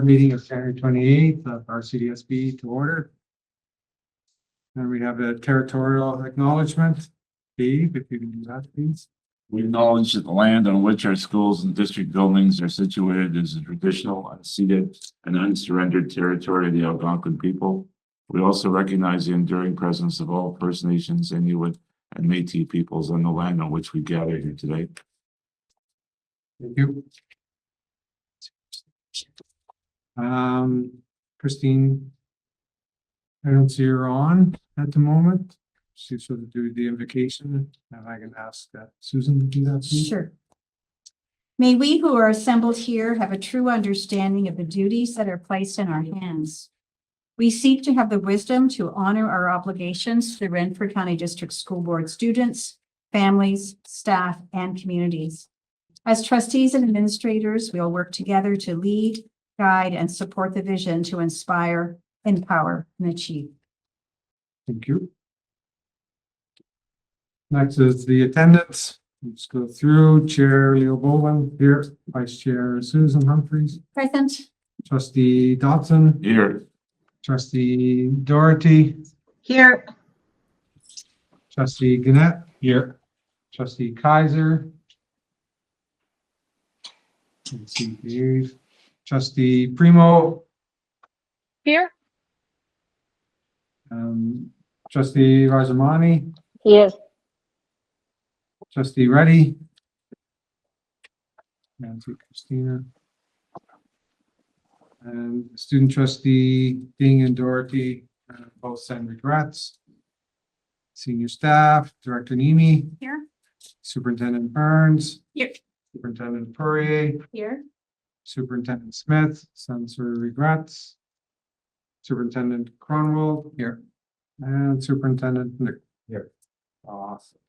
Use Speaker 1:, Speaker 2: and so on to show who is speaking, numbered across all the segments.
Speaker 1: meeting of January 28th of our CDSB to order. And we have a territorial acknowledgement. Steve, if you can do that, please.
Speaker 2: We acknowledge that the land on which our schools and district buildings are situated is a traditional, unceded, and unsurrendered territory of the Algonquin people. We also recognize the enduring presence of all First Nations, Inuit, and Métis peoples on the land on which we gather here today.
Speaker 1: Thank you. Christine, I don't see her on at the moment. She's sort of do the invocation, and I can ask Susan to do that, please.
Speaker 3: Sure. May we who are assembled here have a true understanding of the duties that are placed in our hands. We seek to have the wisdom to honor our obligations to the Renfrew County District School Board students, families, staff, and communities. As trustees and administrators, we will work together to lead, guide, and support the vision to inspire, empower, and achieve.
Speaker 1: Thank you. Next is the attendance. Let's go through. Chair Leo Bowen here, Vice Chair Susan Humphries,
Speaker 3: Present.
Speaker 1: Trustee Dodson,
Speaker 2: Here,
Speaker 1: Trustee Doherty,
Speaker 4: Here.
Speaker 1: Trustee Gannett here, Trustee Kaiser. Let's see here. Trustee Primo,
Speaker 4: Here.
Speaker 1: Trustee Rarzamani,
Speaker 4: Yes.
Speaker 1: Trustee Reddy, Nancy Christina, and student trustee Ding and Doherty, both send regrets. Senior staff, Director Nemi,
Speaker 3: Here.
Speaker 1: Superintendent Burns,
Speaker 3: Here.
Speaker 1: Superintendent Poirier,
Speaker 3: Here.
Speaker 1: Superintendent Smith, sends her regrets. Superintendent Cronwell here, and Superintendent Nick here. Awesome.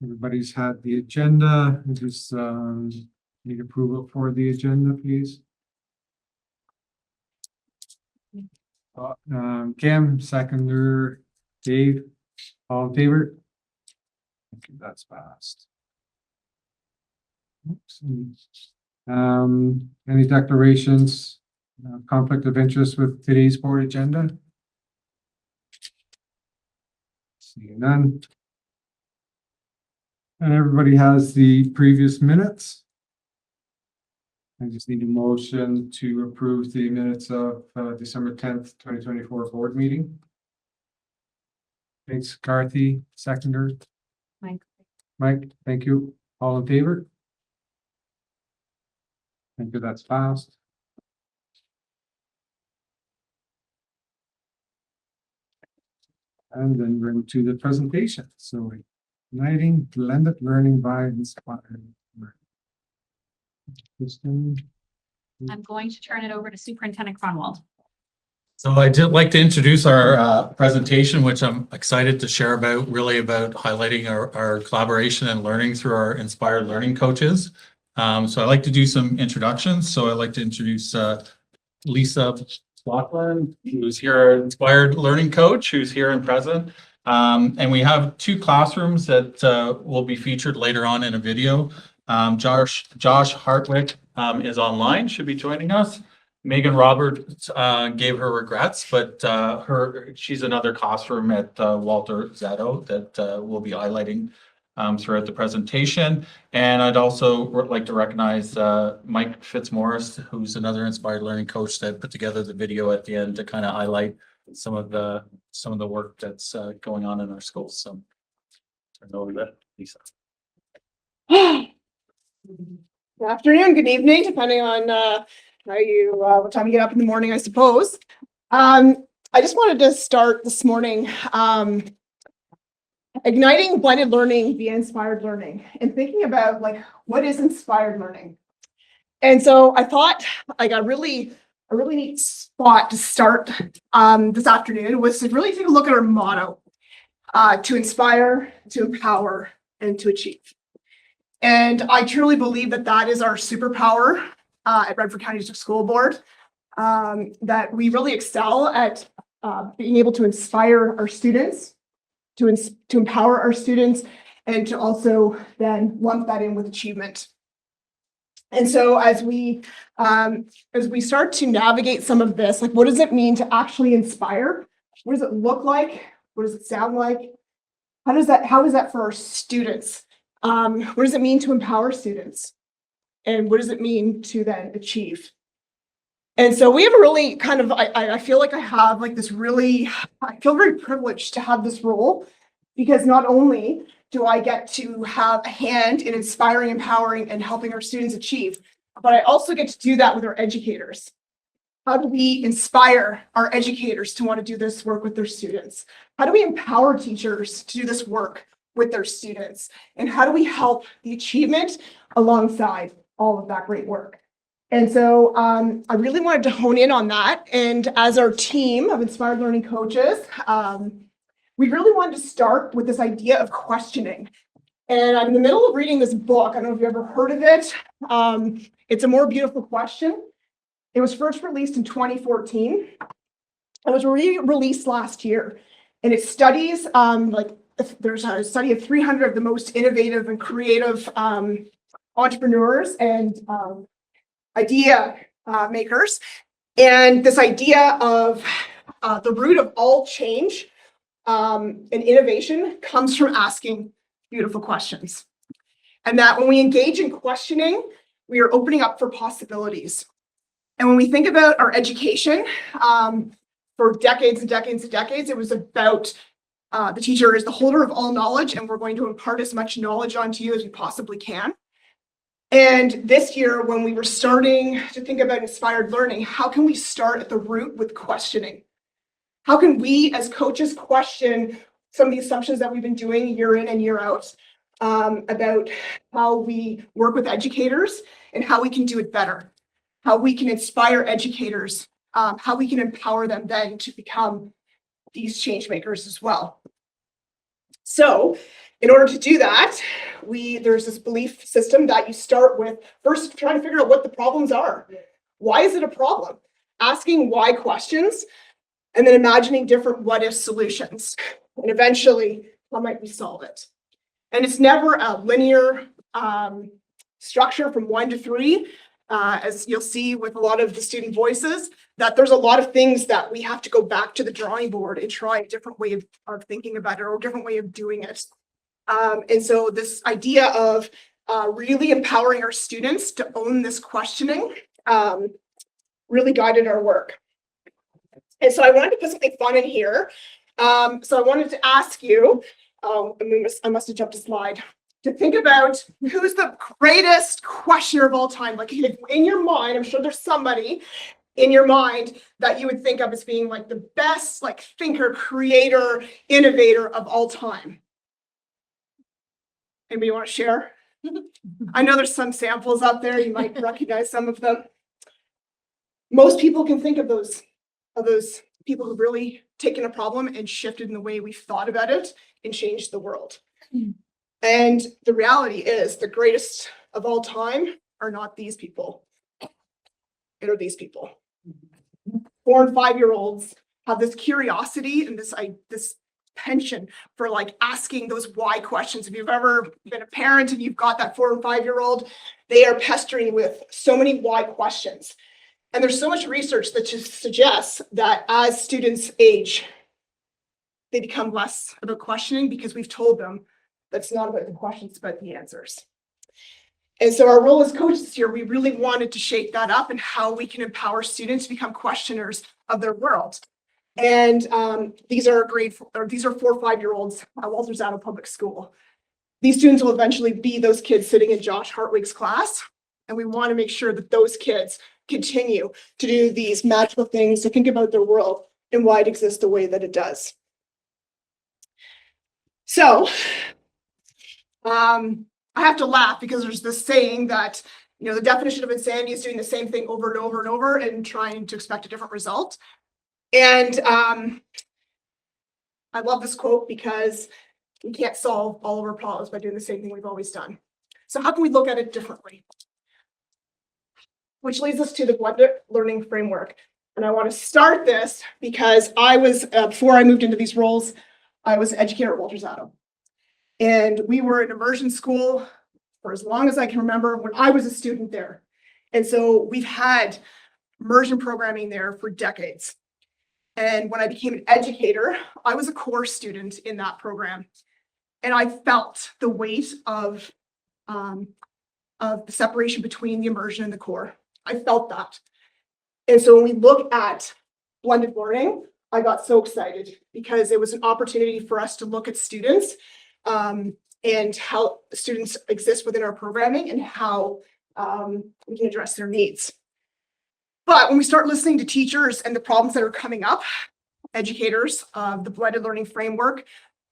Speaker 1: Everybody's had the agenda. I just need approval for the agenda, please. Kim, seconder, Dave, all in favor? Okay, that's passed. Oops. Any declarations, conflict of interest with today's board agenda? Seeing none. And everybody has the previous minutes. I just need a motion to approve the minutes of December 10th, 2024 board meeting. Thanks, Carthy, seconder. Mike, thank you. All in favor? Thank you, that's passed. And then we're into the presentation. So igniting blended learning by inspiring.
Speaker 5: I'm going to turn it over to Superintendent Cronwell.
Speaker 6: So I did like to introduce our presentation, which I'm excited to share about, really about highlighting our collaboration and learning through our inspired learning coaches. So I'd like to do some introductions. So I'd like to introduce Lisa Blockland, who's here, our inspired learning coach, who's here and present. And we have two classrooms that will be featured later on in a video. Josh Hartwick is online, should be joining us. Megan Roberts gave her regrets, but she's another classroom at Walter Zetto that we'll be highlighting throughout the presentation. And I'd also like to recognize Mike Fitzmaurice, who's another inspired learning coach that put together the video at the end to kind of highlight some of the work that's going on in our schools. So turn it over to Lisa.
Speaker 4: Good afternoon, good evening, depending on what time you get up in the morning, I suppose. I just wanted to start this morning igniting blended learning via inspired learning and thinking about like what is inspired learning. And so I thought like a really neat spot to start this afternoon was to really take a look at our motto, to inspire, to empower, and to achieve. And I truly believe that that is our superpower at Renfrew County District School Board, that we really excel at being able to inspire our students, to empower our students, and to also then lump that in with achievement. And so as we start to navigate some of this, like what does it mean to actually inspire? What does it look like? What does it sound like? How is that for our students? What does it mean to empower students? And what does it mean to then achieve? And so we have a really kind of, I feel like I have like this really, I feel very privileged to have this role, because not only do I get to have a hand in inspiring, empowering, and helping our students achieve, but I also get to do that with our educators. How do we inspire our educators to want to do this work with their students? How do we empower teachers to do this work with their students? And how do we help the achievement alongside all of that great work? And so I really wanted to hone in on that. And as our team of inspired learning coaches, we really wanted to start with this idea of questioning. And I'm in the middle of reading this book. I don't know if you've ever heard of it. It's A More Beautiful Question. It was first released in 2014. It was re-released last year. And it studies, there's a study of 300 of the most innovative and creative entrepreneurs and idea makers. And this idea of the root of all change and innovation comes from asking beautiful questions. And that when we engage in questioning, we are opening up for possibilities. And when we think about our education, for decades and decades and decades, it was about the teacher is the holder of all knowledge, and we're going to impart as much knowledge onto you as we possibly can. And this year, when we were starting to think about inspired learning, how can we start at the root with questioning? How can we as coaches question some of the assumptions that we've been doing year in and year out about how we work with educators and how we can do it better, how we can inspire educators, how we can empower them then to become these change makers as well. So in order to do that, there's this belief system that you start with first trying to figure out what the problems are. Why is it a problem? Asking why questions, and then imagining different what if solutions. And eventually, how might we solve it? And it's never a linear structure from 1 to 3. As you'll see with a lot of the student voices, that there's a lot of things that we have to go back to the drawing board and try a different way of thinking about it, or a different way of doing it. And so this idea of really empowering our students to own this questioning really guided our work. And so I wanted to put something fun in here. So I wanted to ask you, I must have jumped a slide, to think about who's the greatest questioner of all time. Like if in your mind, I'm sure there's somebody in your mind that you would think of as being like the best like thinker, creator, innovator of all time. Anybody want to share? I know there's some samples out there. You might recognize some of them. Most people can think of those people who've really taken a problem and shifted in the way we've thought about it and changed the world. And the reality is the greatest of all time are not these people. It are these people. 4 and 5-year-olds have this curiosity and this penchant for like asking those why questions. If you've ever been a parent and you've got that 4 and 5-year-old, they are pestering with so many why questions. And there's so much research that just suggests that as students age, they become less about questioning because we've told them that's not about the questions, but the answers. And so our role as coaches here, we really wanted to shape that up and how we can empower students to become questioners of their world. And these are 4 or 5-year-olds at Walter Public School. These students will eventually be those kids sitting in Josh Hartwig's class. And we want to make sure that those kids continue to do these magical things, to think about their world and why it exists the way that it does. So I have to laugh because there's this saying that, the definition of insanity is doing the same thing over and over and over and trying to expect a different result. And I love this quote because we can't solve all of our problems by doing the same thing we've always done. So how can we look at it differently? Which leads us to the blended learning framework. And I want to start this because I was, before I moved into these roles, I was an educator at Walters Auto. And we were an immersion school for as long as I can remember when I was a student there. And so we've had immersion programming there for decades. And when I became an educator, I was a core student in that program. And I felt the weight of the separation between the immersion and the core. I felt that. And so when we look at blended learning, I got so excited because it was an opportunity for us to look at students and how students exist within our programming and how we can address their needs. But when we start listening to teachers and the problems that are coming up, educators of the blended learning framework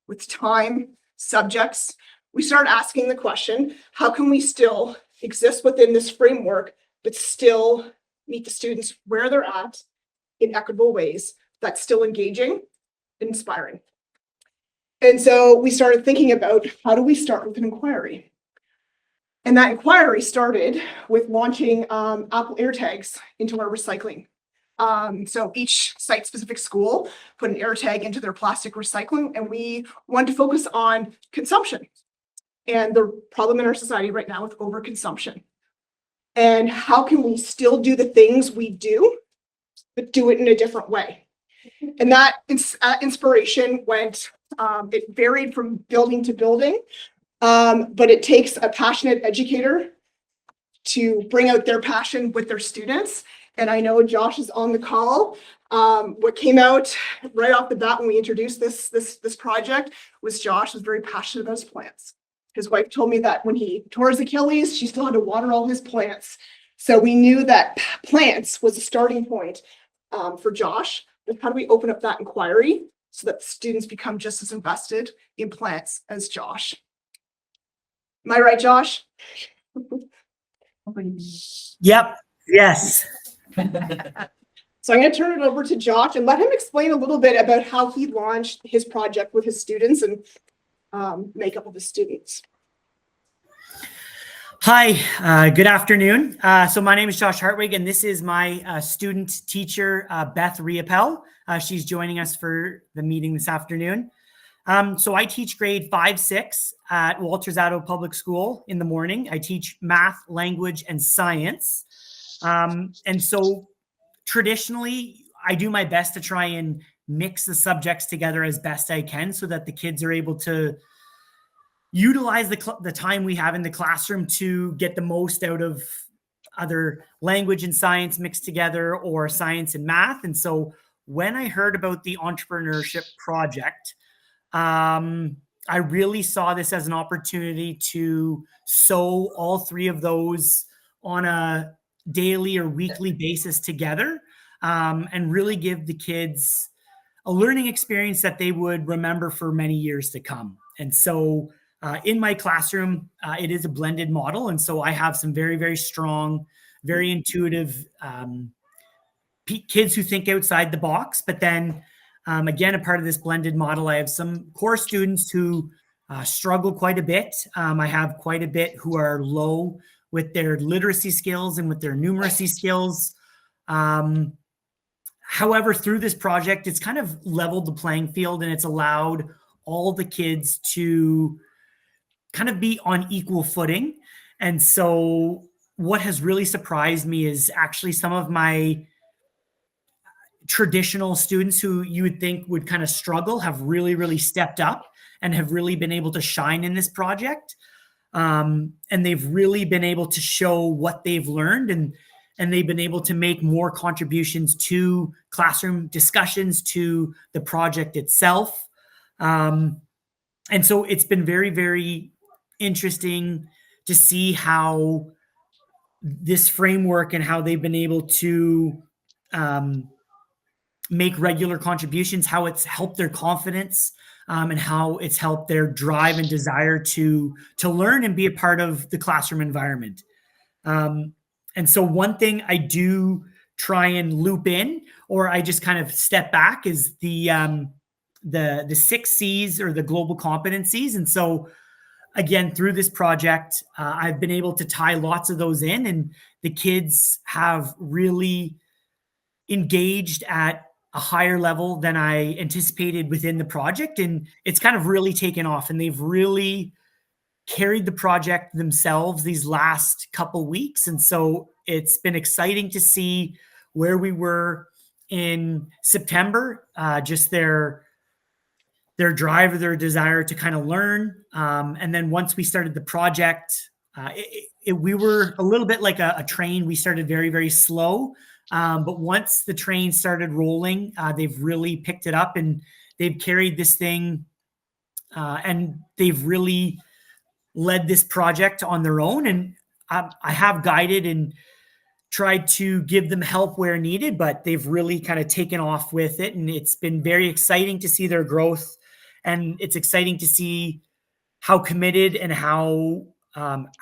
Speaker 4: with time, subjects, we start asking the question, how can we still exist within this framework, but still meet the students where they're at in equitable ways that's still engaging and inspiring? And so we started thinking about how do we start with an inquiry? And that inquiry started with launching Apple AirTags into our recycling. So each site-specific school put an AirTag into their plastic recycling, and we wanted to focus on consumption and the problem in our society right now with overconsumption. And how can we still do the things we do, but do it in a different way? And that inspiration went, it varied from building to building, but it takes a passionate educator to bring out their passion with their students. And I know Josh is on the call. What came out right off the bat when we introduced this project was Josh was very passionate about his plants. His wife told me that when he tore his Achilles, she still had to water all his plants. So we knew that plants was a starting point for Josh. But how do we open up that inquiry so that students become just as invested in plants as Josh? Am I right, Josh?
Speaker 7: Yep. Yes.
Speaker 4: So I'm going to turn it over to Josh and let him explain a little bit about how he launched his project with his students and makeup of his students.
Speaker 7: Hi, good afternoon. So my name is Josh Hartwig, and this is my student teacher, Beth Riapel. She's joining us for the meeting this afternoon. So I teach grade 5-6 at Walters Auto Public School in the morning. I teach math, language, and science. And so traditionally, I do my best to try and mix the subjects together as best I can so that the kids are able to utilize the time we have in the classroom to get the most out of either language and science mixed together or science and math. And so when I heard about the entrepreneurship project, I really saw this as an opportunity to sew all three of those on a daily or weekly basis together, and really give the kids a learning experience that they would remember for many years to come. And so in my classroom, it is a blended model. And so I have some very, very strong, very intuitive kids who think outside the box. But then again, a part of this blended model, I have some core students who struggle quite a bit. I have quite a bit who are low with their literacy skills and with their numeracy skills. However, through this project, it's kind of leveled the playing field, and it's allowed all the kids to kind of be on equal footing. And so what has really surprised me is actually some of my traditional students who you would think would kind of struggle have really, really stepped up and have really been able to shine in this project. And they've really been able to show what they've learned, and they've been able to make more contributions to classroom discussions, to the project itself. And so it's been very, very interesting to see how this framework and how they've been able to make regular contributions, how it's helped their confidence, and how it's helped their drive and desire to learn and be a part of the classroom environment. And so one thing I do try and loop in, or I just kind of step back, is the 6 C's, or the global competencies. And so again, through this project, I've been able to tie lots of those in, and the kids have really engaged at a higher level than I anticipated within the project. And it's kind of really taken off, and they've really carried the project themselves these last couple weeks. And so it's been exciting to see where we were in September, just their drive or their desire to kind of learn. And then once we started the project, we were a little bit like a train. We started very, very slow. But once the train started rolling, they've really picked it up, and they've carried this thing, and they've really led this project on their own. And I have guided and tried to give them help where needed, but they've really kind of taken off with it. And it's been very exciting to see their growth. And it's exciting to see how committed and how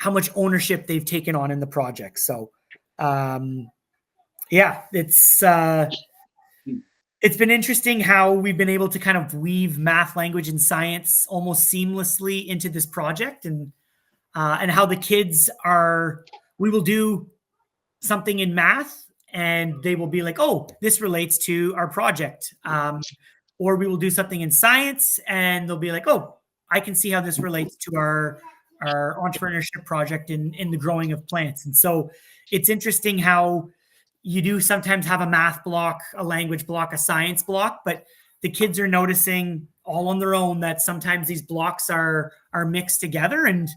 Speaker 7: much ownership they've taken on in the project. So, yeah, it's been interesting how we've been able to kind of weave math, language, and science almost seamlessly into this project, and how the kids we will do something in math and they will be like, oh, this relates to our project. Or we will do something in science and they'll be like, oh, I can see how this relates to our entrepreneurship project in the growing of plants. And so it's interesting how you do sometimes have a math block, a language block, a science block, but the kids are noticing all on their own that sometimes these blocks are mixed together, and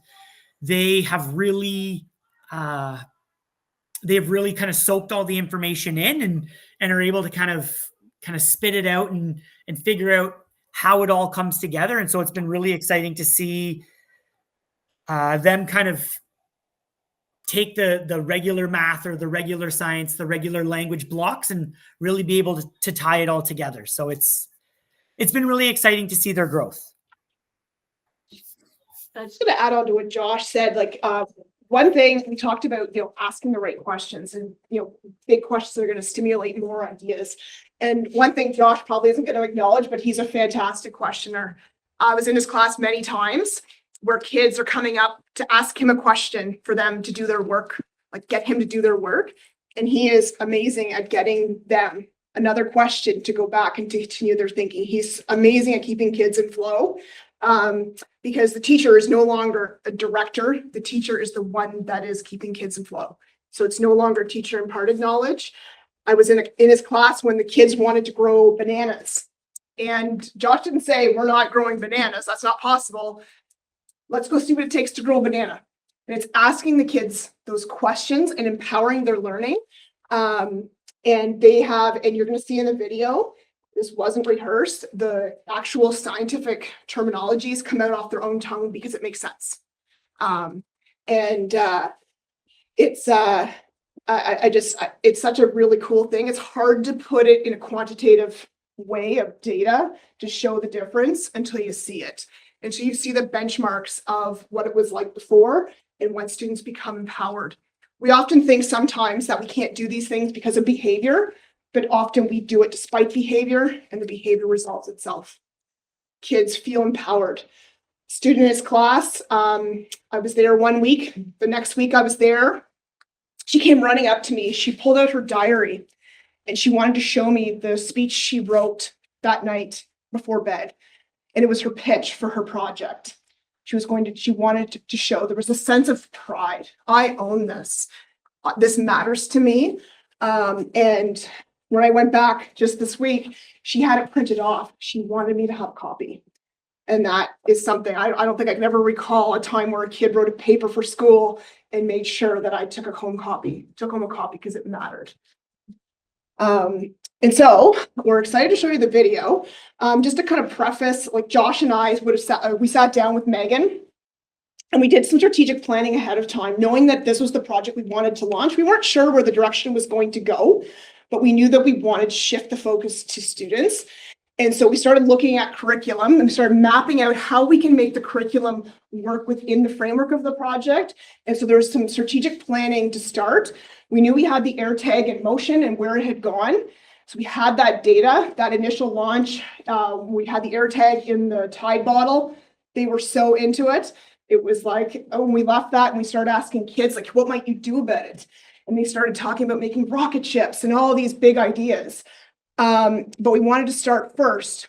Speaker 7: they have really kind of soaked all the information in and are able to kind of spit it out and figure out how it all comes together. And so it's been really exciting to see them kind of take the regular math or the regular science, the regular language blocks, and really be able to tie it all together. So it's been really exciting to see their growth.
Speaker 4: I'm just going to add on to what Josh said. Like, one thing we talked about, asking the right questions, and, big questions are going to stimulate more ideas. And one thing Josh probably isn't going to acknowledge, but he's a fantastic questioner. I was in his class many times where kids are coming up to ask him a question for them to do their work, like get him to do their work. And he is amazing at getting them another question to go back and to continue their thinking. He's amazing at keeping kids in flow. Because the teacher is no longer a director. The teacher is the one that is keeping kids in flow. So it's no longer teacher imparted knowledge. I was in his class when the kids wanted to grow bananas. And Josh didn't say, we're not growing bananas. That's not possible. Let's go see what it takes to grow a banana. And it's asking the kids those questions and empowering their learning. And you're going to see in the video, this wasn't rehearsed. The actual scientific terminologies come out off their own tongue because it makes sense. It's such a really cool thing. It's hard to put it in a quantitative way of data to show the difference until you see it. And so you see the benchmarks of what it was like before and when students become empowered. We often think sometimes that we can't do these things because of behavior, but often we do it despite behavior, and the behavior resolves itself. Kids feel empowered. Student in his class, I was there 1 week. The next week I was there. She came running up to me. She pulled out her diary and she wanted to show me the speech she wrote that night before bed. And it was her pitch for her project. She wanted to show there was a sense of pride. I own this. This matters to me. And when I went back just this week, she had it printed off. She wanted me to have a copy. And that is something I don't think I can ever recall a time where a kid wrote a paper for school and made sure that I took home a copy because it mattered. And so we're excited to show you the video. Just to kind of preface, like Josh and I we sat down with Megan and we did some strategic planning ahead of time, knowing that this was the project we wanted to launch. We weren't sure where the direction was going to go, but we knew that we wanted to shift the focus to students. And so we started looking at curriculum and we started mapping out how we can make the curriculum work within the framework of the project. And so there was some strategic planning to start. We knew we had the air tag in motion and where it had gone. So we had that data, that initial launch. We had the air tag in the Tide bottle. They were so into it. It was like, when we left that and we started asking kids, like, what might you do about it? And they started talking about making rocket ships and all these big ideas. But we wanted to start first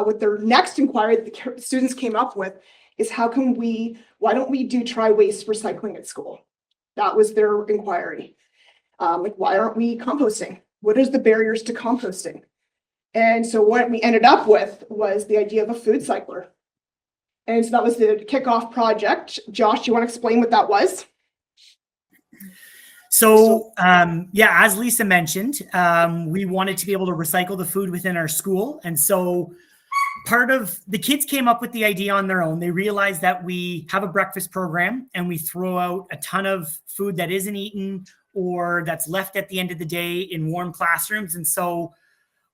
Speaker 4: with their next inquiry that the students came up with is why don't we try waste recycling at school? That was their inquiry. Like, why aren't we composting? What is the barriers to composting? And so what we ended up with was the idea of a food cycler. And so that was the kickoff project. Josh, do you want to explain what that was?
Speaker 7: So, yeah, as Lisa mentioned, we wanted to be able to recycle the food within our school. And so part of the kids came up with the idea on their own. They realized that we have a breakfast program and we throw out a ton of food that isn't eaten or that's left at the end of the day in warm classrooms. And so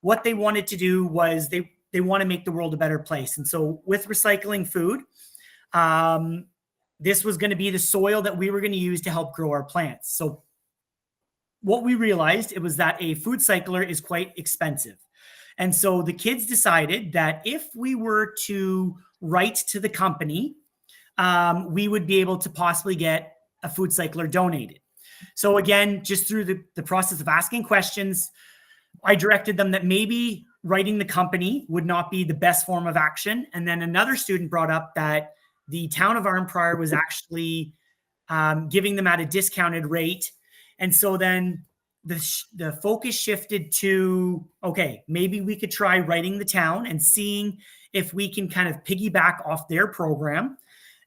Speaker 7: what they wanted to do was they want to make the world a better place. And so with recycling food, this was going to be the soil that we were going to use to help grow our plants. So what we realized, it was that a food cycler is quite expensive. And so the kids decided that if we were to write to the company, we would be able to possibly get a food cycler donated. So again, just through the process of asking questions, I directed them that maybe writing the company would not be the best form of action. And then another student brought up that the town of Arnprior was actually giving them at a discounted rate. And so then the focus shifted to, okay, maybe we could try writing the town and seeing if we can kind of piggyback off their program.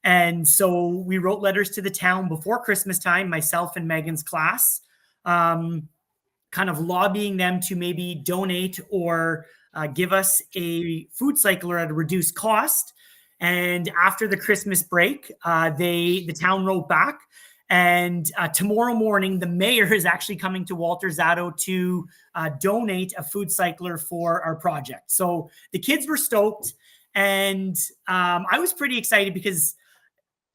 Speaker 7: And so we wrote letters to the town before Christmas time, myself and Megan's class, kind of lobbying them to maybe donate or give us a food cycler at a reduced cost. And after the Christmas break, the town wrote back. And tomorrow morning, the mayor is actually coming to Walter Zato to donate a food cycler for our project. So the kids were stoked. And I was pretty excited because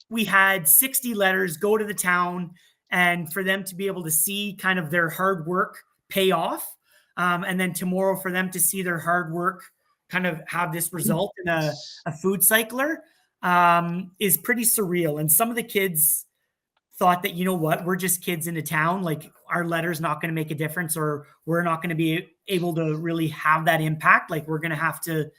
Speaker 7: we had 60 letters go to the town and for them to be able to see kind of their hard work pay off. And then tomorrow for them to see their hard work kind of have this result in a food cycler is pretty surreal. And some of the kids thought that, you know what, we're just kids in a town, like our letter's not going to make a difference, or we're not going to be able to really have that impact. Like we're going to have to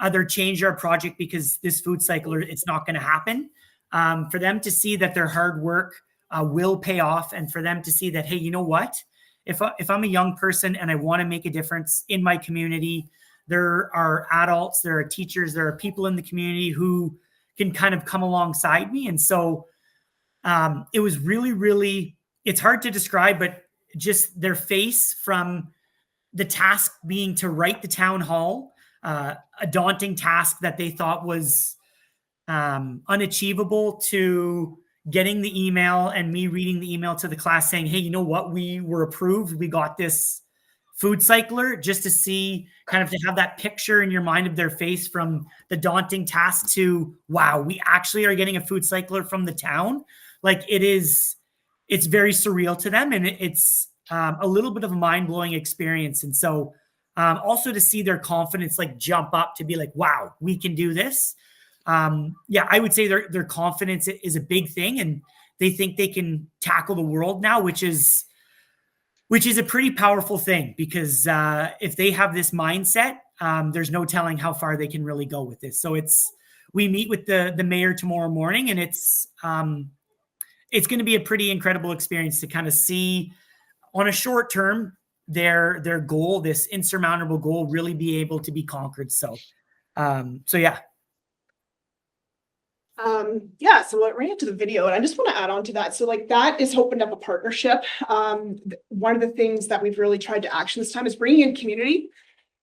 Speaker 7: either change our project because this food cycler, it's not going to happen. For them to see that their hard work will pay off, and for them to see that, hey, you know what, if I'm a young person and I want to make a difference in my community, there are adults, there are teachers, there are people in the community who can kind of come alongside me. And so it was really, really, it's hard to describe, but just their face from the task being to write the town hall, a daunting task that they thought was unachievable, to getting the email and me reading the email to the class saying, hey, you know what, we were approved, we got this food cycler, just to see kind of to have that picture in your mind of their face from the daunting task to, wow, we actually are getting a food cycler from the town. Like it's very surreal to them. And it's a little bit of a mind-blowing experience. And so also to see their confidence like jump up to be like, wow, we can do this. Yeah, I would say their confidence is a big thing, and they think they can tackle the world now, which is a pretty powerful thing, because if they have this mindset, there's no telling how far they can really go with this. So we meet with the mayor tomorrow morning, and it's going to be a pretty incredible experience to kind of see on a short term their goal, this insurmountable goal, really be able to be conquered. So yeah.
Speaker 4: So I ran into the video, and I just want to add on to that. So like that is opened up a partnership. One of the things that we've really tried to action this time is bringing in community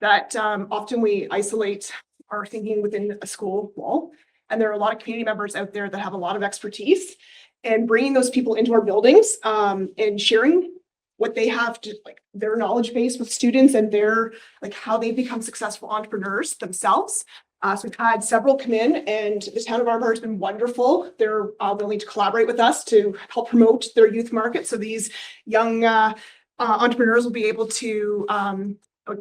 Speaker 4: that often we isolate our thinking within a school wall. And there are a lot of community members out there that have a lot of expertise, and bringing those people into our buildings and sharing what they have to, like, their knowledge base with students and their, like, how they become successful entrepreneurs themselves. So we've had several come in, and the town of Arnprior has been wonderful. They're willing to collaborate with us to help promote their youth market. So these young entrepreneurs will be able to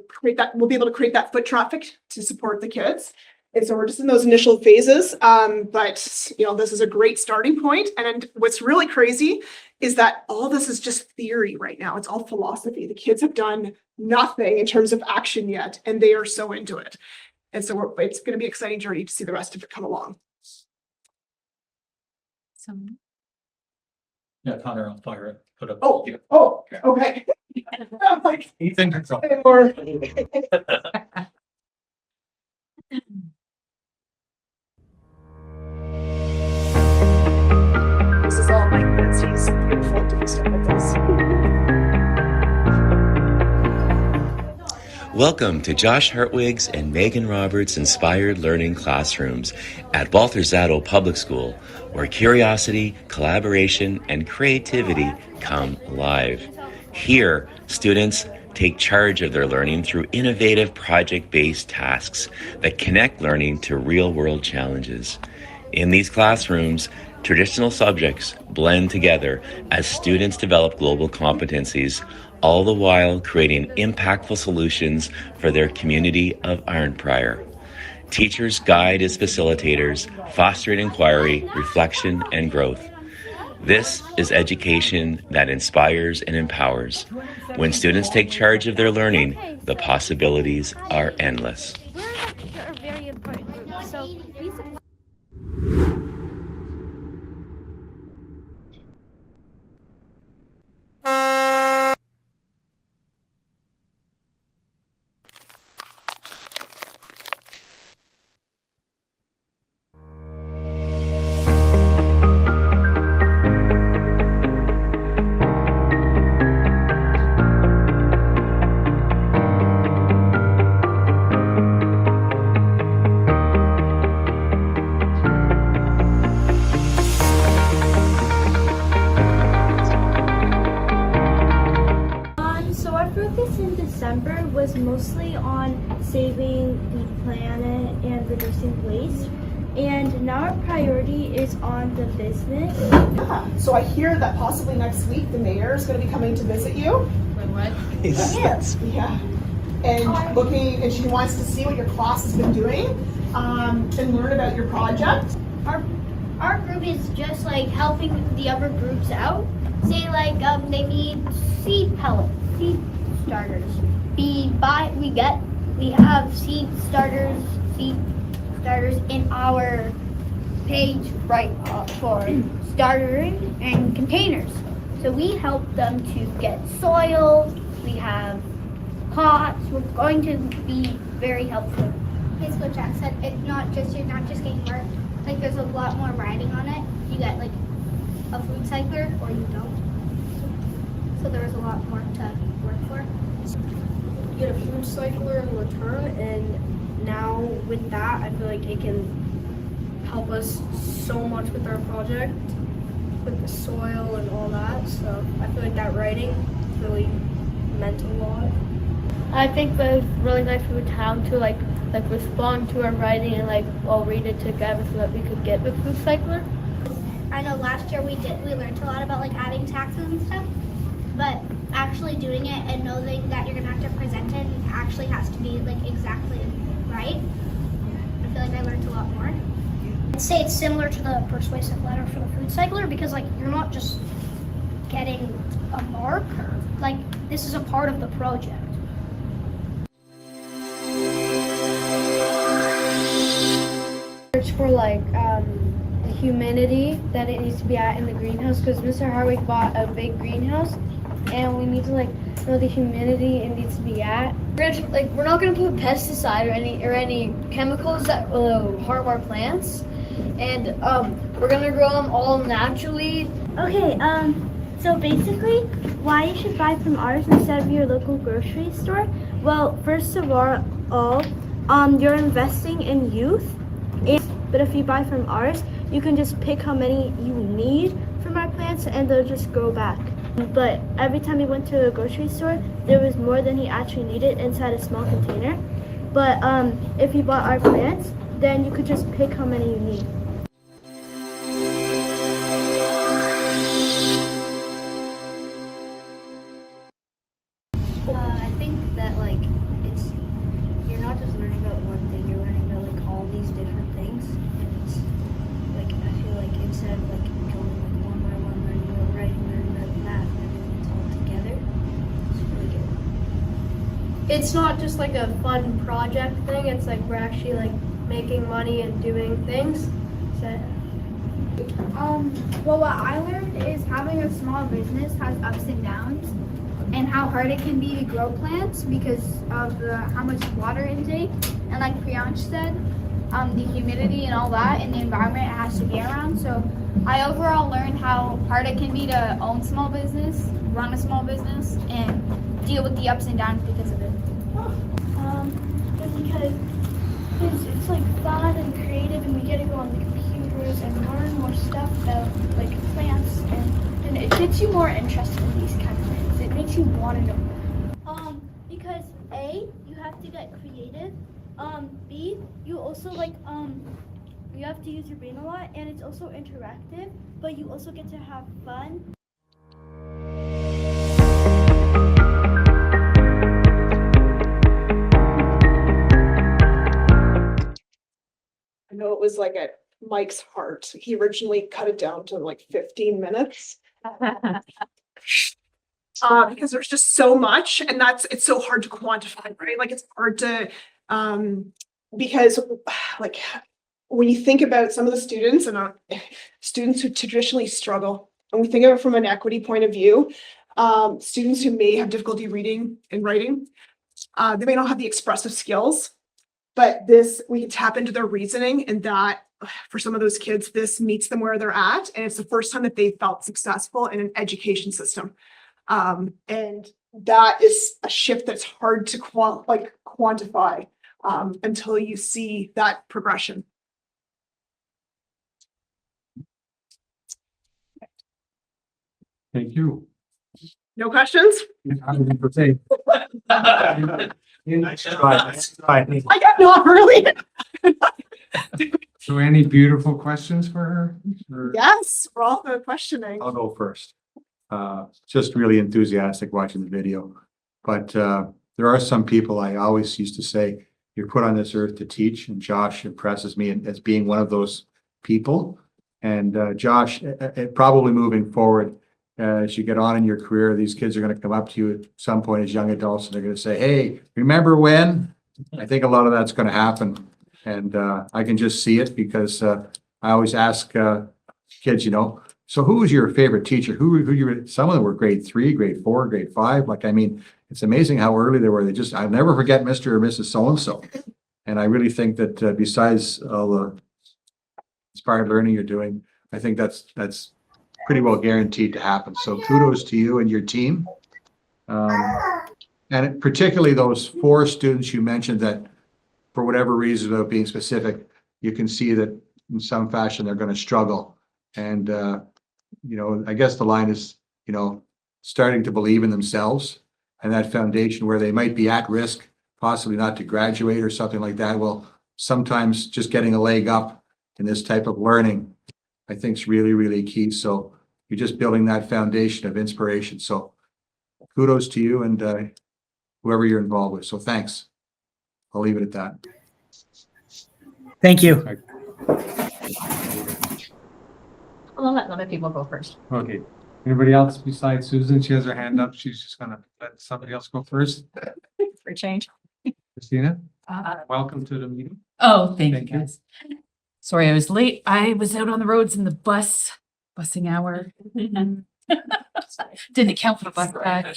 Speaker 4: create that foot traffic to support the kids. And so we're just in those initial phases, but you know, this is a great starting point. And what's really crazy is that all this is just theory right now. It's all philosophy. The kids have done nothing in terms of action yet, and they are so into it. And so it's going to be an exciting journey to see the rest of it come along.
Speaker 5: So
Speaker 6: Yeah, Connor, I'll fire it. Put up.
Speaker 4: Oh, okay. I'm like,
Speaker 6: He's in control.
Speaker 4: or- This is all Mike Nancy's beautiful to do stuff like this.
Speaker 8: Welcome to Josh Hartwig's and Megan Roberts' Inspired Learning Classrooms at Walter Public School, where curiosity, collaboration, and creativity come alive. Here, students take charge of their learning through innovative project-based tasks that connect learning to real-world challenges. In these classrooms, traditional subjects blend together as students develop global competencies, all the while creating impactful solutions for their community of Arnprior. Teachers guide as facilitators, fostering inquiry, reflection, and growth. This is education that inspires and empowers. When students take charge of their learning, the possibilities are endless.
Speaker 9: We're a very important group, so we So our focus in December was mostly on saving the planet and reducing waste. And now our priority is on the business.
Speaker 4: Yeah. So I hear that possibly next week the mayor is going to be coming to visit you.
Speaker 5: what?
Speaker 4: Yeah. And she wants to see what your class has been doing and learn about your project.
Speaker 9: Our group is just like helping the other groups out. Say like they need seed pellets, seed starters. We have seed starters in our page right for startering and containers. So we help them to get soil. We have pots. We're going to be very helpful.
Speaker 10: As Coach Jack said, you're not just getting work. Like there's a lot more riding on it. You get like a food cycler or you don't. So there's a lot more to work for.
Speaker 11: You get a food cycler in return, and now with that, I feel like it can help us so much with our project, with the soil and all that. So I feel like that writing really meant a lot.
Speaker 12: I think that it's really nice for the town to like respond to our writing and all read it together so that we could get the food cycler.
Speaker 10: I know last year we learned a lot about like adding taxes and stuff, but actually doing it and knowing that you're gonna have to present it actually has to be like exactly right. I feel like I learned a lot more.
Speaker 9: I'd say it's similar to the persuasive letter for the food cycler because like you're not just getting a marker. Like this is a part of the project.
Speaker 12: Search for the humidity that it needs to be at in the greenhouse because Mr. Harwick bought a big greenhouse and we need to know the humidity it needs to be at. We're not gonna put pesticide or any chemicals that will harm our plants, and we're gonna grow them all naturally.
Speaker 9: Okay, so basically why you should buy from ours instead of your local grocery store? Well, first of all, you're investing in youth, but if you buy from ours, you can just pick how many you need from our plants and they'll just grow back. But every time he went to a grocery store, there was more than he actually needed inside a small container. But if you bought our plants, then you could just pick how many you need.
Speaker 11: I think that you're not just learning about one thing, you're learning about all these different things. And it's I feel like instead of going one by one, learning about writing, learning it's not just like a fun project thing. It's like we're actually like making money and doing things. So
Speaker 10: Well, what I learned is having a small business has ups and downs, and how hard it can be to grow plants because of how much water intake, and like Priyansh said, the humidity and all that, and the environment it has to be around. So I overall learned how hard it can be to own small business, run a small business, and deal with the ups and downs because of it.
Speaker 9: Because it's like fun and creative, and we get to go on the computers and learn more stuff about like plants, and it gets you more interested in these kind of things. It makes you want to know.
Speaker 10: Because A, you have to get creative. B, you also you have to use your brain a lot, and it's also interactive, but you also get to have fun.
Speaker 4: I know it was like at Mike's heart. He originally cut it down to like 15 minutes. Because there's just so much, and it's so hard to quantify, right? Like it's hard to, because like when you think about some of the students and students who traditionally struggle, and we think of it from an equity point of view, students who may have difficulty reading and writing, they may not have the expressive skills, but we can tap into their reasoning, and that for some of those kids, this meets them where they're at, and it's the first time that they felt successful in an education system. And that is a shift that's hard to quantify until you see that progression.
Speaker 1: Thank you.
Speaker 4: No questions?
Speaker 1: Nice try.
Speaker 4: I got not really.
Speaker 1: So any beautiful questions for her? Or-
Speaker 4: Yes, we're all questioning.
Speaker 13: I'll go first. Just really enthusiastic watching the video. But there are some people I always used to say, you're put on this earth to teach, and Josh impresses me as being one of those people. And Josh, probably moving forward, as you get on in your career, these kids are going to come up to you at some point as young adults, and they're going to say, hey, remember when? I think a lot of that's going to happen. And I can just see it because I always ask kids, so who was your favorite teacher? Some of them were grade 3, grade 4, grade 5. Like, I mean, it's amazing how early they were. I'll never forget Mr. or Mrs. So-and-so. And I really think that besides all the inspired learning you're doing, I think that's pretty well guaranteed to happen. So kudos to you and your team. And particularly those 4 students you mentioned that for whatever reason, without being specific, you can see that in some fashion, they're going to struggle. And, I guess the line is, starting to believe in themselves and that foundation where they might be at risk, possibly not to graduate or something like that. Well, sometimes just getting a leg up in this type of learning, I think is really, really key. So you're just building that foundation of inspiration. So kudos to you and whoever you're involved with. So thanks. I'll leave it at that.
Speaker 7: Thank you.
Speaker 3: I'll let other people go first.
Speaker 1: Okay. Anybody else besides Susan? She has her hand up. She's just gonna let somebody else go first.
Speaker 3: For change.
Speaker 1: Christina, welcome to the meeting.
Speaker 14: Oh, thank
Speaker 1: Thank
Speaker 14: you
Speaker 1: you.
Speaker 14: guys. Sorry, I was late. I was out on the roads in the busing hour. Didn't account for the bus ride.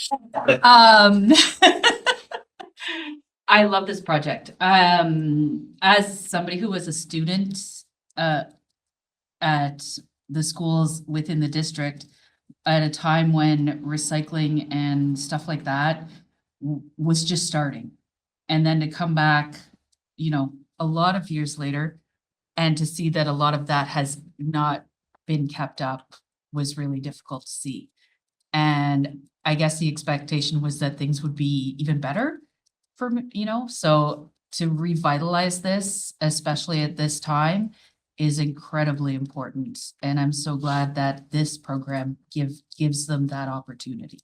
Speaker 14: I love this project. As somebody who was a student at the schools within the district at a time when recycling and stuff like that was just starting. And then to come back, a lot of years later, and to see that a lot of that has not been kept up was really difficult to see. And I guess the expectation was that things would be even better for, so to revitalize this, especially at this time, is incredibly important. And I'm so glad that this program gives them that opportunity.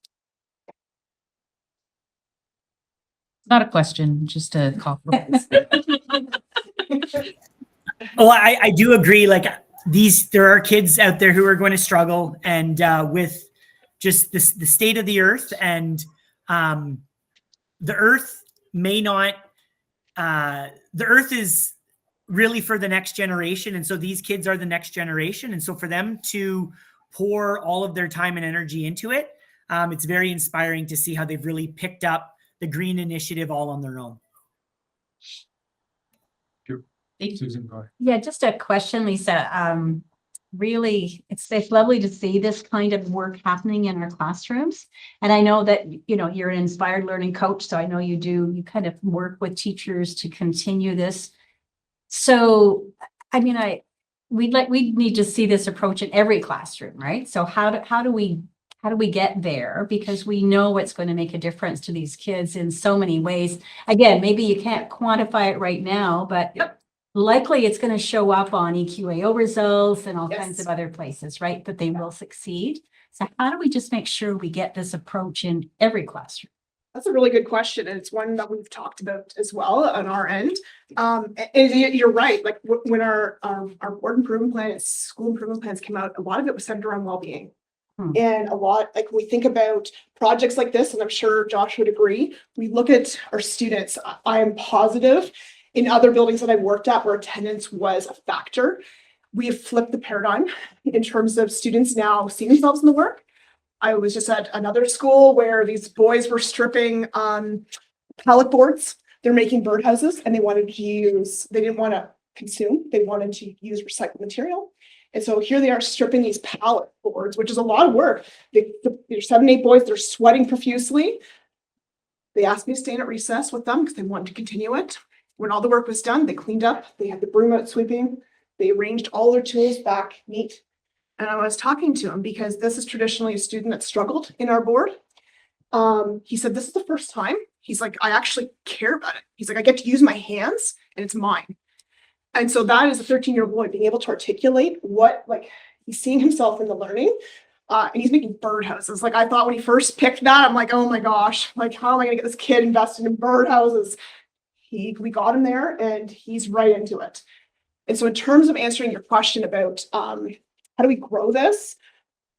Speaker 14: Not a question, just a compliment.
Speaker 7: Oh, I do agree. Like there are kids out there who are going to struggle, and with just the state of the earth, and the earth may not, the earth is really for the next generation. And so these kids are the next generation. And so for them to pour all of their time and energy into it, it's very inspiring to see how they've really picked up the green initiative all on their own.
Speaker 1: Susan, go ahead.
Speaker 3: Yeah, just a question, Lisa. Really, it's lovely to see this kind of work happening in our classrooms. And I know that, you know, you're an inspired learning coach, so I know you kind of work with teachers to continue this. So, I mean, we need to see this approach in every classroom, right? So how do we get there? Because we know it's going to make a difference to these kids in so many ways. Again, maybe you can't quantify it right now, but likely it's going to show up on EQAO results and all kinds of other places, right? That they will succeed. So how do we just make sure we get this approach in every classroom?
Speaker 4: That's a really good question, and it's one that we've talked about as well on our end. And you're right. Like when our board improvement plan, school improvement plans came out, a lot of it was centered around well-being. And a lot, like when we think about projects like this, and I'm sure Josh would agree, we look at our students. I am positive in other buildings that I've worked at where attendance was a factor, we have flipped the paradigm in terms of students now seeing themselves in the work. I was just at another school where these boys were stripping pallet boards. They're making birdhouses, and they didn't want to consume, they wanted to use recycled material. And so here they are stripping these pallet boards, which is a lot of work. There's 7, 8 boys, they're sweating profusely. They asked me to stay in at recess with them because they wanted to continue it. When all the work was done, they cleaned up, they had the broom out sweeping, they arranged all their tools back neat. And I was talking to him because this is traditionally a student that struggled in our board. He said, this is the first time. He's like, I actually care about it. He's like, I get to use my hands and it's mine. And so that is a 13-year-old boy being able to articulate what, like, he's seeing himself in the learning. And he's making birdhouses. Like, I thought when he first picked that, I'm like, oh my gosh, like, how am I gonna get this kid invested in birdhouses? We got him there and he's right into it. And so in terms of answering your question about how do we grow this,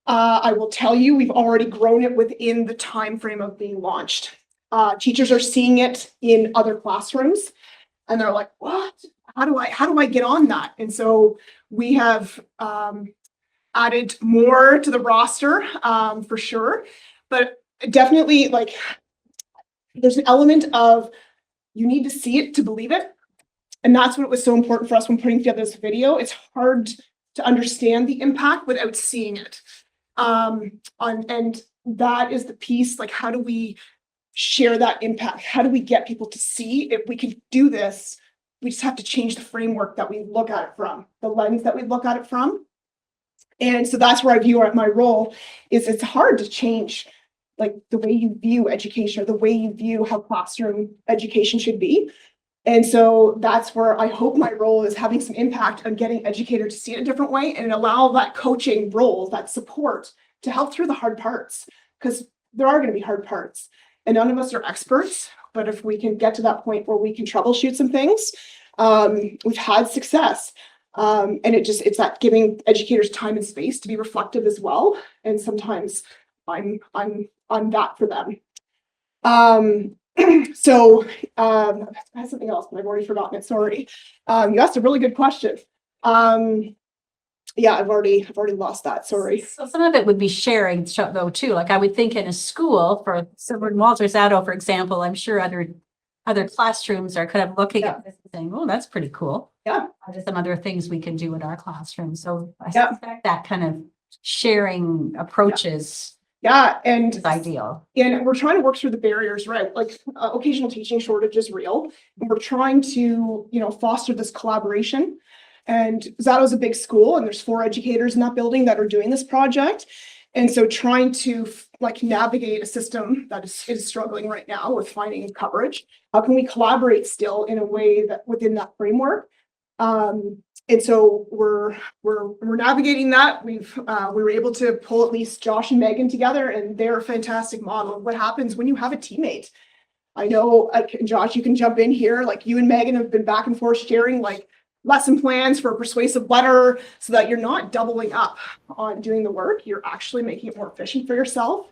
Speaker 4: I will tell you, we've already grown it within the time frame of being launched. Teachers are seeing it in other classrooms and they're like, what? How do I get on that? And so we have added more to the roster for sure, but definitely, like, there's an element of you need to see it to believe it. And that's what was so important for us when putting together this video. It's hard to understand the impact without seeing it. And that is the piece, like, how do we share that impact? How do we get people to see if we can do this? We just have to change the framework that we look at it from, the lens that we look at it from. And so that's where I view my role is it's hard to change, like, the way you view education or the way you view how classroom education should be. And so that's where I hope my role is having some impact on getting educators to see it a different way and allow that coaching role, that support to help through the hard parts, because there are going to be hard parts and none of us are experts. But if we can get to that point where we can troubleshoot some things, we've had success. And it's that giving educators time and space to be reflective as well. And sometimes I'm on that for them. So I had something else, but I've already forgotten it. Sorry. You asked a really good question. Yeah, I've already lost that. Sorry.
Speaker 3: So some of it would be sharing though too. Like I would think in a school for Silver and Walter Zato, for example, I'm sure other classrooms are kind of looking at this and saying, oh, that's pretty cool.
Speaker 4: Yeah.
Speaker 3: There's some other things we can do in our classroom. So I suspect that kind of sharing approaches
Speaker 4: and
Speaker 3: is ideal.
Speaker 4: And we're trying to work through the barriers, right? Like occasional teaching shortage is real. And we're trying to, foster this collaboration. And Zato's a big school and there's 4 educators in that building that are doing this project. And so trying to navigate a system that is struggling right now with finding coverage. How can we collaborate still in a way that within that framework? And so we're navigating that. We were able to pull at least Josh and Megan together, and they're a fantastic model of what happens when you have a teammate. I know, Josh, you can jump in here. Like you and Megan have been back and forth sharing lesson plans for a persuasive letter so that you're not doubling up on doing the work. You're actually making it more efficient for yourself.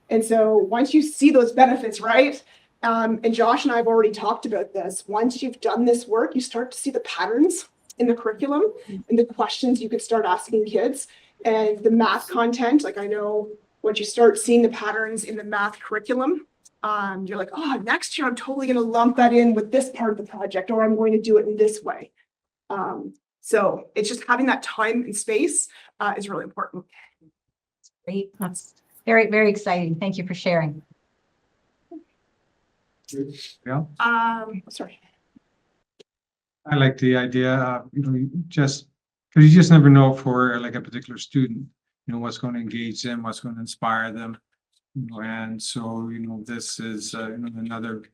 Speaker 4: And so once you see those benefits, right, And Josh and I have already talked about this. Once you've done this work, you start to see the patterns in the curriculum and the questions you could start asking kids and the math content. Like I know once you start seeing the patterns in the math curriculum, you're like, oh, next year I'm totally going to lump that in with this part of the project, or I'm going to do it in this way. So it's just having that time and space is really important.
Speaker 3: Great. That's very, very exciting. Thank you for sharing.
Speaker 1: Yeah,
Speaker 4: Sorry.
Speaker 1: I like the idea of, just, because you just never know for like a particular student, what's going to engage them, what's going to inspire them. And so, this is another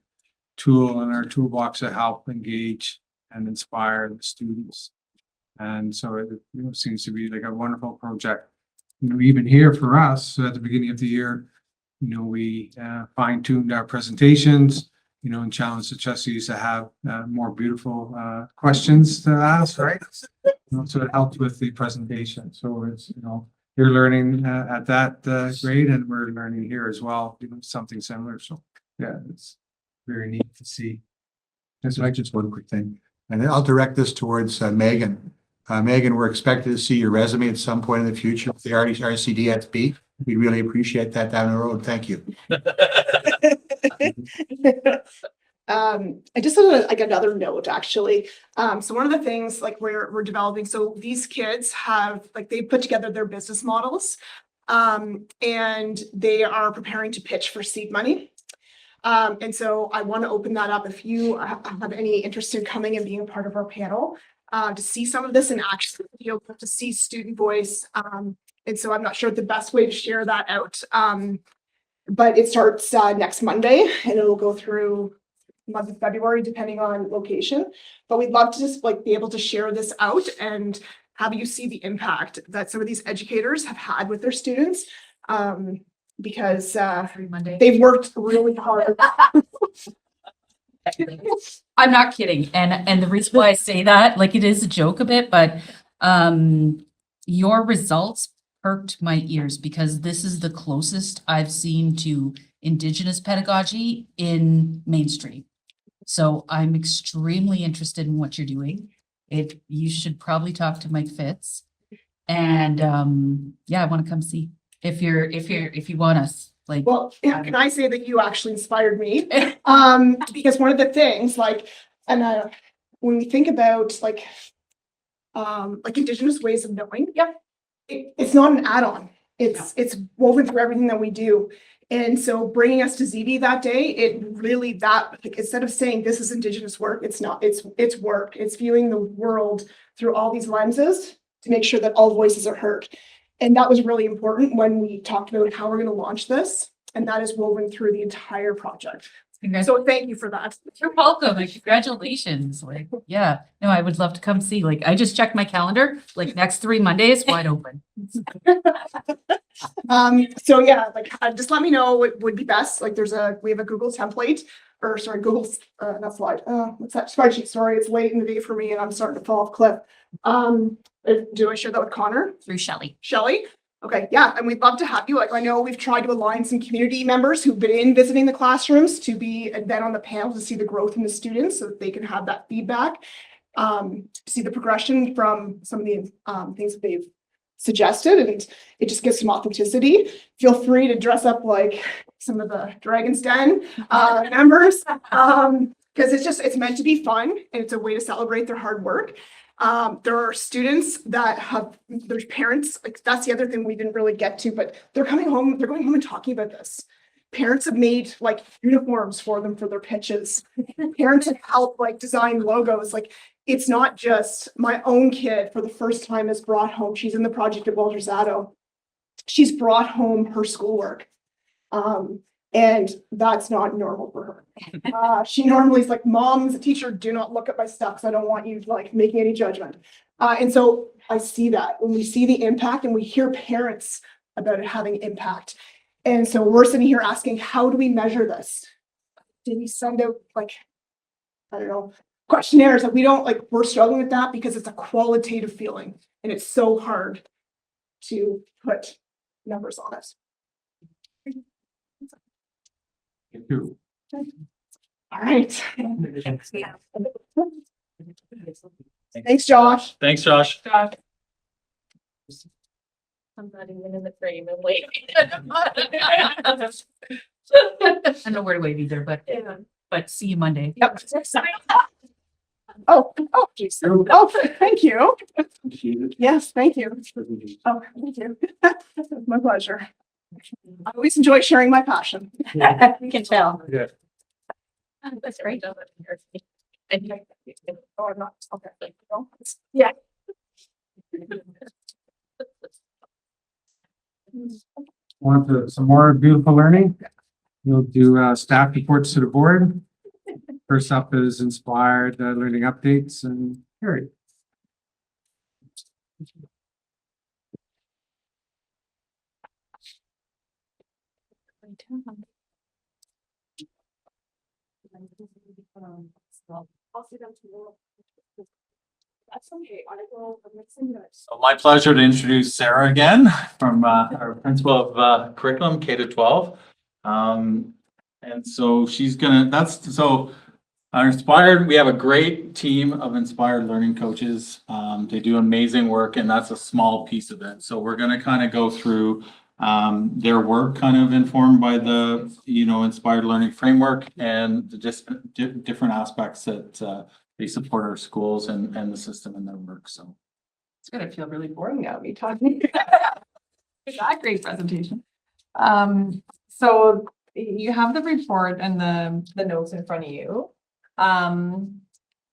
Speaker 1: tool in our toolbox to help engage and inspire the students. And so it seems to be like a wonderful project. Even here for us, at the beginning of the year, we fine-tuned our presentations, and challenged the trustees to have more beautiful questions to ask, right? So it helped with the presentation. So it's, you're learning at that grade, and we're learning here as well, something similar. So yeah, it's very neat to see.
Speaker 13: That's like just one quick thing. And I'll direct this towards Megan. Megan, we're expected to see your resume at some point in the future with the RCDSB. We really appreciate that down the road. Thank you.
Speaker 4: I just have like another note actually. So one of the things like we're developing, so these kids have like they put together their business models and they are preparing to pitch for seed money. And so I want to open that up if you have any interest in coming and being a part of our panel to see some of this in action, to see student voice. And so I'm not sure the best way to share that out. But it starts next Monday and it'll go through the month of February, depending on location. But we'd love to just like be able to share this out and have you see the impact that some of these educators have had with their students. Because they've worked really hard.
Speaker 14: I'm not kidding. And the reason why I say that, like it is a joke a bit, but your results perked my ears because this is the closest I've seen to Indigenous pedagogy in mainstream. So I'm extremely interested in what you're doing. You should probably talk to Mike Fitz. And yeah, I want to come see if you want us. Like,
Speaker 4: well, yeah, can I say that you actually inspired me? Because one of the things like, and when we think about like Indigenous ways of knowing, yeah, it's not an add-on. It's woven through everything that we do. And so bringing us to ZB that day, it really like, instead of saying this is Indigenous work, it's not. It's work. It's viewing the world through all these lenses to make sure that all voices are heard. And that was really important when we talked about how we're going to launch this. And that is woven through the entire project. So thank you for that.
Speaker 14: You're welcome. Like, congratulations. Like, yeah, no, I would love to come see. Like, I just checked my calendar, like next 3 Mondays wide open.
Speaker 4: So yeah, like just let me know what would be best. Like we have a Google template or sorry, Google's not slide. What's that spreadsheet? Sorry, it's late in the day for me and I'm starting to fall off cliff. Do I share that with Connor?
Speaker 14: Through Shelley.
Speaker 4: Shelley? Okay, yeah, and we'd love to have you. Like I know we've tried to align some community members who've been in visiting the classrooms to be then on the panel to see the growth in the students so that they can have that feedback, to see the progression from some of the things that they've suggested, and it just gives some authenticity. Feel free to dress up like some of the Dragon's Den members, because it's meant to be fun and it's a way to celebrate their hard work. There are students that have their parents, like that's the other thing we didn't really get to, but they're going home and talking about this. Parents have made like uniforms for them for their pitches. Parents have helped like design logos. Like it's not just my own kid for the first time has brought home, she's in the project at Walter Zato. She's brought home her schoolwork. And that's not normal for her. She normally is like, Mom, as a teacher, do not look at my stuff because I don't want you like making any judgment. And so I see that when we see the impact and we hear parents about it having impact. And so we're sitting here asking, how do we measure this? Did we send out like, I don't know, questionnaires that we don't like, we're struggling with that because it's a qualitative feeling and it's so hard to put numbers on it.
Speaker 1: Thank you.
Speaker 4: right. Thanks, Josh.
Speaker 6: Thanks, Josh.
Speaker 5: I'm not even in the frame and waving. I don't know where to wave either, but see you Monday.
Speaker 4: Yep. Oh, geez. Oh, thank you. Yes, thank you. Oh, thank you. My pleasure. I always enjoy sharing my passion.
Speaker 3: We can tell.
Speaker 1: Yeah.
Speaker 5: That's great.
Speaker 4: Oh, I'm not. Okay. Yeah.
Speaker 1: Want some more beautiful learning? We'll do staff reports to the board. First up is inspired learning updates and Harry.
Speaker 6: So my pleasure to introduce Sarah again from our principal of curriculum K to 12. And so she's gonna, our Inspired, we have a great team of Inspired learning coaches. They do amazing work and that's a small piece of it. So we're gonna kind of go through their work kind of informed by the, Inspired learning framework and the just different aspects that they support our schools and the system in their work. So.
Speaker 15: It's gonna feel really boring now, me talking. That great presentation. So you have the report and the notes in front of you.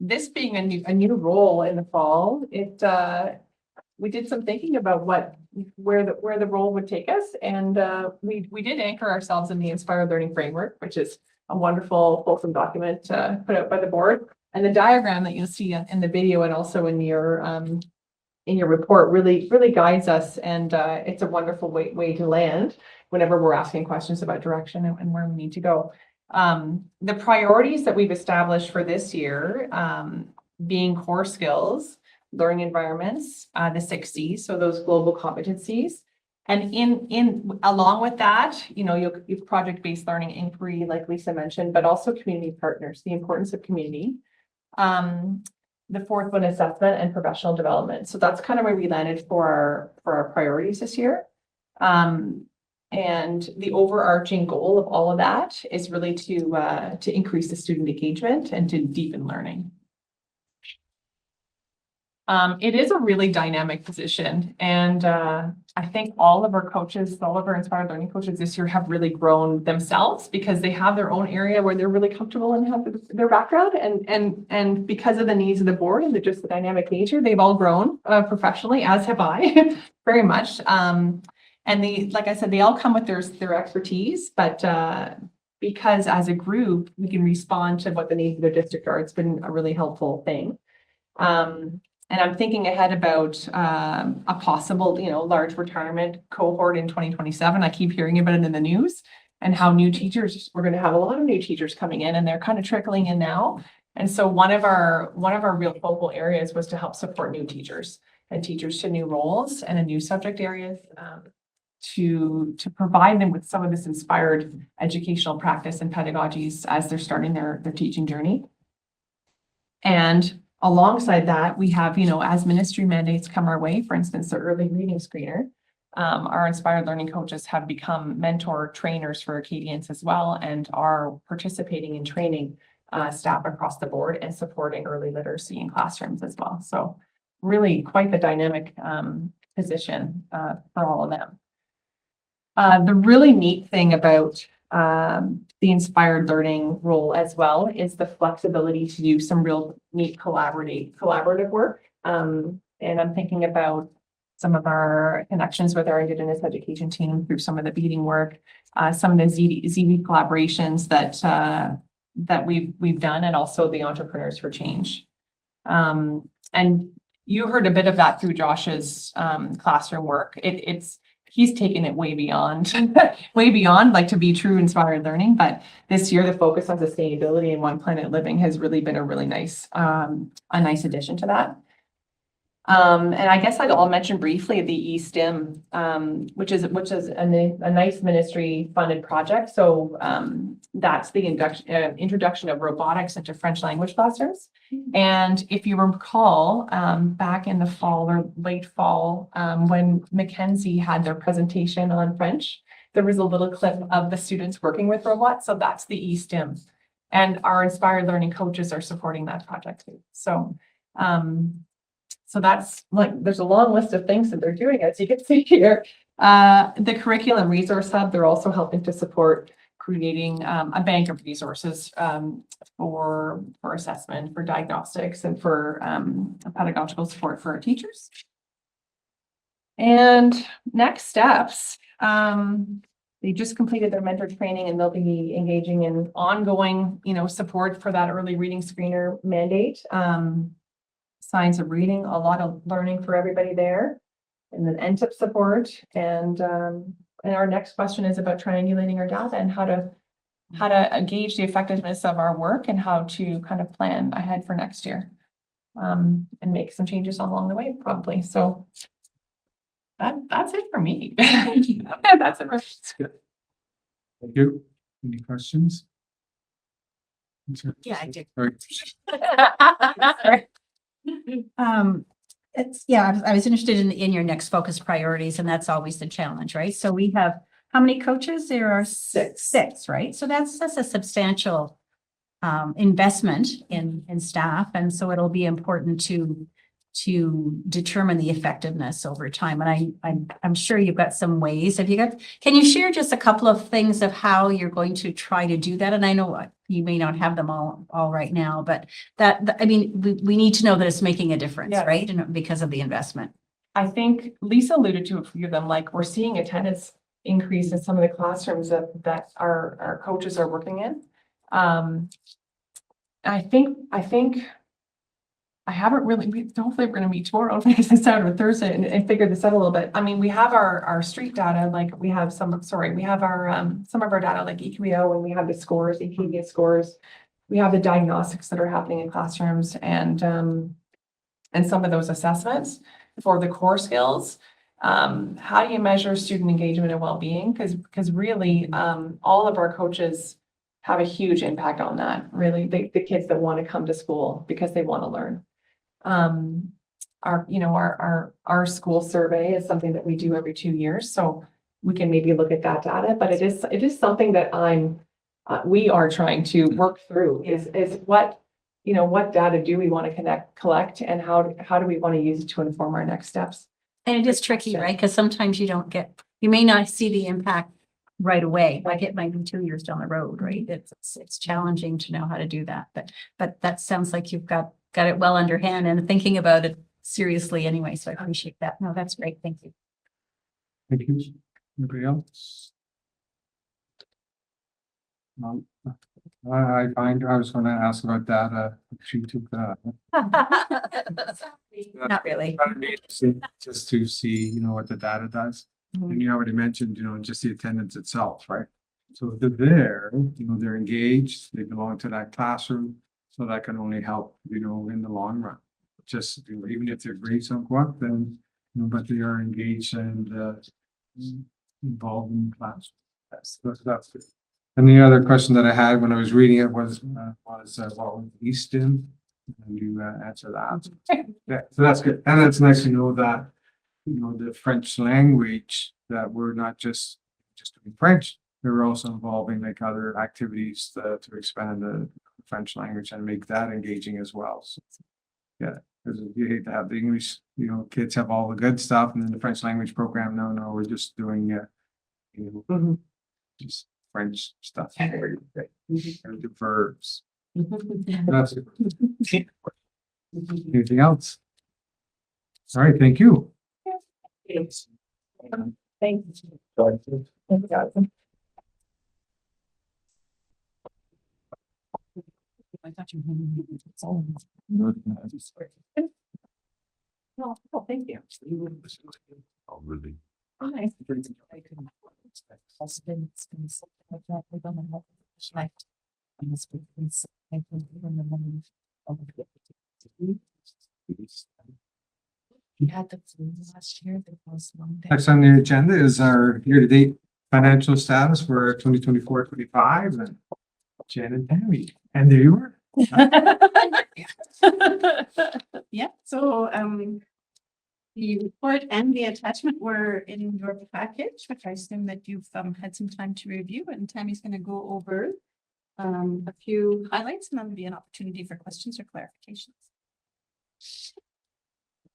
Speaker 15: This being a new role in the fall, we did some thinking about where the role would take us, and we did anchor ourselves in the Inspired Learning Framework, which is a wonderful fulsome document put out by the board. And the diagram that you'll see in the video and also in your report really guides us, and it's a wonderful way to land whenever we're asking questions about direction and where we need to go. The priorities that we've established for this year, being core skills, learning environments, the 6 Cs, so those global competencies. And along with that, you've project-based learning inquiry, like Lisa mentioned, but also community partners, the importance of community. The fourth one, assessment and professional development. So that's kind of where we landed for our priorities this year. And the overarching goal of all of that is really to increase the student engagement and to deepen learning. It is a really dynamic position, and I think all of our Inspired Learning coaches this year have really grown themselves because they have their own area where they're really comfortable and have their background, and because of the needs of the board and just the dynamic nature, they've all grown professionally, as have I, very much. And like I said, they all come with their expertise, but because as a group we can respond to what the needs of their district are, it's been a really helpful thing. And I'm thinking ahead about a possible, large retirement cohort in 2027. I keep hearing about it in the news, and how we're going to have a lot of new teachers coming in, and they're kind of trickling in now. And so one of our real focal areas was to help support new teachers and teachers to new roles and in new subject areas, to provide them with some of this inspired educational practice and pedagogies as they're starting their teaching journey. And alongside that, we have, as ministry mandates come our way, for instance, the early reading screener, our Inspired Learning coaches have become mentor trainers for Acadians as well, and are participating in training staff across the board and supporting early literacy in classrooms as well. So really quite the dynamic position for all of them. The really neat thing about the Inspired Learning role as well is the flexibility to do some real neat collaborative work. And I'm thinking about some of our connections with our Indigenous education team through some of the beading work, some of the ZV collaborations that we've done, and also the Entrepreneurs for Change. And you heard a bit of that through Josh's classroom work. He's taken it way beyond like to be true inspired learning. But this year, the focus on sustainability and One Planet Living has really been a really nice, a nice addition to that. And I guess I'll mention briefly the eSTEM, which is a nice ministry funded project. So that's the introduction of robotics into French language classrooms. And if you recall, back in the fall or late fall, when Mackenzie had their presentation on French, there was a little clip of the students working with robots. So that's the eSTEM. And our inspired learning coaches are supporting that project too. So so that's like, there's a long list of things that they're doing, as you can see here. The Curriculum Resource Hub, they're also helping to support creating a bank of resources for assessment, for diagnostics, and for pedagogical support for our teachers. And next steps, they just completed their mentor training and they'll be engaging in ongoing, support for that early reading screener mandate. Signs of reading, a lot of learning for everybody there, and then NTIP support. And our next question is about triangulating our data and how to gauge the effectiveness of our work and how to kind of plan ahead for next year, and make some changes along the way, probably. So that's it for me. That's it.
Speaker 1: Thank you. Any questions?
Speaker 3: Yeah, I do.
Speaker 1: Sorry.
Speaker 3: I was interested in your next focus priorities, and that's always the challenge, right? So we have, how many coaches? There are six, right? So that's a substantial investment in staff, and so it'll be important to determine the effectiveness over time. And I'm sure you've got some ways. Can you share just a couple of things of how you're going to try to do that? And I know you may not have them all right now, but we need to know that it's making a difference,
Speaker 15: Yes.
Speaker 3: right? And because of the investment.
Speaker 15: I think Lisa alluded to a few of them, like we're seeing attendance increase in some of the classrooms that our coaches are working in. I think I haven't really, hopefully we're going to meet tomorrow and figure this out, or Thursday, and figure this out a little bit. I mean, we have our street data, like we have some of our some of our data like EQEO, and we have the scores, EQVIA scores. We have the diagnostics that are happening in classrooms and some of those assessments for the core skills. How do you measure student engagement and well-being? Because really, all of our coaches have a huge impact on that. Really, the kids that want to come to school because they want to learn. Our school survey is something that we do every 2 years, so we can maybe look at that data. But it is something that we are trying to work through. Is what data do we want to collect, and how do we want to use it to inform our next steps?
Speaker 3: And it is tricky, right? Because sometimes you may not see the impact right away, like it might be 2 years down the road, right? It's challenging to know how to do that, but that sounds like you've got it well underhand and thinking about it seriously anyway. So I appreciate that. No, that's great. Thank you.
Speaker 1: Thank you. Anybody else? I was going to ask about data. She took that.
Speaker 3: Not really.
Speaker 1: Just to see, what the data does. And you already mentioned, just the attendance itself, right? So if they're there, they're engaged, they belong to that classroom. So that can only help, in the long run. Just, even if their grades don't go up, then, but they are engaged and involved in class. That's good. And the other question that I had when I was reading it was what was eSTEM? And you answer that. Yeah, so that's good. And it's nice to know that, the French language, that we're not just doing French, we're also involving like other activities to expand the French language and make that engaging as well. So, yeah, because you hate to have the English, kids have all the good stuff, and then the French language program, no, we're just doing, just French stuff. And the verbs. That's it. Anything else? All right, thank you.
Speaker 15: Thank you.
Speaker 14: I thought you were
Speaker 15: No, thank you.
Speaker 2: Oh, really?
Speaker 15: Oh, nice.
Speaker 14: We had the flu last year, the most long day.
Speaker 1: Next on the agenda is our year-to-date financial status for 2024-25, and Jen and Tammy. And there you are.
Speaker 3: Yeah, so the report and the attachment were in your package, which I assume that you've had some time to review, and Tammy's going to go over a few highlights, and then there'll be an opportunity for questions or clarifications.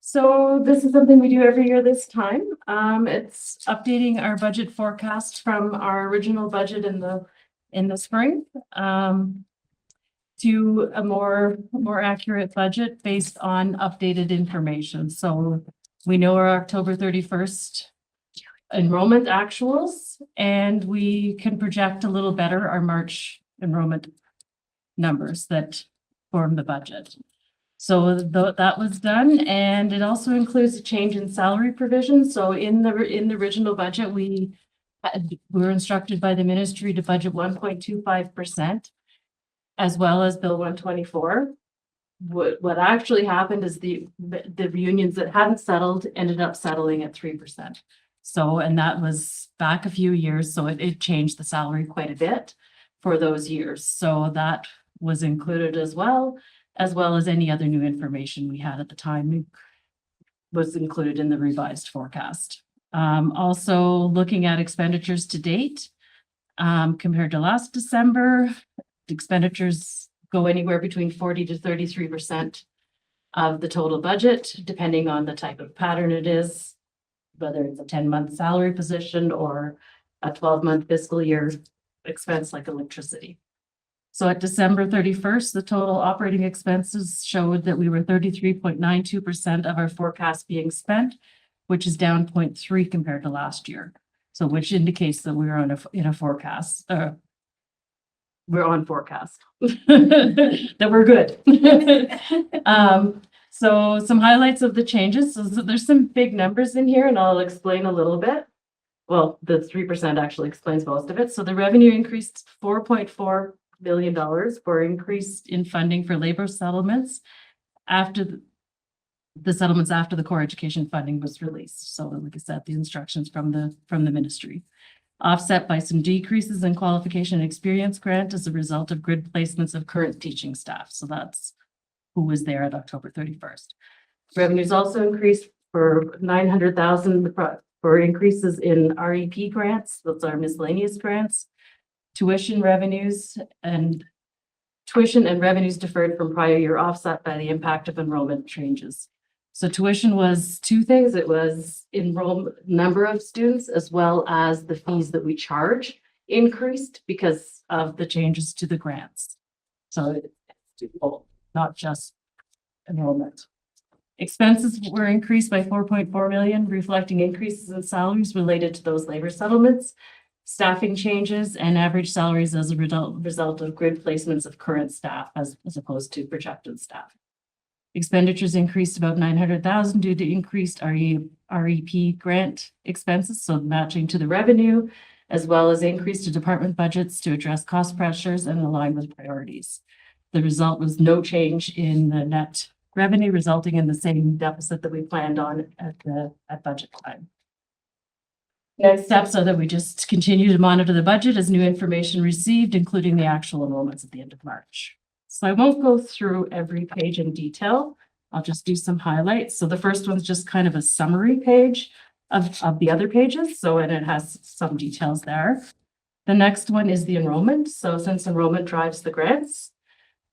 Speaker 16: So this is something we do every year this time. It's updating our budget forecast from our original budget in the spring to a more accurate budget based on updated information. So we know our October 31st enrollment actuals, and we can project a little better our March enrollment numbers that form the budget. So that was done, and it also includes a change in salary provision. So in the original budget, we were instructed by the ministry to budget 1.25%, as well as Bill 124. What actually happened is the reunions that hadn't settled ended up settling at 3%. So, and that was back a few years, so it changed the salary quite a bit for those years. So that was included as well as any other new information we had at the time was included in the revised forecast. Also looking at expenditures to date, compared to last December, expenditures go anywhere between 40 to 33% of the total budget, depending on the type of pattern it is, whether it's a 10-month salary position or a 12-month fiscal year expense like electricity. So at December 31st, the total operating expenses showed that we were 33.92% of our forecast being spent, which is down 0.3 compared to last year. So which indicates that we're in a forecast. We're on forecast. That we're good. So some highlights of the changes. So there's some big numbers in here, and I'll explain a little bit. Well, the 3% actually explains most of it. So the revenue increased $4.4 billion for increase in funding for labor settlements after the settlements after the core education funding was released. So like I said, the instructions from the ministry, offset by some decreases in qualification and experience grant as a result of grid placements of current teaching staff. So that's who was there at October 31st. Revenues also increased for $900,000 for increases in REP grants. Those are miscellaneous grants. Tuition and revenues deferred from prior year offset by the impact of enrollment changes. So tuition was two things. It was enrollment number of students as well as the fees that we charge increased because of the changes to the grants. So it's not just enrollment. Expenses were increased by 4.4 million, reflecting increases in salaries related to those labor settlements, staffing changes, and average salaries as a result of grid placements of current staff as opposed to projected staff. Expenditures increased about 900,000 due to increased REP grant expenses, so matching to the revenue, as well as increase to department budgets to address cost pressures and align with priorities. The result was no change in the net revenue, resulting in the same deficit that we planned on at budget time. Next steps are that we just continue to monitor the budget as new information received, including the actual enrollments at the end of March. So I won't go through every page in detail. I'll just do some highlights. So the first one's just kind of a summary page of the other pages. So, and it has some details there. The next one is the enrollment. So since enrollment drives the grants,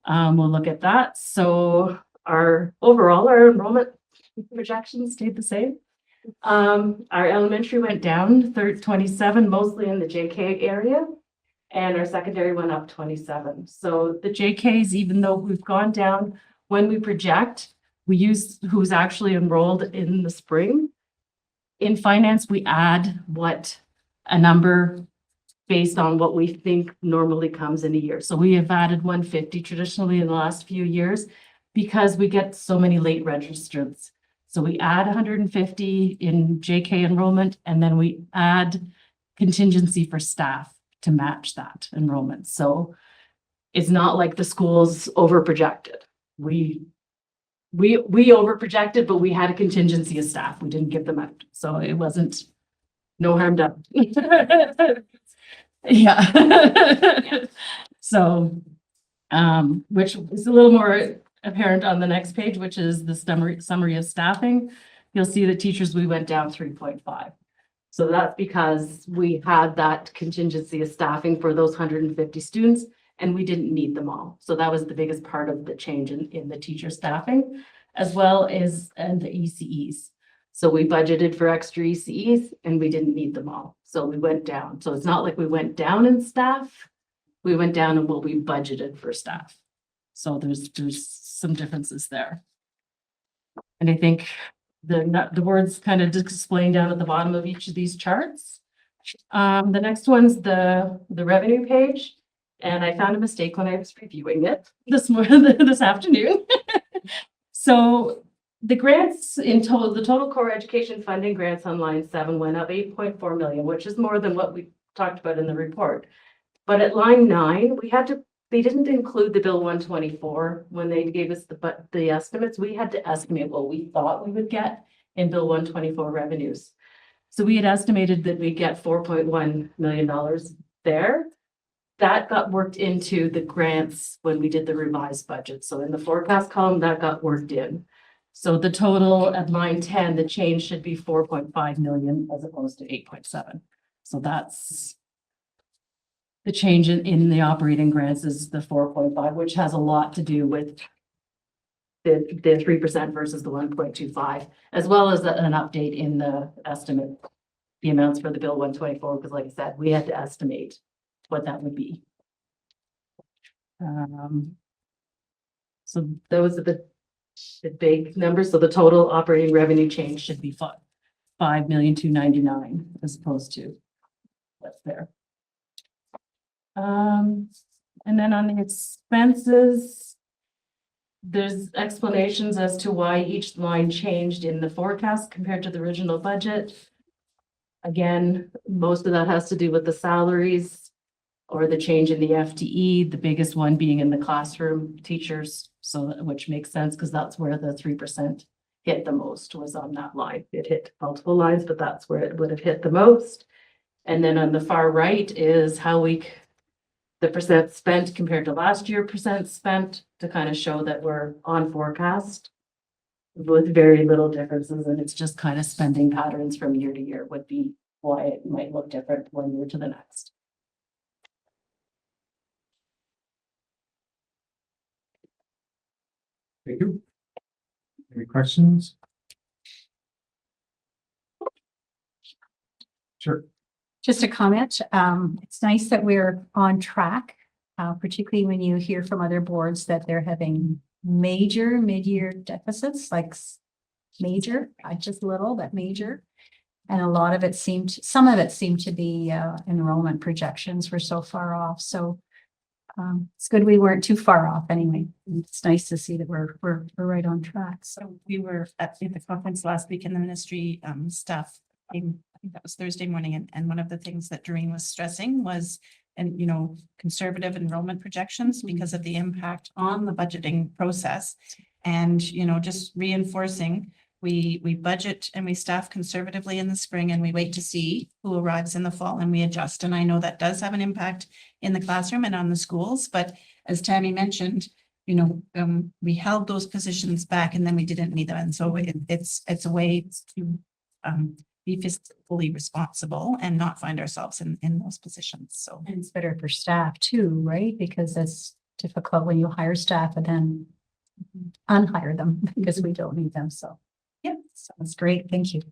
Speaker 16: we'll look at that. So our enrollment projections stayed the same. Our elementary went down 27, mostly in the JK area, and our secondary went up 27. So the JKs, even though we've gone down, when we project, we use who's actually enrolled in the spring. In finance, we add a number based on what we think normally comes in a year. So we have added 150 traditionally in the last few years because we get so many late registrants. So we add 150 in JK enrollment, and then we add contingency for staff to match that enrollment. So it's not like the school's over projected. We we over projected, but we had a contingency of staff. We didn't give them out. So it wasn't no harm done. Yeah. So, which is a little more apparent on the next page, which is the summary of staffing. You'll see the teachers, we went down 3.5. So that's because we had that contingency of staffing for those 150 students and we didn't need them all. So that was the biggest part of the change in the teacher staffing, as well as and the ECEs. So we budgeted for extra ECEs and we didn't need them all. So we went down. So it's not like we went down in staff. We went down in what we budgeted for staff. So there's some differences there. And I think the words kind of explain down at the bottom of each of these charts. The next one's the revenue page. And I found a mistake when I was reviewing it this afternoon. So the grants in total, the total core education funding grants on line 7 went up 8.4 million, which is more than what we talked about in the report. But at line 9, they didn't include the Bill 124 when they gave us the estimates. We had to estimate what we thought we would get in Bill 124 revenues. So we had estimated that we'd get $4.1 million there. That got worked into the grants when we did the revised budget. So in the forecast column, that got worked in. So the total at line 10, the change should be 4.5 million as opposed to 8.7. So that's the change in the operating grants is the 4.5, which has a lot to do with the 3% versus the 1.25, as well as an update in the estimate, the amounts for the Bill 124, because like I said, we had to estimate what that would be. So those are the big numbers. So the total operating revenue change should be 5,299,000 as opposed to what's there. And then on the expenses, there's explanations as to why each line changed in the forecast compared to the original budget. Again, most of that has to do with the salaries or the change in the FTE, the biggest one being in the classroom teachers. So which makes sense because that's where the 3% hit the most, was on that line. It hit multiple lines, but that's where it would have hit the most. And then on the far right is how the percent spent compared to last year percent spent, to kind of show that we're on forecast with very little differences. And it's just kind of spending patterns from year to year would be why it might look different one year to the next.
Speaker 1: Thank you. Any questions? Sure.
Speaker 3: Just a comment. It's nice that we're on track, particularly when you hear from other boards that they're having major mid-year deficits, like major, not just little, but major. And some of it seemed to be enrollment projections were so far off. So it's good we weren't too far off anyway. It's nice to see that we're right on track.
Speaker 17: So we were at the conference last week and the ministry staff came, I think that was Thursday morning. And one of the things that Doreen was stressing was, conservative enrollment projections because of the impact on the budgeting process. And, just reinforcing, we budget and we staff conservatively in the spring and we wait to see who arrives in the fall and we adjust. And I know that does have an impact in the classroom and on the schools, but as Tammy mentioned, we held those positions back and then we didn't need them. And so it's a way to be fiscally responsible and not find ourselves in those positions. So,
Speaker 3: and it's better for staff too, right? Because it's difficult when you hire staff and then unhire them because we don't need them. So yeah, sounds great. Thank you.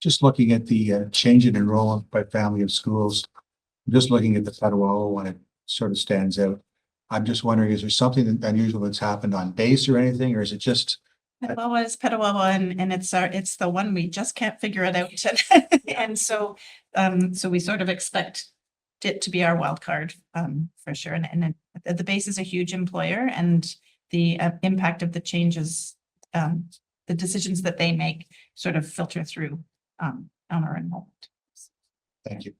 Speaker 13: Just looking at the change in enrollment by family of schools, just looking at the Petawawa one, it sort of stands out. I'm just wondering, is there something unusual that's happened on base or anything, or is it just?
Speaker 17: Petawawa is Petawawa, and it's the one we just can't figure it out. And so we sort of expect it to be our wild card for sure. And the base is a huge employer, and the impact of the changes, the decisions that they make sort of filter through on our enrollment.
Speaker 13: Thank you.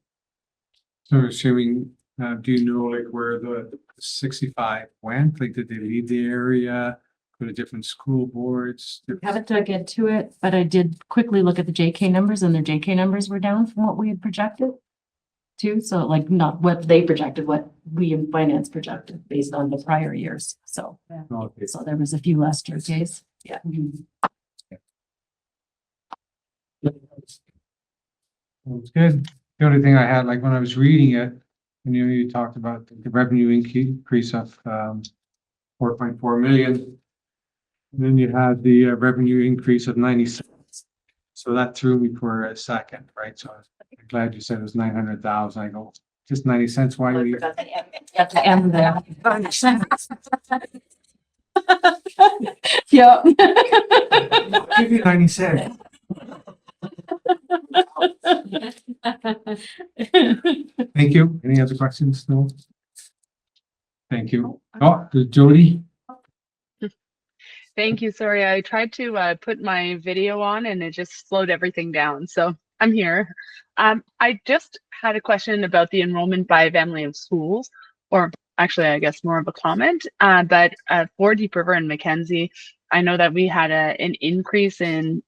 Speaker 1: So assuming Do you know like where the 65 went? Like, did they leave the area, go to different school boards?
Speaker 16: Haven't dug into it, but I did quickly look at the JK numbers and their JK numbers were down from what we had projected too. So like not what they projected, what we in finance projected based on the prior years. So,
Speaker 1: Okay.
Speaker 16: so there was a few less JKs. Yeah.
Speaker 1: It's good. The only thing I had, like when I was reading it, and you talked about the revenue increase of 4.4 million. And then you had the revenue increase of 90 cents. So that threw me for a second, right? So I'm glad you said it was 900,000. I go, just 90 cents. Why are you?
Speaker 16: At the end there. Yeah.
Speaker 1: Give you 90 cents. Thank you. Any other questions? No? Thank you. Oh, Jody?
Speaker 18: Thank you. Sorry, I tried to put my video on and it just slowed everything down. So I'm here. I just had a question about the enrollment by family of schools, or actually, I guess more of a comment. But for Deep River and Mackenzie, I know that we had an increase in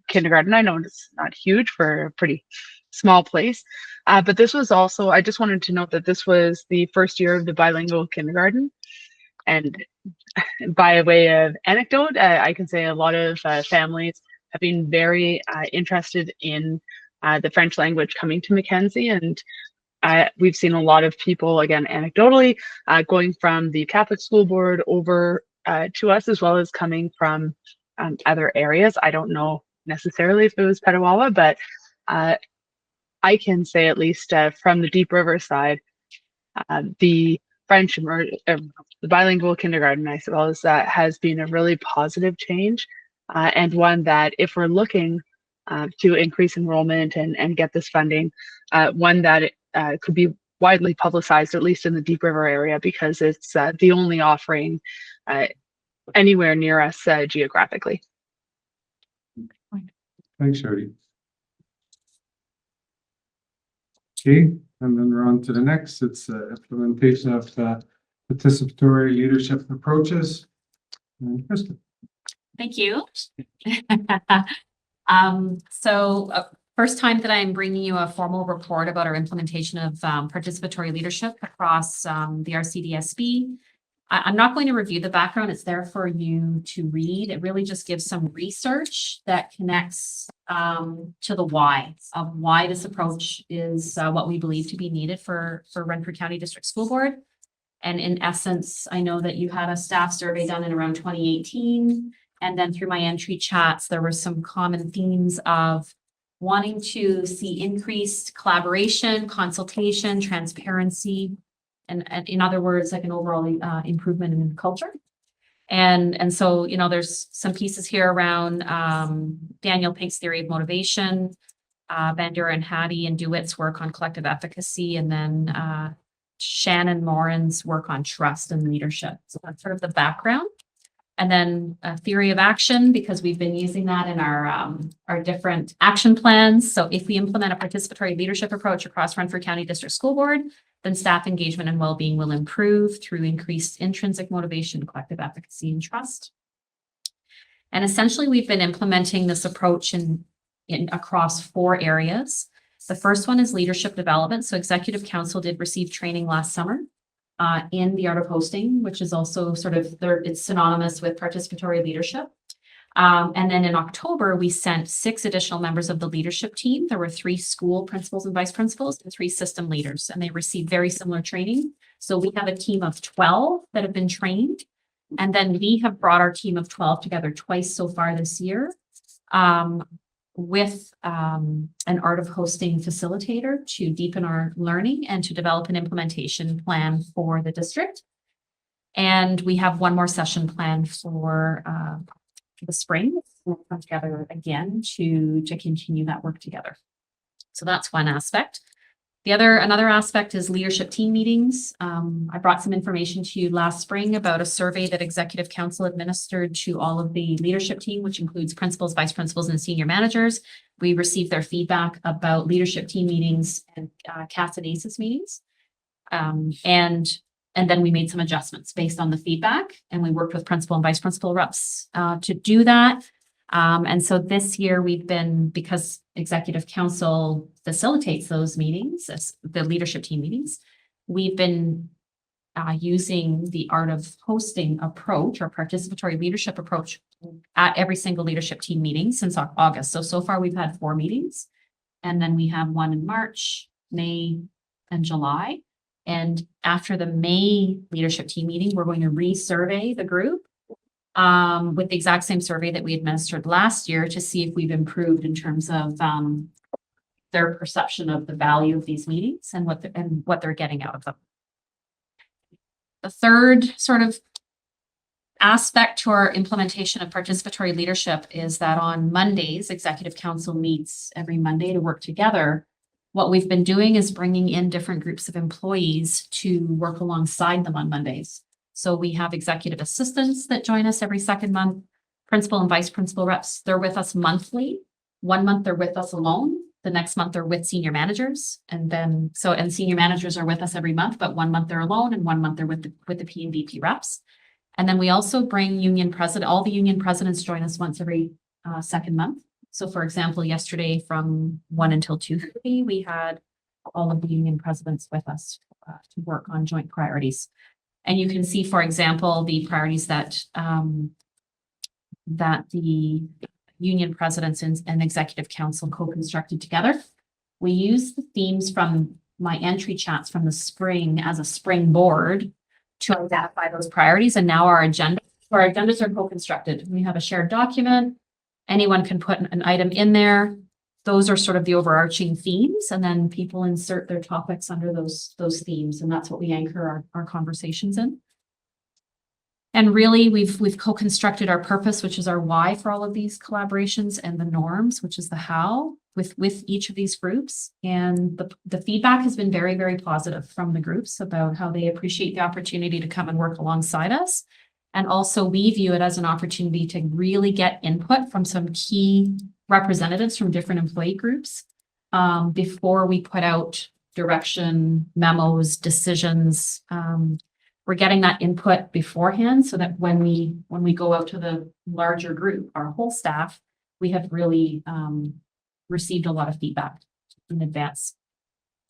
Speaker 18: kindergarten. I know it's not huge for a pretty small place, but this was also, I just wanted to note that this was the first year of the bilingual kindergarten. And by way of anecdote, I can say a lot of families have been very interested in the French language coming to Mackenzie. And we've seen a lot of people, again, anecdotally, going from the Catholic school board over to us, as well as coming from other areas. I don't know necessarily if it was Petawawa, but I can say at least from the Deep River side, the French the bilingual kindergarten, I suppose, has been a really positive change, and one that if we're looking to increase enrollment and get this funding, one that could be widely publicized, at least in the Deep River area, because it's the only offering anywhere near us geographically.
Speaker 1: Thanks, Jody. Okay, and then we're on to the next. It's implementation of participatory leadership approaches. Krista.
Speaker 5: Thank you. First time that I'm bringing you a formal report about our implementation of participatory leadership across the RCDSB. I'm not going to review the background. It's there for you to read. It really just gives some research that connects to the why of why this approach is what we believe to be needed for Renfrew County District School Board. And in essence, I know that you had a staff survey done in around 2018. And then through my entry chats, there were some common themes of wanting to see increased collaboration, consultation, transparency, and in other words, like an overall improvement in culture. And so, you know, there's some pieces here around Daniel Pink's theory of motivation, Bandura and Hattie and DeWitt's work on collective efficacy, and then Shannon Morin's work on trust and leadership. So that's sort of the background. And then a theory of action, because we've been using that in our different action plans. So if we implement a participatory leadership approach across Renfrew County District School Board, then staff engagement and well-being will improve through increased intrinsic motivation, collective efficacy, and trust. And essentially, we've been implementing this approach in across 4 areas. The first one is leadership development. So Executive Council did receive training last summer in the art of hosting, which is also sort of, it's synonymous with participatory leadership. And then in October, we sent 6 additional members of the leadership team. There were 3 school principals and vice principals and 3 system leaders, and they received very similar training. So we have a team of 12 that have been trained. And then we have brought our team of 12 together twice so far this year with an art of hosting facilitator to deepen our learning and to develop an implementation plan for the district. And we have one more session planned for the spring. We'll come together again to continue that work together. So that's one aspect. Another aspect is leadership team meetings. I brought some information to you last spring about a survey that Executive Council administered to all of the leadership team, which includes principals, vice principals, and senior managers. We received their feedback about leadership team meetings and CAS and ACES meetings. And then we made some adjustments based on the feedback, and we worked with principal and vice principal reps to do that. And so this year we've been, because executive council facilitates those meetings, the leadership team meetings, we've been using the art of hosting approach or participatory leadership approach at every single leadership team meeting since August. So far we've had 4 meetings, and then we have one in March, May, and July. And after the May leadership team meeting, we're going to resurvey the group with the exact same survey that we administered last year to see if we've improved in terms of their perception of the value of these meetings and what they're getting out of them. The third sort of aspect to our implementation of participatory leadership is that on Mondays, executive council meets every Monday to work together. What we've been doing is bringing in different groups of employees to work alongside them on Mondays. So we have executive assistants that join us every second month, principal and vice principal reps. They're with us monthly. 1 month they're with us alone. The next month they're with senior managers. And senior managers are with us every month, but 1 month they're alone and 1 month they're with the P and VP reps. And then we also bring all the union presidents join us once every second month. So for example, yesterday from 1 until 2:30, we had all of the union presidents with us to work on joint priorities. And you can see, for example, the priorities that the union presidents and executive council co-constructed together. We use the themes from my entry chats from the spring as a springboard to identify those priorities. And now our agendas are co-constructed. We have a shared document. Anyone can put an item in there. Those are sort of the overarching themes, and then people insert their topics under those themes, and that's what we anchor our conversations in. And really, we've co-constructed our purpose, which is our why for all of these collaborations, and the norms, which is the how, with each of these groups. And the feedback has been very, very positive from the groups about how they appreciate the opportunity to come and work alongside us. And also we view it as an opportunity to really get input from some key representatives from different employee groups before we put out direction, memos, decisions. We're getting that input beforehand so that when we go out to the larger group, our whole staff, we have really received a lot of feedback in advance.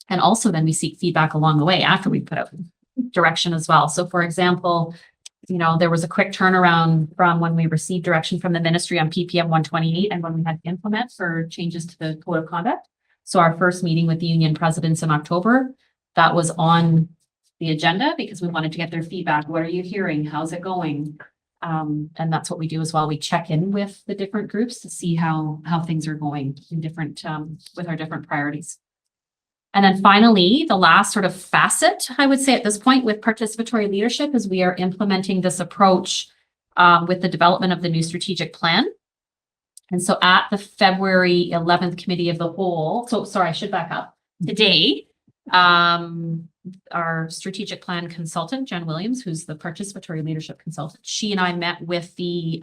Speaker 5: And also then we seek feedback along the way after we put out direction as well. So for example, there was a quick turnaround from when we received direction from the ministry on PPM 128 and when we had to implement for changes to the code of conduct. So our first meeting with the union presidents in October, that was on the agenda because we wanted to get their feedback. What are you hearing? How's it going? And that's what we do as well. We check in with the different groups to see how things are going in different with our different priorities. And then finally, the last sort of facet, I would say at this point with participatory leadership is we are implementing this approach with the development of the new strategic plan. And so at the February 11th committee of the whole, I should back up. Today, our strategic plan consultant, Jen Williams, who's the participatory leadership consultant, she and I met with the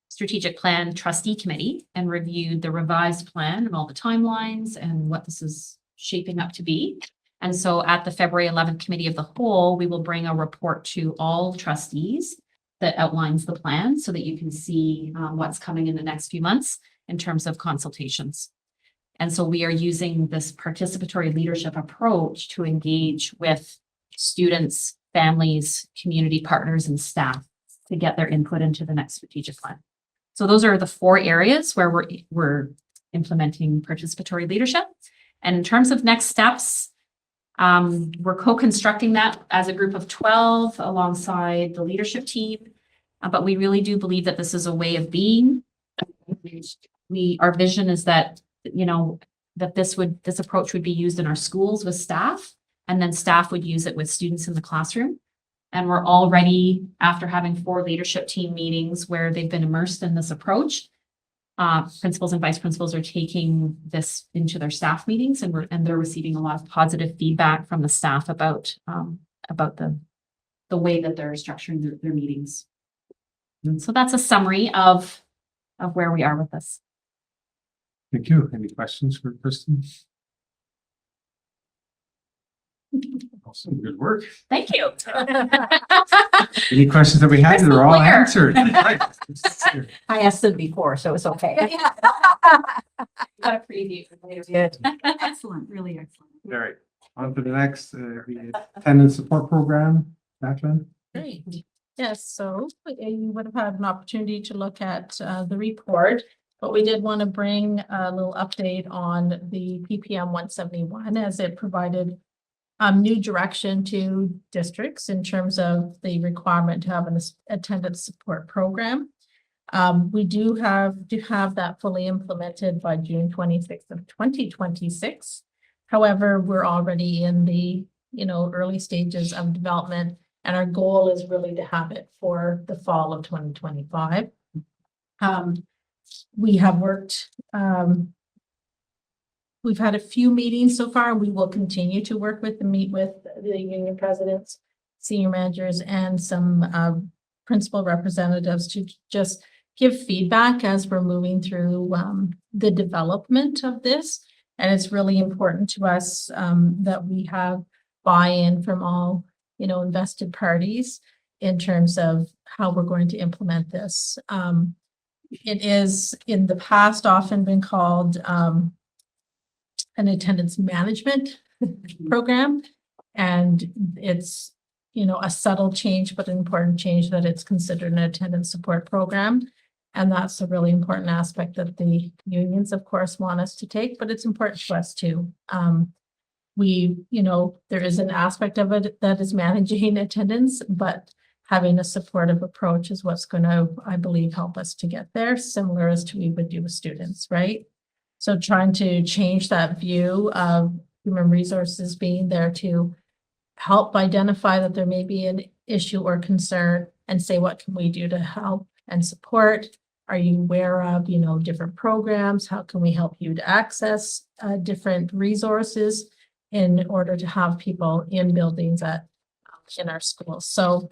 Speaker 5: strategic plan trustee committee and reviewed the revised plan and all the timelines and what this is shaping up to be. And so at the February 11th committee of the whole, we will bring a report to all trustees that outlines the plan so that you can see what's coming in the next few months in terms of consultations. And so we are using this participatory leadership approach to engage with students, families, community partners, and staff to get their input into the next strategic plan. So those are the 4 areas where we're implementing participatory leadership. And in terms of next steps, we're co-constructing that as a group of 12 alongside the leadership team. But we really do believe that this is a way of being. Our vision is that, that this approach would be used in our schools with staff, and then staff would use it with students in the classroom. And we're already, after having 4 leadership team meetings where they've been immersed in this approach, principals and vice principals are taking this into their staff meetings, and they're receiving a lot of positive feedback from the staff about the way that they're structuring their meetings. And so that's a summary of where we are with this.
Speaker 1: Thank you. Any questions for Kristen? Awesome, good work.
Speaker 5: Thank you.
Speaker 1: Any questions that we had,
Speaker 5: Crystal
Speaker 1: they're all
Speaker 5: clear.
Speaker 1: answered.
Speaker 3: I asked them before, so it's okay.
Speaker 5: Got a preview for later.
Speaker 3: Good. Excellent, really excellent.
Speaker 1: All right, on to the next, the attendance support program, Jacqueline.
Speaker 19: Great. Yes, so you would have had an opportunity to look at the report, but we did want to bring a little update on the PPM 171 as it provided new direction to districts in terms of the requirement to have an attendance support program. We do have to have that fully implemented by June 26th of 2026. However, we're already in the early stages of development, and our goal is really to have it for the fall of 2025. We have worked, we've had a few meetings so far. We will continue to work with meet with the union presidents, senior managers, and some principal representatives to just give feedback as we're moving through the development of this. And it's really important to us that we have buy-in from all, invested parties in terms of how we're going to implement this. It is in the past often been called an attendance management program. And it's, a subtle change, but an important change that it's considered an attendance support program. And that's a really important aspect that the unions, of course, want us to take, but it's important to us too. There is an aspect of it that is managing attendance, but having a supportive approach is what's going to, I believe, help us to get there, similar as to we would do with students, right? So trying to change that view of human resources being there to help identify that there may be an issue or concern and say, what can we do to help and support? Are you aware of, different programs? How can we help you to access different resources in order to have people in buildings in our schools? So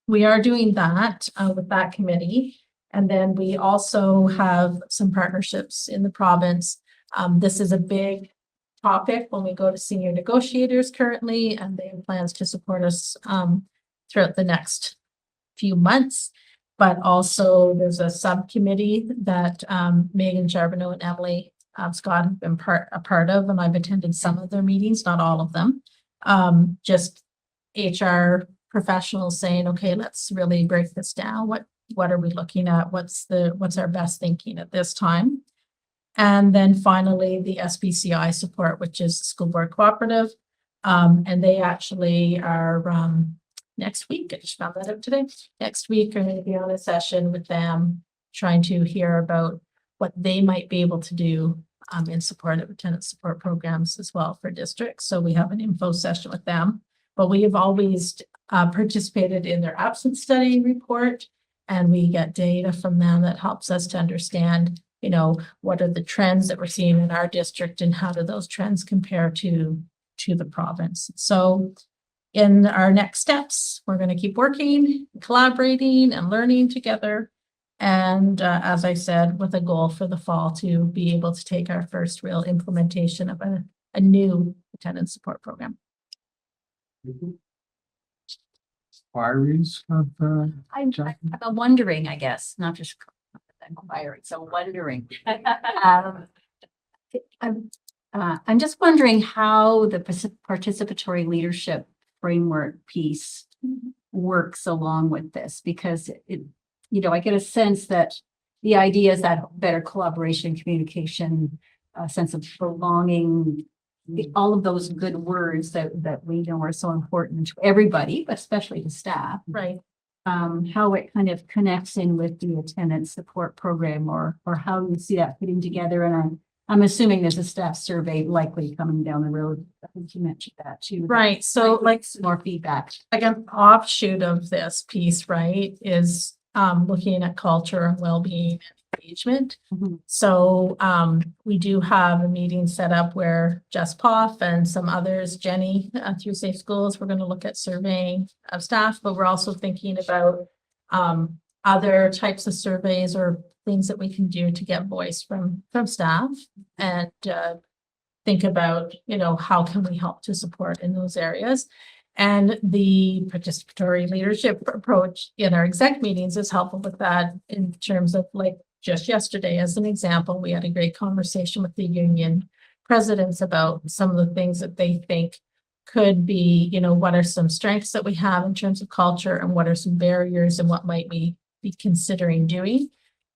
Speaker 19: we are doing that with that committee. And then we also have some partnerships in the province. This is a big topic when we go to senior negotiators currently, and they have plans to support us throughout the next few months. But also there's a subcommittee that Megan Charbonneau and Emily Scott have been a part of, and I've attended some of their meetings, not all of them. Just HR professionals saying, okay, let's really break this down. What are we looking at? What's our best thinking at this time? And then finally, the SBCI support, which is the School Board Cooperative. And they actually are next week, I just found that out today. Next week, we're going to be on a session with them, trying to hear about what they might be able to do in support of attendance support programs as well for districts. So we have an info session with them, but we have always participated in their absence study report, and we get data from them that helps us to understand, what are the trends that we're seeing in our district and how do those trends compare to the province. So in our next steps, we're going to keep working, collaborating, and learning together. And as I said, with a goal for the fall to be able to take our first real implementation of a new attendance support program.
Speaker 1: Inquiries of,
Speaker 3: I'm wondering, I guess, not just inquiring, so wondering. I'm just wondering how the participatory leadership framework piece works along with this, because I get a sense that the idea is that better collaboration, communication, a sense of belonging, all of those good words that we know are so important to everybody, but especially to staff.
Speaker 19: Right.
Speaker 3: How it kind of connects in with the attendance support program, or how you see that fitting together. And I'm assuming there's a staff survey likely coming down the road. I think you mentioned that too.
Speaker 19: Right. So like
Speaker 3: some more feedback.
Speaker 19: Like an offshoot of this piece, right, is looking at culture and well-being and engagement. So we do have a meeting set up where Jess Poff and some others, Jenny through Safe Schools, we're going to look at surveying of staff, but we're also thinking about other types of surveys or things that we can do to get voice from staff. And think about, how can we help to support in those areas? And the participatory leadership approach in our exec meetings is helpful with that in terms of, like, just yesterday, as an example, we had a great conversation with the union presidents about some of the things that they think could be, what are some strengths that we have in terms of culture, and what are some barriers, and what might we be considering doing.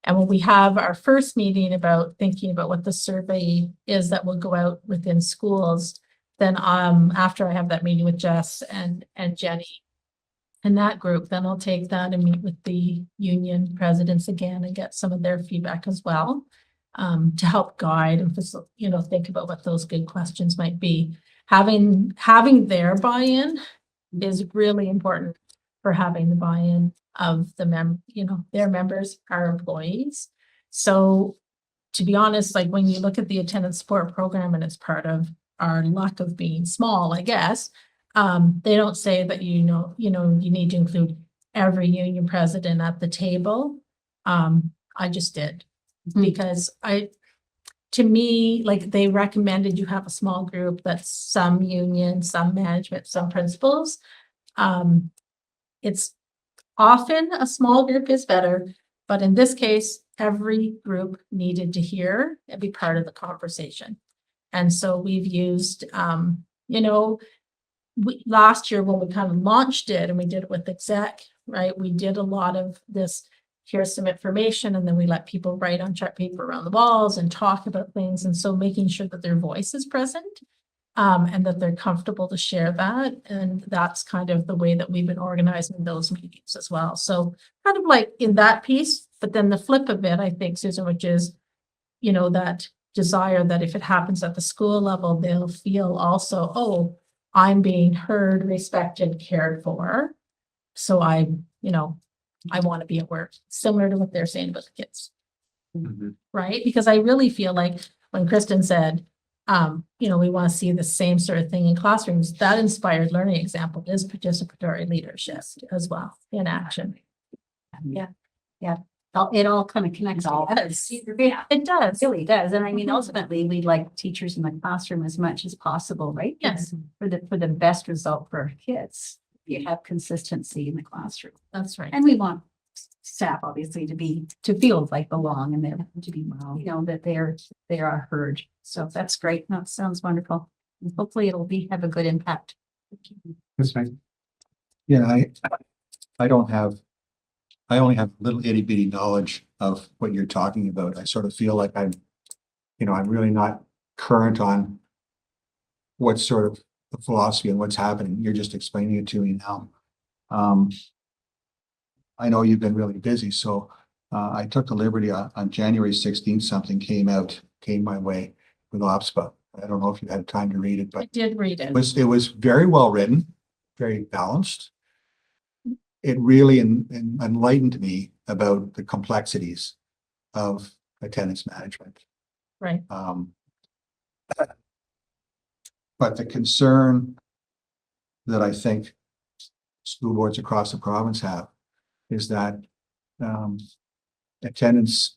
Speaker 19: And when we have our first meeting about thinking about what the survey is that will go out within schools, then after I have that meeting with Jess and Jenny and that group, then I'll take that and meet with the union presidents again and get some of their feedback as well, to help guide and think about what those good questions might be. Having their buy-in is really important for having the buy-in of their members, our employees. So to be honest, like when you look at the attendance support program, and it's part of our luck of being small, I guess, they don't say that, you need to include every union president at the table. I just did because to me, like, they recommended you have a small group that's some union, some management, some principals. It's often a small group is better, but in this case, every group needed to hear and be part of the conversation. And so we've used, last year when we kind of launched it and we did it with exec, right? We did a lot of this, here's some information, and then we let people write on chart paper around the walls and talk about things. And so making sure that their voice is present, and that they're comfortable to share that. And that's kind of the way that we've been organizing those meetings as well. So kind of like in that piece, but then the flip of it, I think, Susan, which is, that desire that if it happens at the school level, they'll feel also, oh, I'm being heard, respected, cared for. So I want to be at work, similar to what they're saying about the kids. Right? Because I really feel like when Kristen said, we want to see the same sort of thing in classrooms, that inspired learning example is participatory leadership as well in action.
Speaker 3: Yeah. It all kind of connects all.
Speaker 19: It does.
Speaker 3: It really does. And I mean, ultimately, we like teachers in the classroom as much as possible, right?
Speaker 19: Yes.
Speaker 3: For the best result for our kids, you have consistency in the classroom.
Speaker 19: That's right.
Speaker 3: And we want staff obviously to feel like belong, and they're to be, that they are heard. So that's great. That sounds wonderful. And hopefully it'll have a good impact.
Speaker 13: That's right. Yeah, I only have little itty bitty knowledge of what you're talking about. I sort of feel like I'm really not current on what's sort of the philosophy and what's happening. You're just explaining it to me now. I know you've been really busy, so I took the liberty on January 16th, something came my way with OPSPA. I don't know if you had time to read it, but
Speaker 19: I did read it.
Speaker 13: It was very well written, very balanced. It really enlightened me about the complexities of attendance management.
Speaker 19: Right.
Speaker 13: But the concern that I think school boards across the province have is that the attendance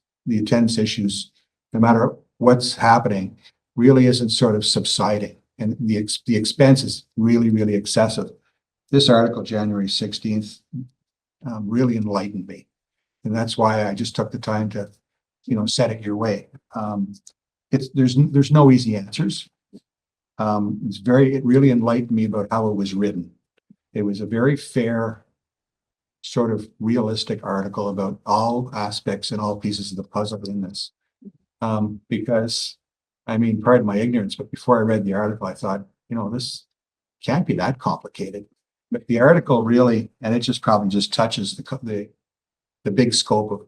Speaker 13: issues, no matter what's happening, really isn't sort of subsiding, and the expense is really, really excessive. This article, January 16th, really enlightened me. And that's why I just took the time to, set it your way. There's no easy answers. It really enlightened me about how it was written. It was a very fair, sort of realistic article about all aspects and all pieces of the puzzle in this. Because, pardon my ignorance, but before I read the article, I thought, this can't be that complicated. But the article really, and it probably just touches the big scope of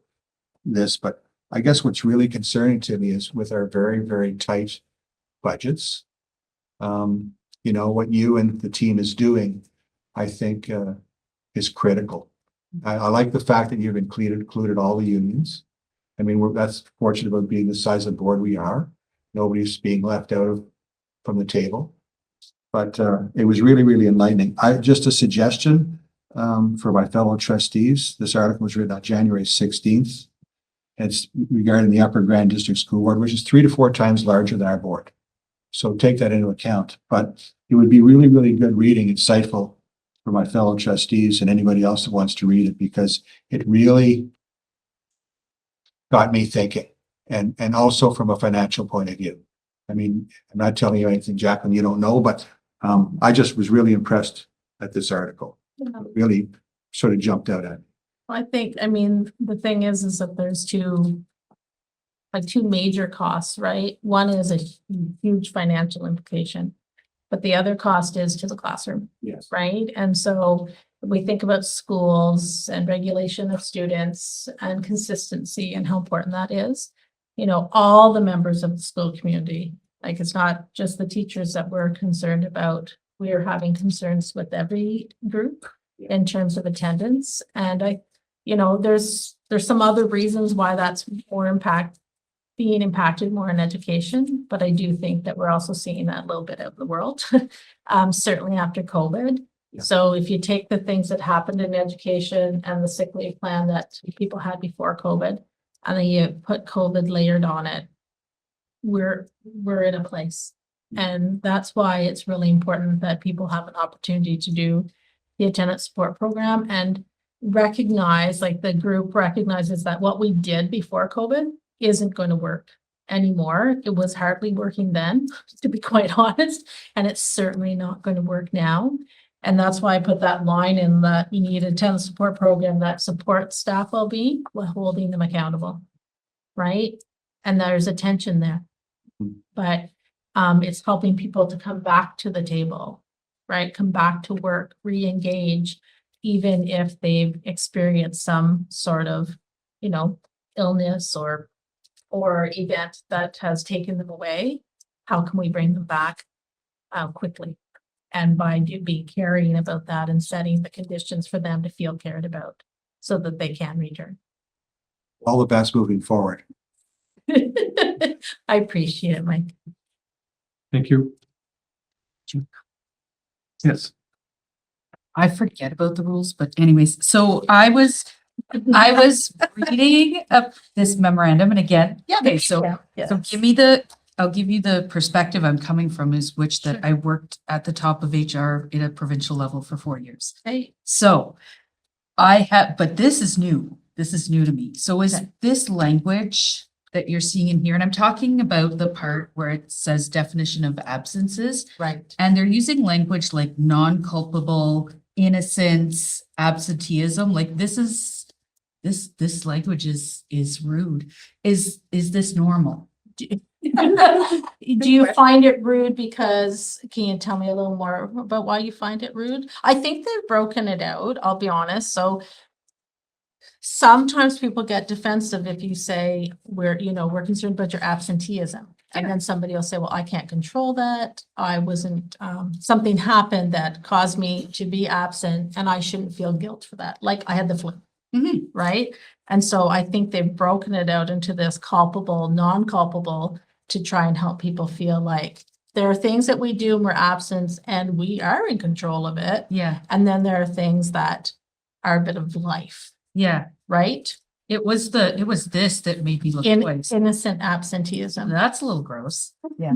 Speaker 13: this. But I guess what's really concerning to me is with our very, very tight budgets, what you and the team is doing, I think is critical. I like the fact that you've included all the unions. That's fortunate about being the size of the board we are. Nobody's being left out from the table. But it was really, really enlightening. Just a suggestion for my fellow trustees. This article was written on January 16th. It's regarding the Upper Grand District School Board, which is 3 to 4 times larger than our board. So take that into account, but it would be really, really good reading, insightful for my fellow trustees and anybody else that wants to read it, because it really got me thinking, and also from a financial point of view. I mean, I'm not telling you anything, Jacqueline, you don't know, but I just was really impressed at this article. It really sort of jumped out at me.
Speaker 19: I think, I mean, the thing is that there's two major costs, right? One is a huge financial implication, but the other cost is to the classroom.
Speaker 13: Yes.
Speaker 19: Right? And so we think about schools and regulation of students and consistency and how important that is. You know, all the members of the school community, like it's not just the teachers that we're concerned about. We are having concerns with every group in terms of attendance. And there's some other reasons why that's being impacted more in education, but I do think that we're also seeing that a little bit of the world, certainly after COVID.
Speaker 13: Yeah.
Speaker 19: So if you take the things that happened in education and the sick leave plan that people had before COVID, and then you put COVID layered on it, we're in a place. And that's why it's really important that people have an opportunity to do the attendance support program and recognize, like the group recognizes that what we did before COVID isn't going to work anymore. It was hardly working then, to be quite honest, and it's certainly not going to work now. And that's why I put that line in that you need a attendance support program that supports staff well-being while holding them accountable, right? And there's a tension there, but it's helping people to come back to the table, right? Come back to work, re-engage, even if they've experienced some sort of, illness or event that has taken them away. How can we bring them back quickly? And by being caring about that and setting the conditions for them to feel cared about so that they can return.
Speaker 13: All the best moving forward.
Speaker 19: I appreciate it, Mike.
Speaker 1: Thank you. Yes.
Speaker 14: I forget about the rules, but anyways, so I was reading this memorandum, and again, okay, so I'll give you the perspective I'm coming from, is which that I worked at the top of HR in a provincial level for 4 years.
Speaker 19: Hey.
Speaker 14: So but this is new. This is new to me. So is this language that you're seeing in here, and I'm talking about the part where it says definition of absences.
Speaker 19: Right.
Speaker 14: And they're using language like non-culpable, innocence, absenteeism. Like this language is rude. Is this normal?
Speaker 19: Do you find it rude because, can you tell me a little more about why you find it rude? I think they've broken it out, I'll be honest. So sometimes people get defensive if you say we're concerned about your absenteeism. And then somebody will say, well, I can't control that. I wasn't, something happened that caused me to be absent and I shouldn't feel guilt for that. Like I had the flu, right? And so I think they've broken it out into this culpable, non-culpable to try and help people feel like there are things that we do when we're absent and we are in control of it.
Speaker 14: Yeah.
Speaker 19: And then there are things that are a bit of life.
Speaker 14: Yeah.
Speaker 19: Right?
Speaker 14: It was this that made me look twice.
Speaker 19: Innocent absenteeism.
Speaker 14: That's a little gross. Yeah.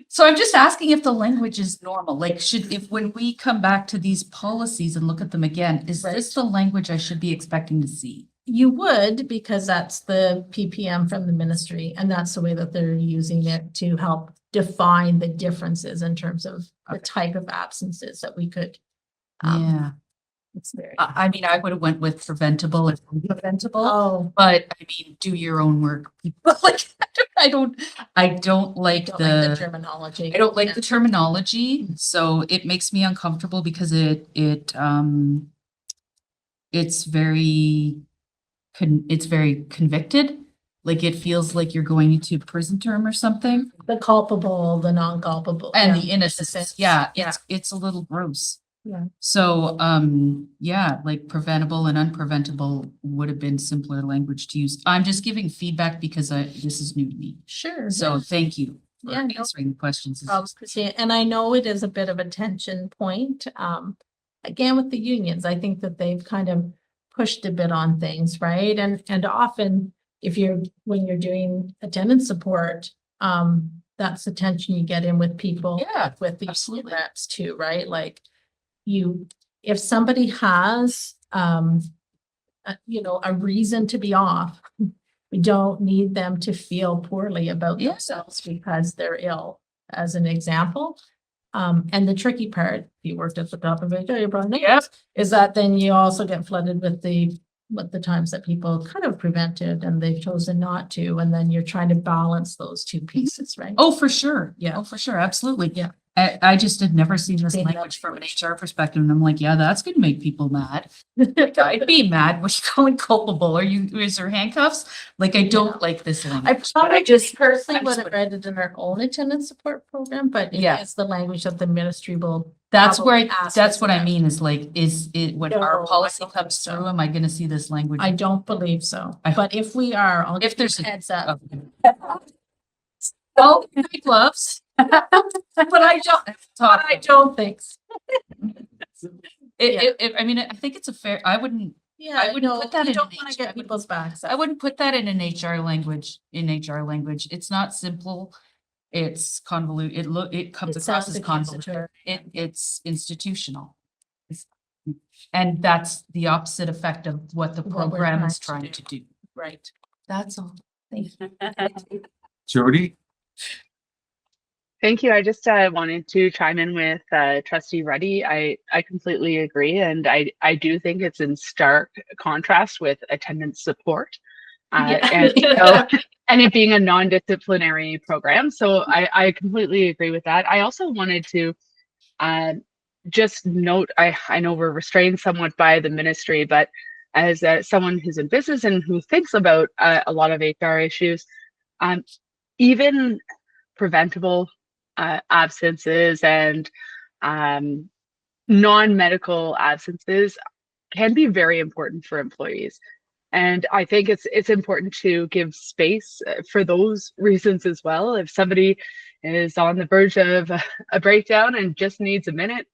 Speaker 14: So I'm just asking if the language is normal, like if when we come back to these policies and look at them again, is this the language I should be expecting to see?
Speaker 19: You would, because that's the PPM from the ministry, and that's the way that they're using it to help define the differences in terms of the type of absences that we could.
Speaker 14: Yeah.
Speaker 19: It's very.
Speaker 14: I mean, I would have went with preventable and preventable.
Speaker 19: Oh,
Speaker 14: but I mean, do your own work, people. Like, I don't like the
Speaker 19: terminology.
Speaker 14: I don't like the terminology, so it makes me uncomfortable because it's very convicted. Like it feels like you're going into prison term or something.
Speaker 19: The culpable, the non-culpable,
Speaker 14: and the innocence. Yeah, it's a little gross.
Speaker 19: Yeah.
Speaker 14: So, like preventable and unpreventable would have been simpler language to use. I'm just giving feedback because this is new to me.
Speaker 19: Sure.
Speaker 14: So thank you for
Speaker 19: Yeah,
Speaker 14: answering the questions.
Speaker 19: And I know it is a bit of a tension point. Again, with the unions, I think that they've kind of pushed a bit on things, right? And often when you're doing attendance support, that's the tension you get in with people.
Speaker 14: Yeah,
Speaker 19: With the
Speaker 14: absolutely.
Speaker 19: reps too, right? Like if somebody has, a reason to be off, we don't need them to feel poorly about
Speaker 14: Yeah.
Speaker 19: themselves because they're ill, as an example. And the tricky part, if you worked at the top of it, you probably know, is that then you also get flooded with the times that people kind of prevented and they've chosen not to, and then you're trying to balance those two pieces, right?
Speaker 14: Oh, for sure.
Speaker 19: Yeah.
Speaker 14: Oh, for sure. Absolutely.
Speaker 19: Yeah.
Speaker 14: I just had never seen this
Speaker 19: Seen that
Speaker 14: language from an HR perspective. And I'm like, yeah, that's gonna make people mad. Like, I'd be mad. Was you calling culpable? Is there handcuffs? Like, I don't like this
Speaker 19: I
Speaker 14: language.
Speaker 19: probably just personally
Speaker 14: I
Speaker 19: would
Speaker 14: just
Speaker 19: have read it in our own attendance support program, but
Speaker 14: Yeah.
Speaker 19: it's the language that the ministry will.
Speaker 14: That's where,
Speaker 19: probably ask
Speaker 14: that's
Speaker 19: us
Speaker 14: what I
Speaker 19: about.
Speaker 14: mean is like, is it, when
Speaker 19: No,
Speaker 14: our
Speaker 19: I
Speaker 14: policy
Speaker 19: don't
Speaker 14: comes
Speaker 19: think so.
Speaker 14: through, am I gonna see this language?
Speaker 19: I don't believe so,
Speaker 14: I-
Speaker 19: but if we are, I'll
Speaker 14: If
Speaker 19: give you
Speaker 14: there's
Speaker 19: a
Speaker 14: a-
Speaker 19: heads up.
Speaker 14: Oh, gloves.
Speaker 19: But I don't think so.
Speaker 14: I mean, I think it's a fair, I wouldn't
Speaker 19: Yeah,
Speaker 14: wouldn't
Speaker 19: no,
Speaker 14: put that
Speaker 19: you
Speaker 14: in
Speaker 19: don't
Speaker 14: an
Speaker 19: want
Speaker 14: H-
Speaker 19: to get people's backs
Speaker 14: I
Speaker 19: up.
Speaker 14: wouldn't put that in an HR language, It's not simple. It's convoluted. It comes
Speaker 19: It
Speaker 14: across
Speaker 19: sounds
Speaker 14: as convoluted. It's institutional. And that's the opposite effect of what the
Speaker 19: What we're
Speaker 14: program is
Speaker 19: trying
Speaker 14: trying
Speaker 19: to
Speaker 14: to do.
Speaker 19: Right.
Speaker 14: That's all. Thank you.
Speaker 1: Jody?
Speaker 18: Thank you. I just wanted to chime in with Trustee Ruddy. I completely agree, and I do think it's in stark contrast with attendance support, and it being a non-disciplinary program. So I completely agree with that. I also wanted to just note, I know we're restrained somewhat by the ministry, but as someone who's in business and who thinks about a lot of HR issues, even preventable absences and non-medical absences can be very important for employees. And I think it's important to give space for those reasons as well. If somebody is on the verge of a breakdown and just needs a minute,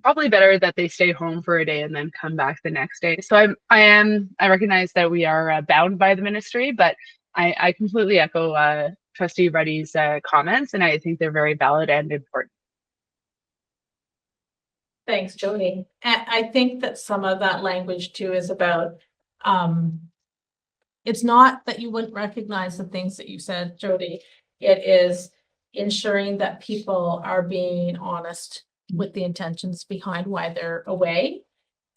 Speaker 18: probably better that they stay home for a day and then come back the next day. So I recognize that we are bound by the ministry, but I completely echo Trustee Ruddy's comments, and I think they're very valid and important.
Speaker 19: Thanks, Jody. And I think that some of that language too is about, it's not that you wouldn't recognize the things that you said, Jody. It is ensuring that people are being honest with the intentions behind why they're away.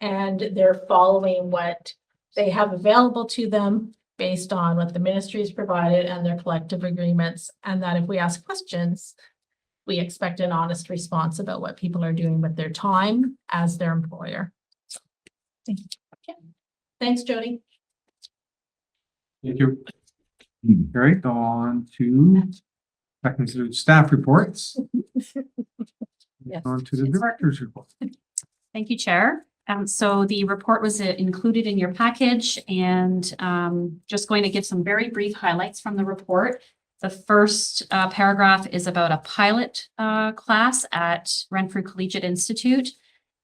Speaker 19: And they're following what they have available to them based on what the ministry has provided and their collective agreements. And that if we ask questions, we expect an honest response about what people are doing with their time as their employer. So, thank you. Thanks, Jody.
Speaker 1: Thank you. All right, on to, that concludes staff reports.
Speaker 19: Yes.
Speaker 1: On to the director's report.
Speaker 5: Thank you, Chair. So the report was included in your package, and just going to give some very brief highlights from the report. The first paragraph is about a pilot class at Renfrew Collegiate Institute.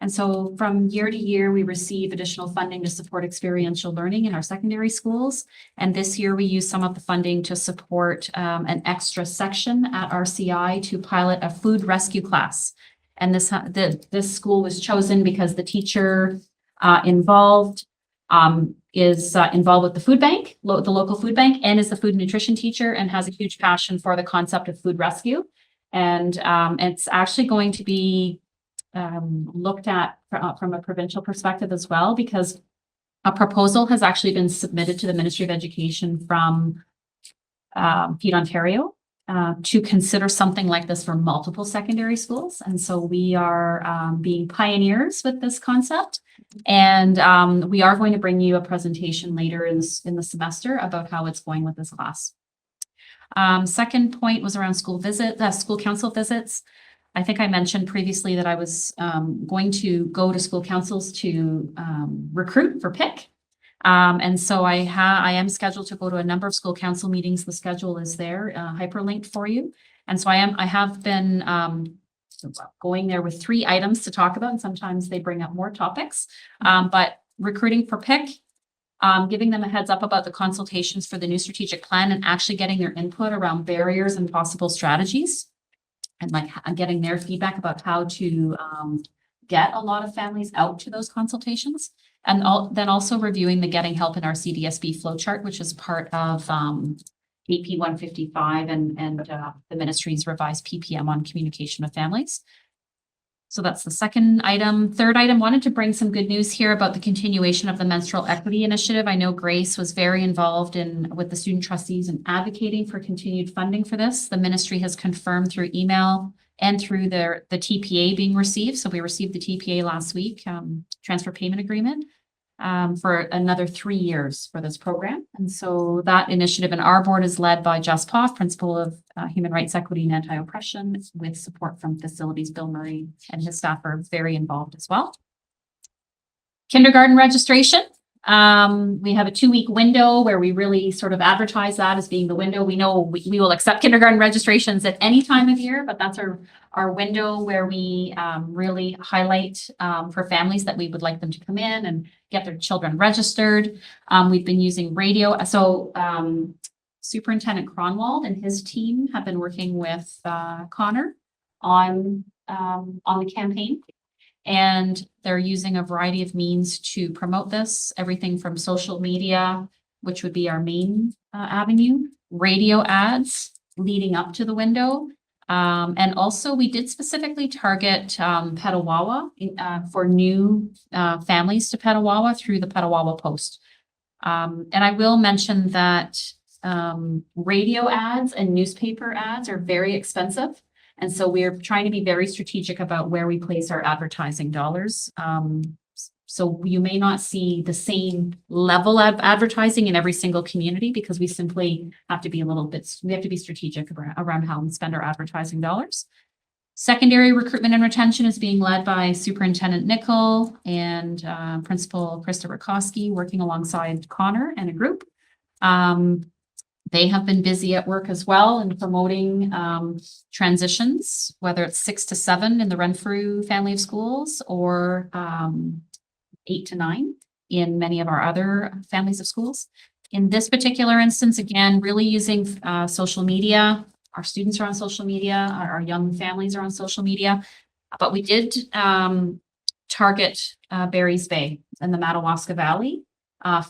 Speaker 5: And so from year to year, we receive additional funding to support experiential learning in our secondary schools. And this year we use some of the funding to support an extra section at RCI to pilot a food rescue class. And this school was chosen because the teacher involved is involved with the food bank, the local food bank, and is the food and nutrition teacher and has a huge passion for the concept of food rescue. And it's actually going to be looked at from a provincial perspective as well, because a proposal has actually been submitted to the Ministry of Education from Feed Ontario to consider something like this for multiple secondary schools. And so we are being pioneers with this concept. And we are going to bring you a presentation later in the semester about how it's going with this class. Second point was around school council visits. I think I mentioned previously that I was going to go to school councils to recruit for PIC. And so I am scheduled to go to a number of school council meetings. The schedule is there, hyperlinked for you. And so I have been going there with 3 items to talk about, and sometimes they bring up more topics. But recruiting for PIC, giving them a heads up about the consultations for the new strategic plan and actually getting their input around barriers and possible strategies. And like getting their feedback about how to get a lot of families out to those consultations. And then also reviewing the Getting Help in Our CDSB flowchart, which is part of AP 155 and the ministry's revised PPM on communication with families. So that's the second item. Third item, wanted to bring some good news here about the continuation of the menstrual equity initiative. I know Grace was very involved with the student trustees and advocating for continued funding for this. The ministry has confirmed through email and through the TPA being received. So we received the TPA last week, transfer payment agreement, for another 3 years for this program. And so that initiative in our board is led by Jess Poff, Principal of Human Rights, Equity and Anti-Oppression, with support from Facilities. Bill Murray and his staff are very involved as well. Kindergarten registration. We have a 2-week window where we really sort of advertise that as being the window. We know we will accept kindergarten registrations at any time of year, but that's our window where we really highlight for families that we would like them to come in and get their children registered. We've been using radio. So Superintendent Cronwald and his team have been working with Connor on the campaign. And they're using a variety of means to promote this, everything from social media, which would be our main avenue, radio ads leading up to the window. And also we did specifically target Petawawa for new families to Petawawa through the Petawawa Post. And I will mention that radio ads and newspaper ads are very expensive. And so we're trying to be very strategic about where we place our advertising dollars. So you may not see the same level of advertising in every single community because we simply have to be we have to be strategic around how we spend our advertising dollars. Secondary recruitment and retention is being led by Superintendent Nickel and Principal Krista Rakowski, working alongside Connor and a group. They have been busy at work as well in promoting transitions, whether it's 6 to 7 in the Renfrew family of schools or 8 to 9 in many of our other families of schools. In this particular instance, again, really using social media. Our students are on social media, our young families are on social media, but we did target Barry's Bay and the Madawaska Valley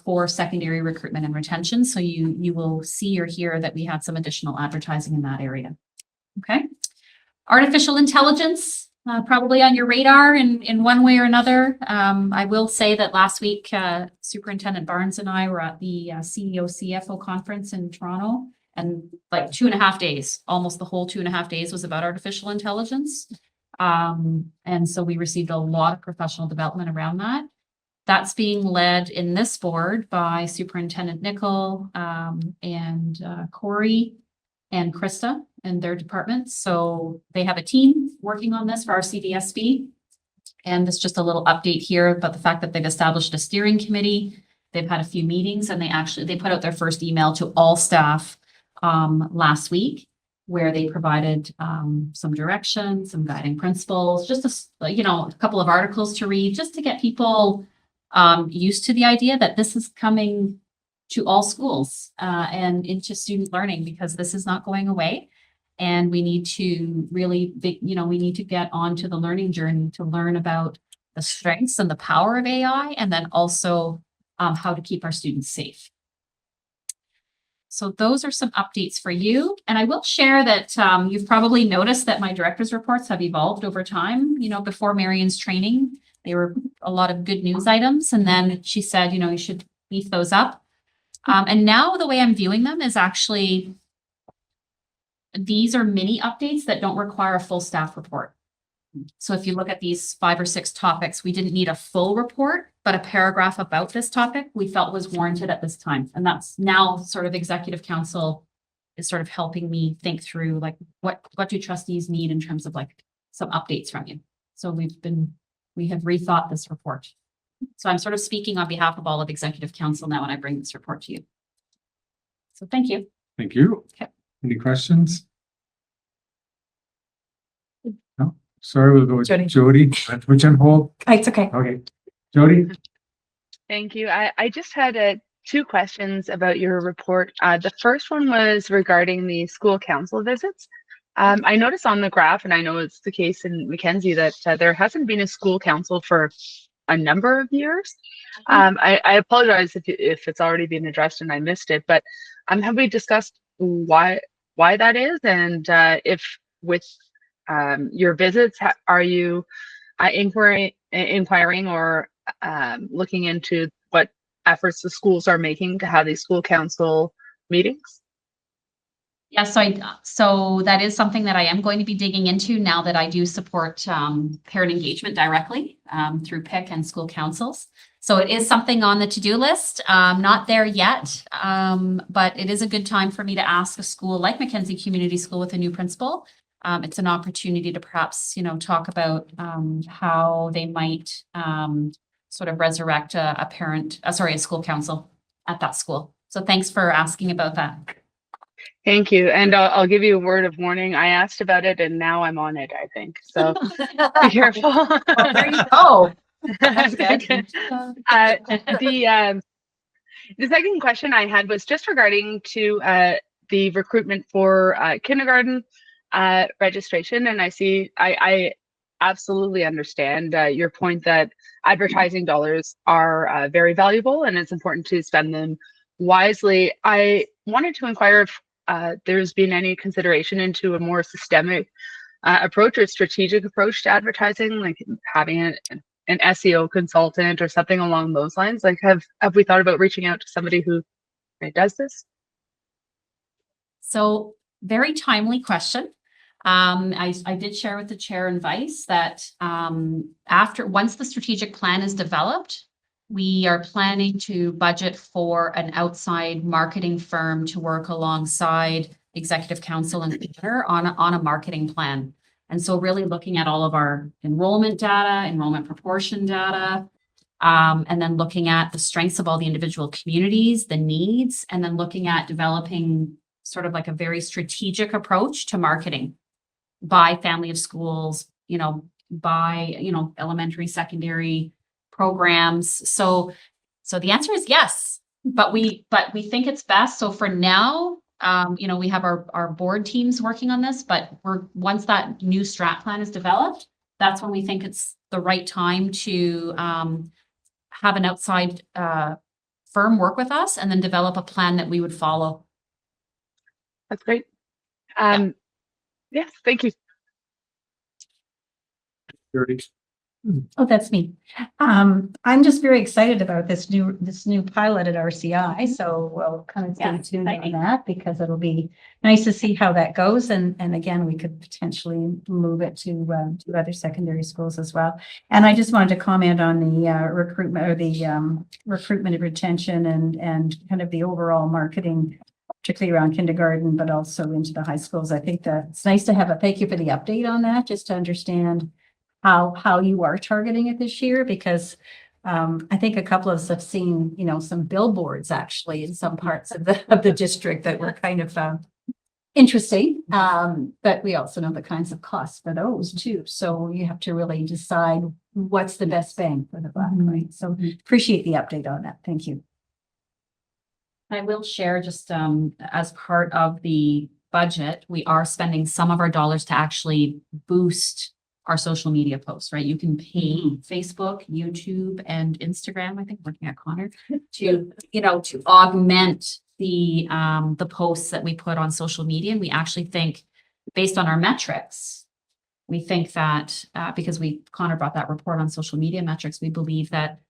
Speaker 5: for secondary recruitment and retention. So you will see or hear that we had some additional advertising in that area. Okay. Artificial intelligence, probably on your radar in one way or another. I will say that last week, Superintendent Barnes and I were at the CEO CFO conference in Toronto, and like 2.5 days, almost the whole 2.5 days was about artificial intelligence. And so we received a lot of professional development around that. That's being led in this board by Superintendent Nickel and Corey and Krista and their departments. So they have a team working on this for our CDSB. And this is just a little update here about the fact that they've established a steering committee. They've had a few meetings and they put out their first email to all staff last week, where they provided some direction, some guiding principles, just a couple of articles to read, just to get people used to the idea that this is coming to all schools and into student learning, because this is not going away. And we need to really, we need to get onto the learning journey to learn about the strengths and the power of AI, and then also how to keep our students safe. So those are some updates for you. And I will share that you've probably noticed that my director's reports have evolved over time. Before Marion's training, they were a lot of good news items. And then she said, you should beef those up. And now the way I'm viewing them is actually, these are mini updates that don't require a full staff report. So if you look at these 5 or 6 topics, we didn't need a full report, but a paragraph about this topic we felt was warranted at this time. And that's now sort of executive council is sort of helping me think through, like, what do trustees need in terms of like some updates from you. So we have rethought this report. So I'm sort of speaking on behalf of all of executive council now when I bring this report to you. So thank you.
Speaker 1: Thank you.
Speaker 5: Okay.
Speaker 1: Any questions? No? Sorry, we'll go with Jody. Which on hold?
Speaker 4: It's okay.
Speaker 1: Okay. Jody?
Speaker 18: Thank you. I just had two questions about your report. The first one was regarding the school council visits. I noticed on the graph, and I know it's the case in Mackenzie, that there hasn't been a school council for a number of years. I apologize if it's already been addressed and I missed it, but have we discussed why that is, and if with your visits, are you inquiring or looking into what efforts the schools are making to have these school council meetings?
Speaker 5: Yeah, so that is something that I am going to be digging into now that I do support parent engagement directly through PIC and school councils. So it is something on the to-do list. Not there yet, but it is a good time for me to ask a school like Mackenzie Community School with a new principal. It's an opportunity to perhaps, talk about how they might sort of resurrect a school council at that school. So thanks for asking about that.
Speaker 18: Thank you. And I'll give you a word of warning. I asked about it and now I'm on it, I think. So be careful.
Speaker 3: Well, there you go. That's
Speaker 18: Thank
Speaker 3: good.
Speaker 18: you. The second question I had was just regarding to the recruitment for kindergarten registration. And I absolutely understand your point that advertising dollars are very valuable and it's important to spend them wisely. I wanted to inquire if there's been any consideration into a more systemic approach or strategic approach to advertising, like having an SEO consultant or something along those lines. Like, have we thought about reaching out to somebody who does this?
Speaker 5: So very timely question. I did share with the chair and vice that once the strategic plan is developed, we are planning to budget for an outside marketing firm to work alongside executive council and leader on a marketing plan. And so really looking at all of our enrollment data, enrollment proportion data, and then looking at the strengths of all the individual communities, the needs, and then looking at developing sort of like a very strategic approach to marketing by family of schools, by, elementary, secondary programs. So the answer is yes, but we think it's best. So for now, we have our board teams working on this, but once that new strat plan is developed, that's when we think it's the right time to have an outside firm work with us and then develop a plan that we would follow.
Speaker 18: That's great. Yes, thank you.
Speaker 3: Oh, that's me. I'm just very excited about this new pilot at RCI. So we'll kind of stay tuned on that because it'll be nice to see how that goes. And again, we could potentially move it to other secondary schools as well. And I just wanted to comment on the recruitment or the recruitment and retention and kind of the overall marketing, particularly around kindergarten, but also into the high schools. I think that it's nice to have thank you for the update on that, just to understand how you are targeting it this year, because I think a couple of us have seen, some billboards actually in some parts of the district that were kind of interesting. But we also know the kinds of costs for those too. So you have to really decide what's the best bang for the buck, right? So appreciate the update on that. Thank you.
Speaker 5: I will share just as part of the budget, we are spending some of our dollars to actually boost our social media posts, right? You can pay Facebook, YouTube, and Instagram, I think, working at Connor, to augment the posts that we put on social media. And we actually think, based on our metrics, we think that because Connor brought that report on social media metrics, we believe that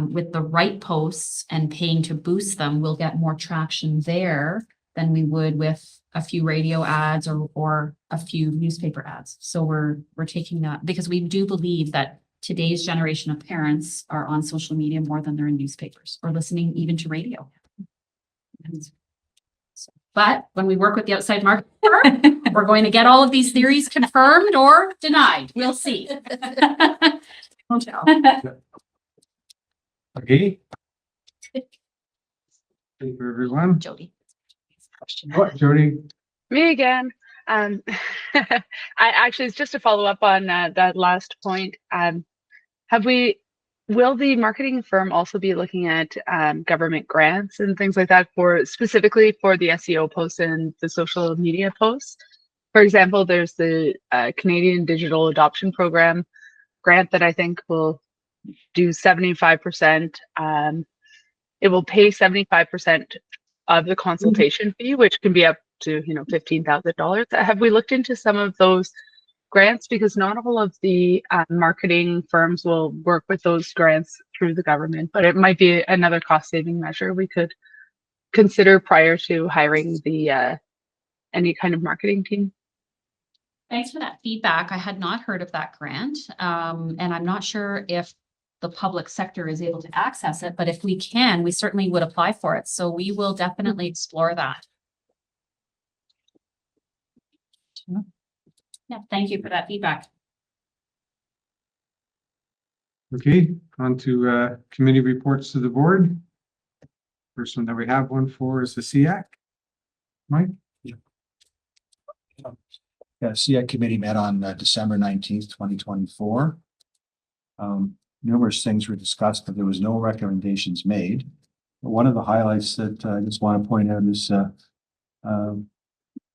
Speaker 5: with the right posts and paying to boost them, we'll get more traction there than we would with a few radio ads or a few newspaper ads. So we're taking that because we do believe that today's generation of parents are on social media more than they're in newspapers or listening even to radio. But when we work with the outside market firm, we're going to get all of these theories confirmed or denied. We'll see. We'll tell.
Speaker 1: Okay. Thank you, everyone.
Speaker 5: Jody.
Speaker 1: What, Jody?
Speaker 18: Me again. I actually, it's just to follow up on that last point. Have we Will the marketing firm also be looking at government grants and things like that for specifically for the SEO posts and the social media posts? For example, there's the Canadian Digital Adoption Program grant that I think will do 75%. It will pay 75% of the consultation fee, which can be up to $15,000. Have we looked into some of those grants? Because not all of the marketing firms will work with those grants through the government, but it might be another cost-saving measure we could consider prior to hiring the any kind of marketing team.
Speaker 5: Thanks for that feedback. I had not heard of that grant, and I'm not sure if the public sector is able to access it, but if we can, we certainly would apply for it. So we will definitely explore that. Yeah, thank you for that feedback.
Speaker 1: Okay, on to committee reports to the board. First one that we have one for is the SEAC. Mike?
Speaker 13: Yeah, SEAC committee met on December 19th, 2024. Numerous things were discussed, but there was no recommendations made. But one of the highlights that I just want to point out is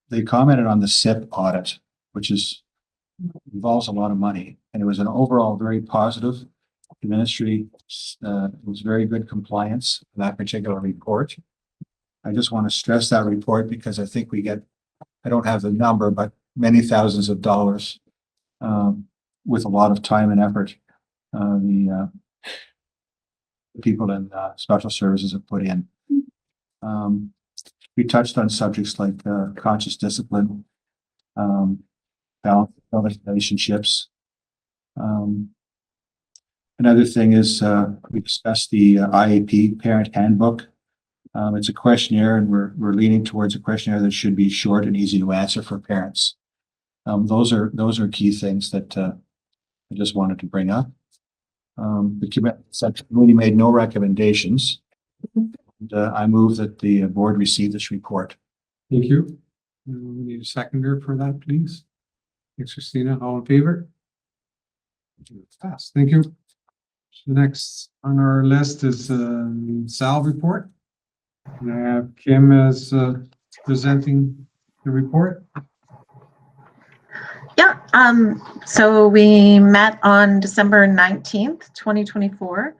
Speaker 13: they commented on the SIP audit, which involves a lot of money, and it was an overall very positive. The ministry was very good compliance for that particular report. I just want to stress that report because I think we get, I don't have the number, but many thousands of dollars with a lot of time and effort the people in special services have put in. We touched on subjects like conscious discipline, balance relationships. Another thing is we discussed the IAP parent handbook. It's a questionnaire, and we're leaning towards a questionnaire that should be short and easy to answer for parents. Those are key things that I just wanted to bring up. The committee made no recommendations. And, I move that the board receive this report.
Speaker 1: Thank you. We need a seconder for that, please. Thanks, Christina. All in favor? Pass. Thank you. Next on our list is SAL report. And I have Kim as presenting the report.
Speaker 20: Yeah, so we met on December 19th, 2024.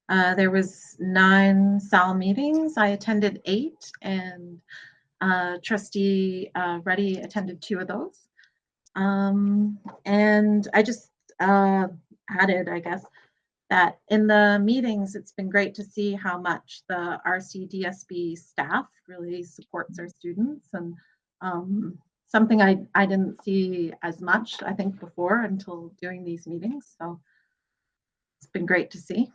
Speaker 20: There was 9 SAL meetings. I attended 8, and Trustee Reddy attended 2 of those. And I just added, I guess, that in the meetings, it's been great to see how much the RCDSB staff really supports our students, and something I didn't see as much, I think, before until doing these meetings. So it's been great to see.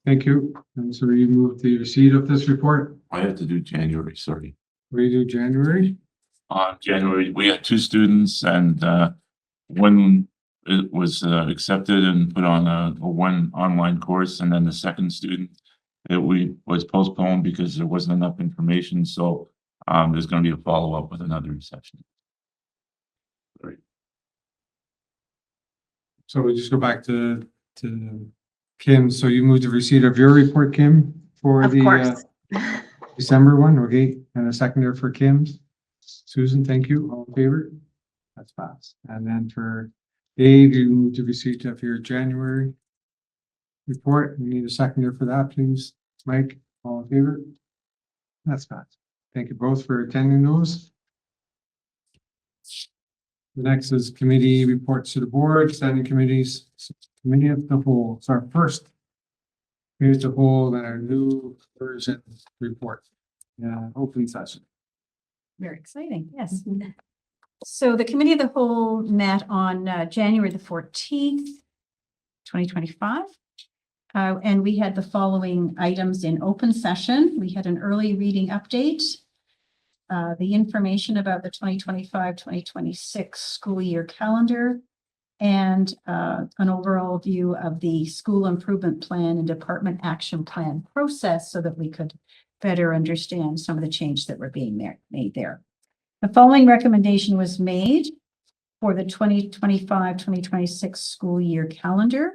Speaker 1: Thank you. And so you move the receipt of this report.
Speaker 2: I have to do January, sorry.
Speaker 1: We do January.
Speaker 2: On January, we had 2 students, and one it was accepted and put on a one online course, and then the second student was postponed because there wasn't enough information. So there's going to be a follow-up with another session. Sorry.
Speaker 1: So we just go back to Kim. So you moved the receipt of your report, Kim, for
Speaker 20: Of
Speaker 1: the
Speaker 20: course.
Speaker 1: December one, okay, and a seconder for Kim's. Susan, thank you. All in favor? That's passed. And then for Dave, you moved the receipt of your January report. We need a seconder for that, please. Mike, all in favor? That's passed. Thank you both for attending those. The next is committee reports to the board, standing committees, committee of the whole. So our first here's the whole and our new version report. Yeah, open session.
Speaker 3: Very exciting, yes. So the Committee of the Whole met on January the 14th, 2025. And we had the following items in open session. We had an early reading update, the information about the 2025-2026 school year calendar, and an overall view of the school improvement plan and department action plan process so that we could better understand some of the changes that were being made there. The following recommendation was made for the 2025-2026 school year calendar.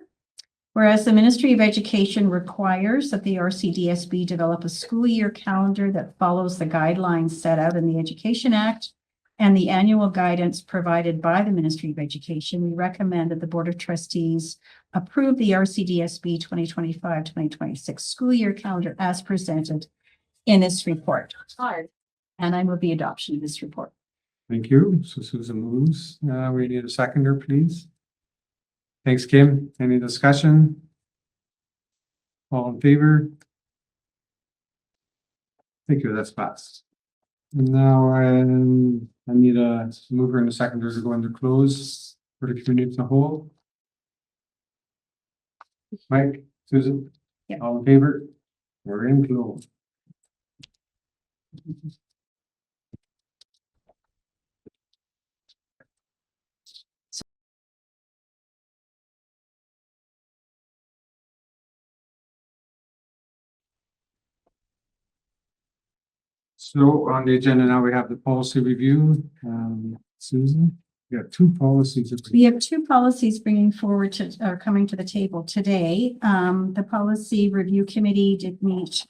Speaker 3: Whereas the Ministry of Education requires that the RCDSB develop a school year calendar that follows the guidelines set out in the Education Act and the annual guidance provided by the Ministry of Education, we recommend that the Board of Trustees approve the RCDSB 2025-2026 school year calendar as presented in this report. And I move the adoption of this report.
Speaker 1: Thank you. So Susan moves. We need a seconder, please. Thanks, Kim. Any discussion? All in favor? Thank you. That's passed. And now I need a mover and a seconder to go into close for the community as a whole. Mike, Susan?
Speaker 3: Yeah.
Speaker 1: All in favor? We're in close. So on the agenda now, we have the policy review. Susan, we have two policies.
Speaker 3: We have two policies bringing forward to, or coming to the table today. The Policy Review Committee did meet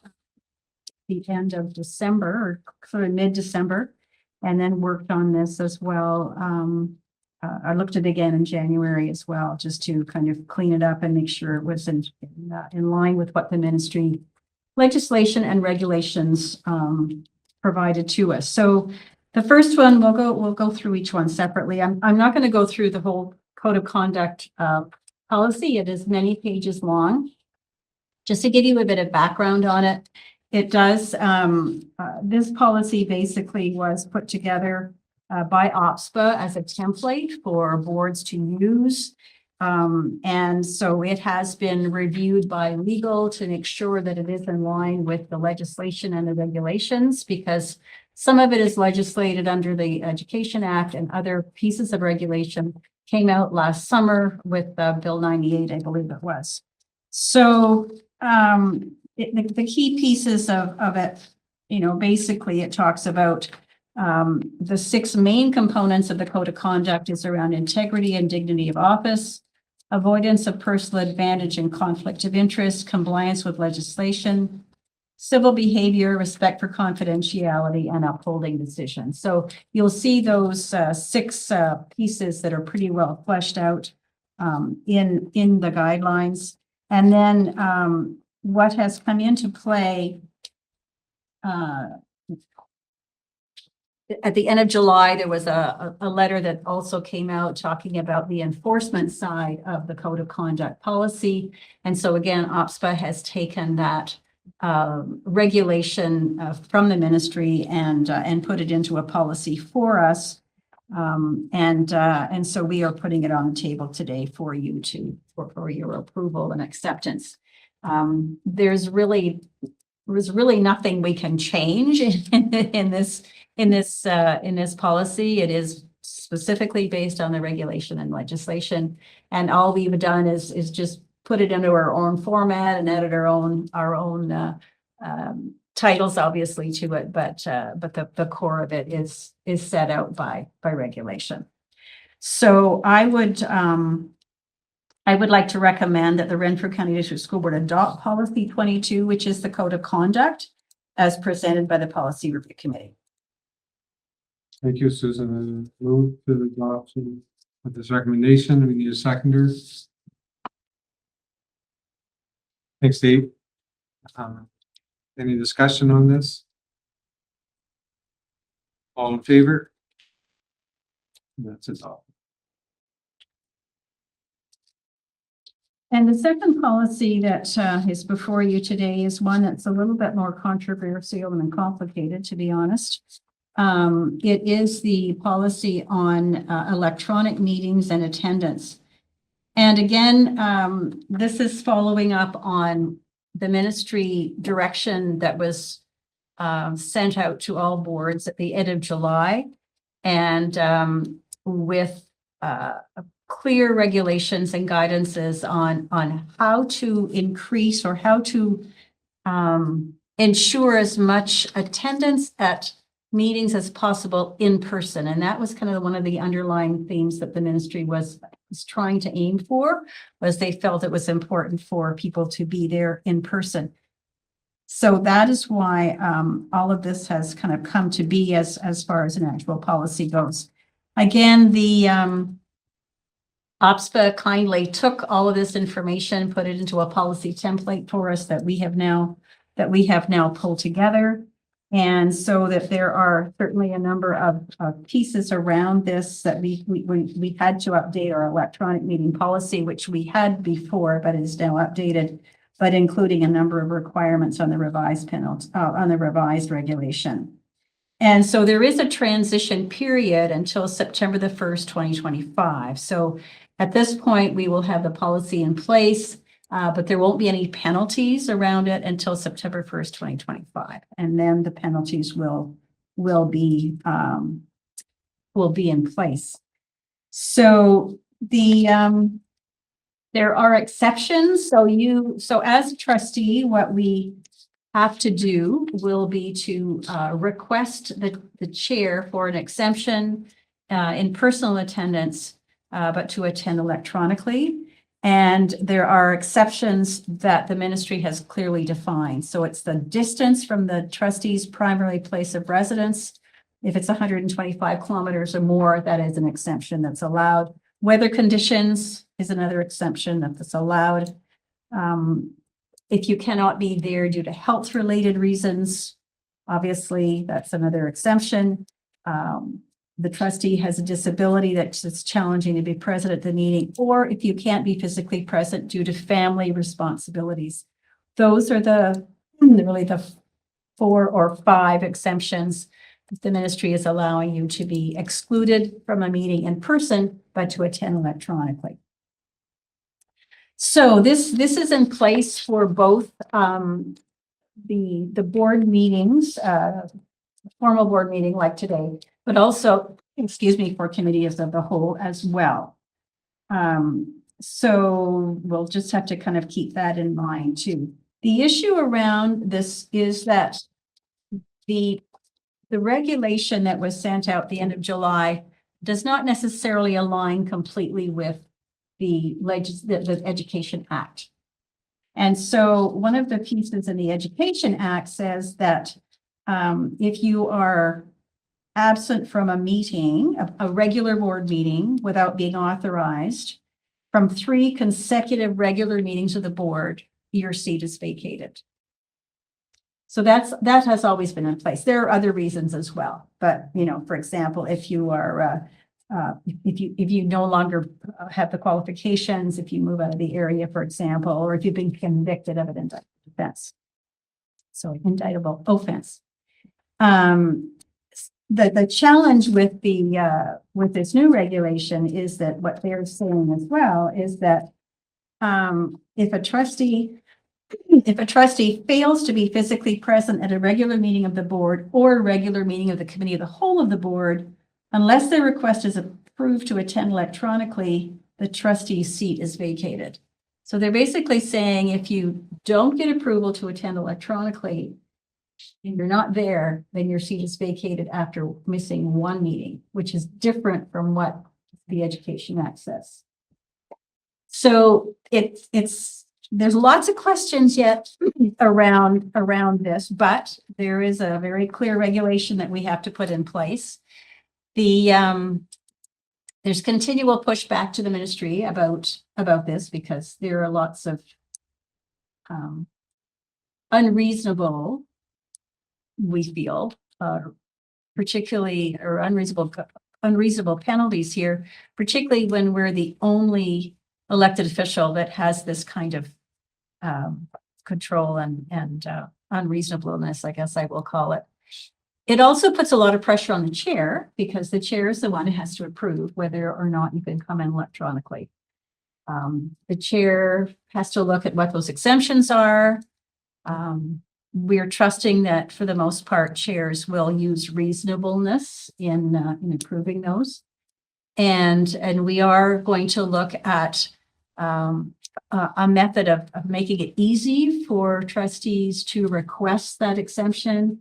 Speaker 3: the end of December, or sort of mid-December, and then worked on this as well. I looked at it again in January as well, just to kind of clean it up and make sure it was in line with what the ministry legislation and regulations provided to us. So the first one, we'll go through each one separately. I'm not going to go through the whole code of conduct policy. It is many pages long. Just to give you a bit of background on it, it does, this policy basically was put together by OPSPA as a template for boards to use. And so it has been reviewed by legal to make sure that it is in line with the legislation and the regulations, because some of it is legislated under the Education Act and other pieces of regulation came out last summer with Bill 98, I believe it was. So the key pieces of it, you know, basically it talks about the 6 main components of the code of conduct is around integrity and dignity of office, avoidance of personal advantage and conflict of interest, compliance with legislation, civil behavior, respect for confidentiality, and upholding decisions. So you'll see those 6 pieces that are pretty well fleshed out in the guidelines. And then what has come into play at the end of July, there was a letter that also came out talking about the enforcement side of the code of conduct policy. And so again, OPSPA has taken that regulation from the ministry and put it into a policy for us. And so we are putting it on the table today for you for your approval and acceptance. There's really nothing we can change in this policy. It is specifically based on the regulation and legislation. And all we've done is just put it into our own format and added our own titles, obviously, to it. But the core of it is set out by regulation. So I would like to recommend that the Renfrew County District School Board adopt policy 22, which is the code of conduct, as presented by the Policy Review Committee.
Speaker 1: Thank you, Susan. Move to the adoption of this recommendation. We need a seconder. Thanks, Dave. Any discussion on this? All in favor? That's it all.
Speaker 3: And the second policy that is before you today is one that's a little bit more controversial and complicated, to be honest. It is the policy on electronic meetings and attendance. And again, this is following up on the ministry direction that was sent out to all boards at the end of July, and with clear regulations and guidances on how to increase or how to ensure as much attendance at meetings as possible in person. And that was kind of one of the underlying themes that the ministry was trying to aim for, was they felt it was important for people to be there in person. So that is why all of this has kind of come to be as far as an actual policy goes. Again, the OPSPA kindly took all of this information, put it into a policy template for us that we have now pulled together. And so that there are certainly a number of pieces around this that we had to update our electronic meeting policy, which we had before, but is now updated, but including a number of requirements on the revised on the revised regulation. And so there is a transition period until September the 1st, 2025. So at this point, we will have the policy in place, but there won't be any penalties around it until September 1st, 2025. And then the penalties will be in place. So there are exceptions. So as a trustee, what we have to do will be to request the chair for an exemption in personal attendance, but to attend electronically. And there are exceptions that the ministry has clearly defined. So it's the distance from the trustee's primary place of residence. If it's 125 kilometers or more, that is an exemption that's allowed. Weather conditions is another exemption that's allowed. If you cannot be there due to health-related reasons, obviously, that's another exemption. The trustee has a disability that's challenging to be present at the meeting, or if you can't be physically present due to family responsibilities. Those are really the 4 or 5 exemptions that the ministry is allowing you to be excluded from a meeting in person, but to attend electronically. So this is in place for both the board meetings, formal board meeting like today, but also, for committees of the whole as well. So we'll just have to kind of keep that in mind too. The issue around this is that the regulation that was sent out the end of July does not necessarily align completely with the Education Act. And so one of the pieces in the Education Act says that if you are absent from a meeting, a regular board meeting without being authorized from 3 consecutive regular meetings of the board, your seat is vacated. So that has always been in place. There are other reasons as well. But, for example, if you are if you no longer have the qualifications, if you move out of the area, for example, or if you've been convicted of an indictable offense. So indictable offense. The challenge with with this new regulation is that what they're saying as well is that if a trustee fails to be physically present at a regular meeting of the board or a regular meeting of the committee of the whole of the board, unless their request is approved to attend electronically, the trustee's seat is vacated. So they're basically saying if you don't get approval to attend electronically and you're not there, then your seat is vacated after missing 1 meeting, which is different from what the Education Act says. So there's lots of questions yet around this, but there is a very clear regulation that we have to put in place. There's continual pushback to the ministry about this because there are lots of unreasonable, we feel, particularly or unreasonable penalties here, particularly when we're the only elected official that has this kind of control and unreasonableness, I guess I will call it. It also puts a lot of pressure on the chair because the chair is the one who has to approve whether or not you can come in electronically. The chair has to look at what those exemptions are. We're trusting that for the most part, chairs will use reasonableness in approving those. And we are going to look at a method of making it easy for trustees to request that exemption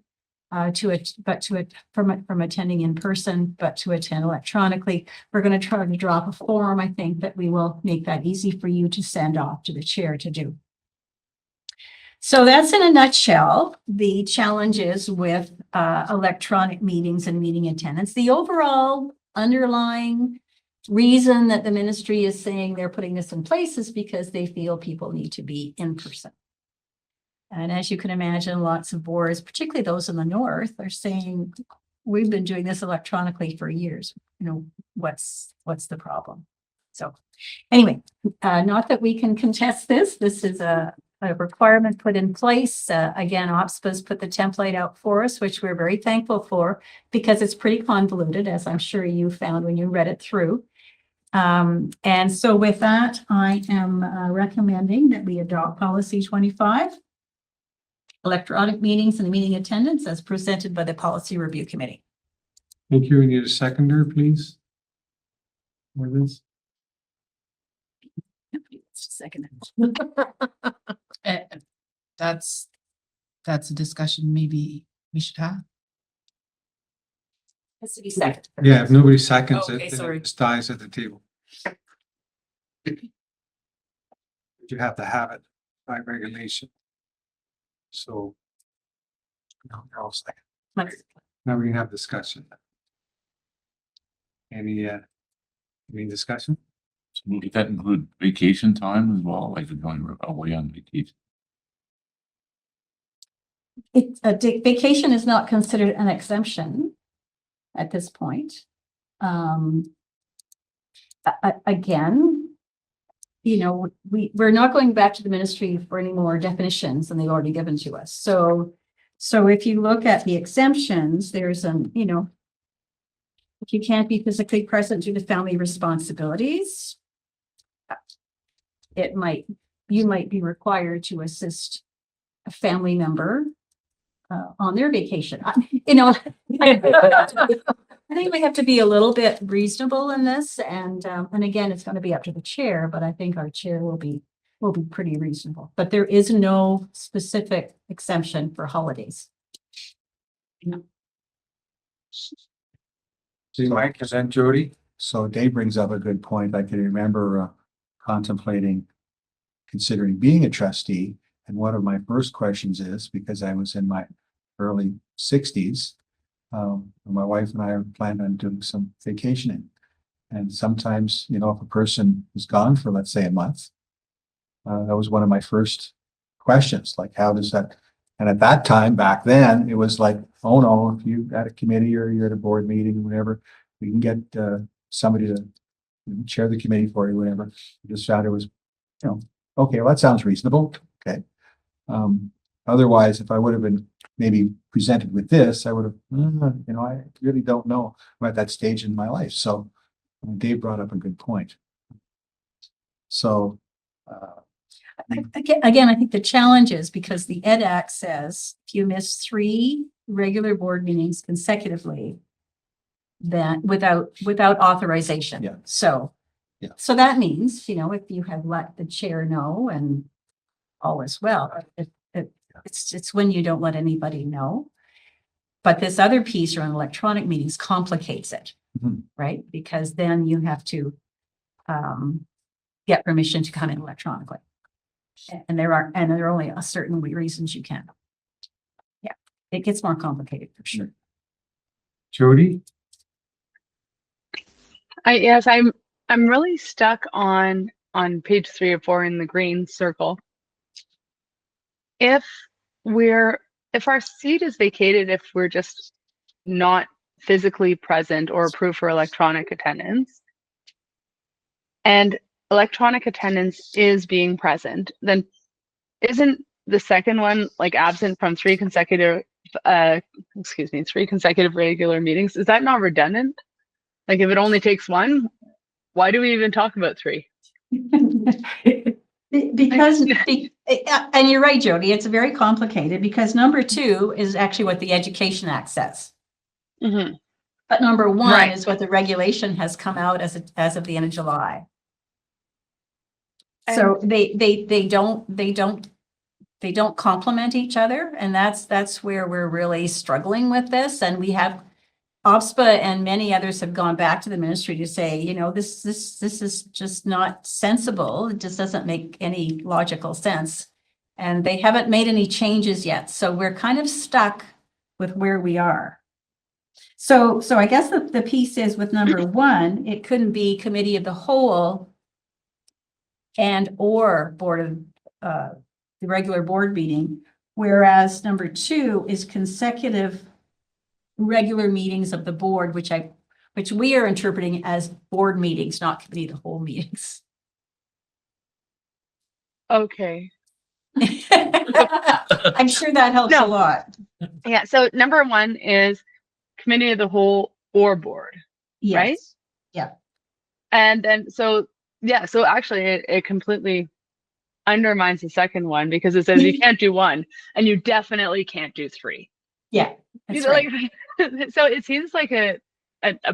Speaker 3: from attending in person, but to attend electronically. We're going to try to drop a form. I think that we will make that easy for you to send off to the chair to do. So that's in a nutshell, the challenges with electronic meetings and meeting attendance. The overall underlying reason that the ministry is saying they're putting this in place is because they feel people need to be in person. And as you can imagine, lots of boards, particularly those in the north, are saying, we've been doing this electronically for years. You know, what's the problem? So anyway, not that we can contest this. This is a requirement put in place. Again, OPSPA's put the template out for us, which we're very thankful for, because it's pretty convoluted, as I'm sure you found when you read it through. And so with that, I am recommending that we adopt policy 25. Electronic meetings and meeting attendance as presented by the Policy Review Committee.
Speaker 1: Thank you. We need a seconder, please. For this.
Speaker 3: Second.
Speaker 14: That's a discussion maybe we should have.
Speaker 3: Has to be second.
Speaker 1: Yeah, if nobody seconds
Speaker 3: Okay,
Speaker 1: it, then
Speaker 3: sorry.
Speaker 1: it just dies at the table. You have to have it by regulation. So. No, you're all second. Now we can have discussion. Any discussion?
Speaker 2: So would that include vacation time as well, like if going away on vacation?
Speaker 3: Vacation is not considered an exemption at this point. Again, you know, we're not going back to the ministry for any more definitions than they've already given to us. So if you look at the exemptions, there's you know, if you can't be physically present due to family responsibilities, you might be required to assist a family member on their vacation. You know, I think we have to be a little bit reasonable in this, and again, it's going to be up to the chair, but I think our chair will be pretty reasonable. But there is no specific exemption for holidays. No.
Speaker 1: See, Mike, is that Jody?
Speaker 13: So Dave brings up a good point. I can remember contemplating considering being a trustee. And one of my first questions is, because I was in my early 60s, my wife and I planned on doing some vacationing. And sometimes, you know, if a person is gone for, let's say, a month, that was one of my first questions, like, how does that? And at that time, back then, it was like, oh no, if you at a committee or you're at a board meeting or whatever, we can get somebody to chair the committee for you, whatever. I just found it was, you know, okay, well, that sounds reasonable. Okay. Otherwise, if I would have been maybe presented with this, I would have, you know, I really don't know. I'm at that stage in my life. So Dave brought up a good point. So,
Speaker 3: Again, I think the challenge is because the Ed Act says if you miss 3 regular board meetings consecutively, then without authorization.
Speaker 13: Yeah.
Speaker 3: So that means, you know, if you have let the chair know and all is well, it's when you don't let anybody know. But this other piece around electronic meetings complicates it, right? Because then you have to get permission to come in electronically. And there are only a certain reasons you can. Yeah, it gets more complicated for sure.
Speaker 1: Jody?
Speaker 18: Yes, I'm really stuck on page 3 or 4 in the green circle. If our seat is vacated, if we're just not physically present or approved for electronic attendance, and electronic attendance is being present, then isn't the second one like absent from 3 consecutive regular meetings? Is that not redundant? Like if it only takes 1, why do we even talk about 3?
Speaker 3: Because and you're right, Jody, it's very complicated because number 2 is actually what the Education Act says. But number 1 is what the regulation has come out as of the end of July. So they don't they don't complement each other. And that's where we're really struggling with this. And we have OPSPA and many others have gone back to the ministry to say, you know, this is just not sensible. It just doesn't make any logical sense. And they haven't made any changes yet. So we're kind of stuck with where we are. So I guess the piece is with number one, it couldn't be committee of the whole and or board of the regular board meeting, whereas number two is consecutive regular meetings of the board, which we are interpreting as board meetings, not committee of the whole meetings.
Speaker 18: Okay.
Speaker 3: I'm sure that helps a lot.
Speaker 18: Yeah. So number one is committee of the whole or board, right?
Speaker 3: Yes. Yeah.
Speaker 18: And then so actually it completely undermines the second one because it says you can't do one and you definitely can't do three.
Speaker 3: Yeah.
Speaker 18: You
Speaker 3: That's
Speaker 18: know,
Speaker 3: right.
Speaker 18: like so it seems like a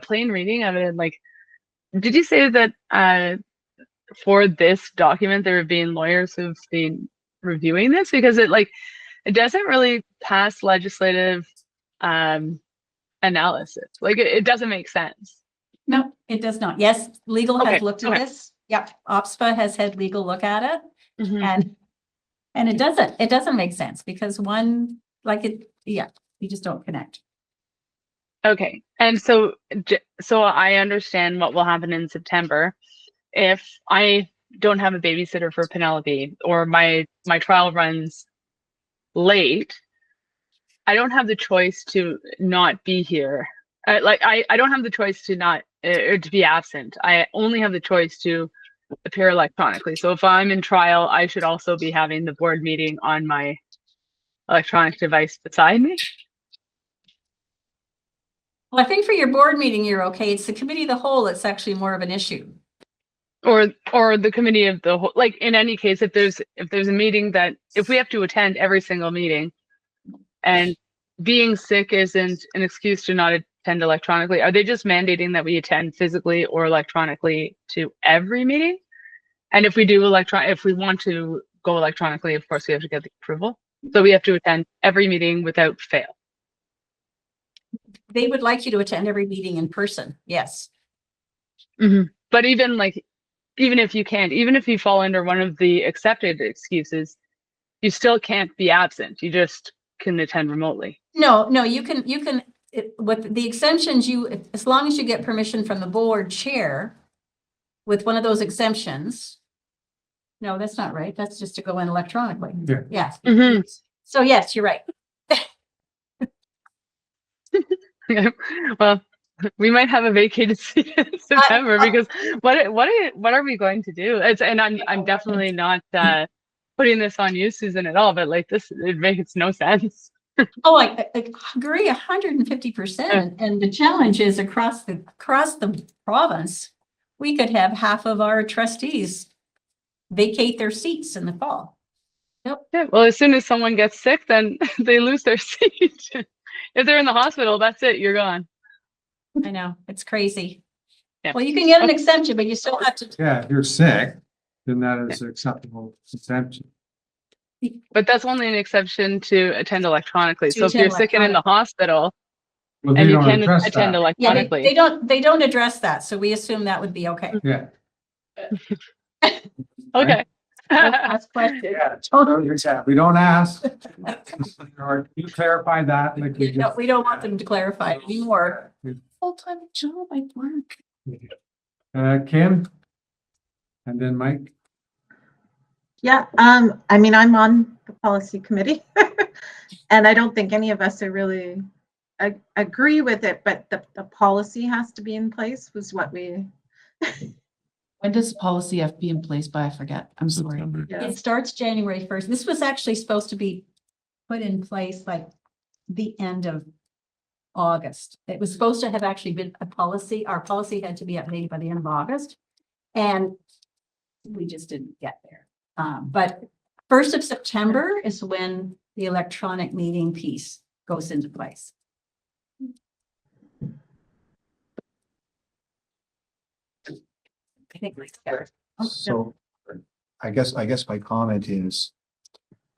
Speaker 18: plain reading of it. Like, did you say that for this document there have been lawyers who've been reviewing this? Because it doesn't really pass legislative analysis. Like it doesn't make sense.
Speaker 3: No, it does not. Yes, legal has
Speaker 18: Okay,
Speaker 3: looked at
Speaker 18: okay.
Speaker 3: this. Yep. OPSPA has had legal look at it.
Speaker 18: Mhm.
Speaker 3: And it doesn't make sense because one, you just don't connect.
Speaker 18: Okay. And so I understand what will happen in September if I don't have a babysitter for Penelope or my trial runs late. I don't have the choice to not be here. I don't have the choice to not or to be absent. I only have the choice to appear electronically. So if I'm in trial, I should also be having the board meeting on my electronic device beside me.
Speaker 3: Well, I think for your board meeting, you're okay. It's the committee of the whole that's actually more of an issue.
Speaker 18: Or the committee of the whole, like in any case, if there's a meeting that if we have to attend every single meeting and being sick isn't an excuse to not attend electronically, are they just mandating that we attend physically or electronically to every meeting? And if we do if we want to go electronically, of course we have to get the approval. So we have to attend every meeting without fail.
Speaker 3: They would like you to attend every meeting in person. Yes.
Speaker 18: Mm-hmm. But even if you can't, even if you fall under one of the accepted excuses, you still can't be absent. You just can attend remotely.
Speaker 3: No, you can, with the exemptions, as long as you get permission from the board chair with one of those exemptions. No, that's not right. That's just to go in electronically.
Speaker 1: Yeah.
Speaker 3: Yes.
Speaker 18: Mm-hmm.
Speaker 3: So yes, you're right.
Speaker 18: Well, we might have a vacated seat in September because what are we going to do? I'm definitely not putting this on you, Susan, at all. But it makes no sense.
Speaker 3: Oh, I agree 150%. And the challenge is across the province, we could have half of our trustees vacate their seats in the fall. Yep.
Speaker 18: Yeah, well, as soon as someone gets sick, then they lose their seat. If they're in the hospital, that's it. You're gone.
Speaker 3: I know, it's crazy.
Speaker 18: Yeah.
Speaker 3: Well, you can get an exemption, but you still have to.
Speaker 1: Yeah, if you're sick, then that is acceptable exemption.
Speaker 18: But that's only an exception to attend electronically.
Speaker 3: To
Speaker 18: So if
Speaker 3: attend
Speaker 18: you're sick and in the hospital
Speaker 1: Well,
Speaker 18: and
Speaker 1: they
Speaker 18: you
Speaker 1: don't
Speaker 18: can
Speaker 1: address
Speaker 18: attend
Speaker 1: that.
Speaker 18: electronically.
Speaker 3: Yeah, they don't address that. So we assume that would be okay.
Speaker 1: Yeah.
Speaker 18: Okay.
Speaker 3: Last question.
Speaker 1: Yeah, totally. We don't ask. Or you clarify that, like we
Speaker 3: No,
Speaker 1: just.
Speaker 3: we don't want them to clarify anymore.
Speaker 16: Full-time job, I work.
Speaker 1: Kim? And then Mike?
Speaker 20: Yeah, I mean, I'm on the policy committee and I don't think any of us are really agree with it, but the policy has to be in place was what we.
Speaker 17: When does policy have to be in place by? I forget. I'm sorry.
Speaker 3: It starts January 1st. This was actually supposed to be put in place like the end of August. It was supposed to have actually been a policy. Our policy had to be updated by the end of August. And we just didn't get there. But 1st of September is when the electronic meeting piece goes into place. I think.
Speaker 13: So I guess my comment is,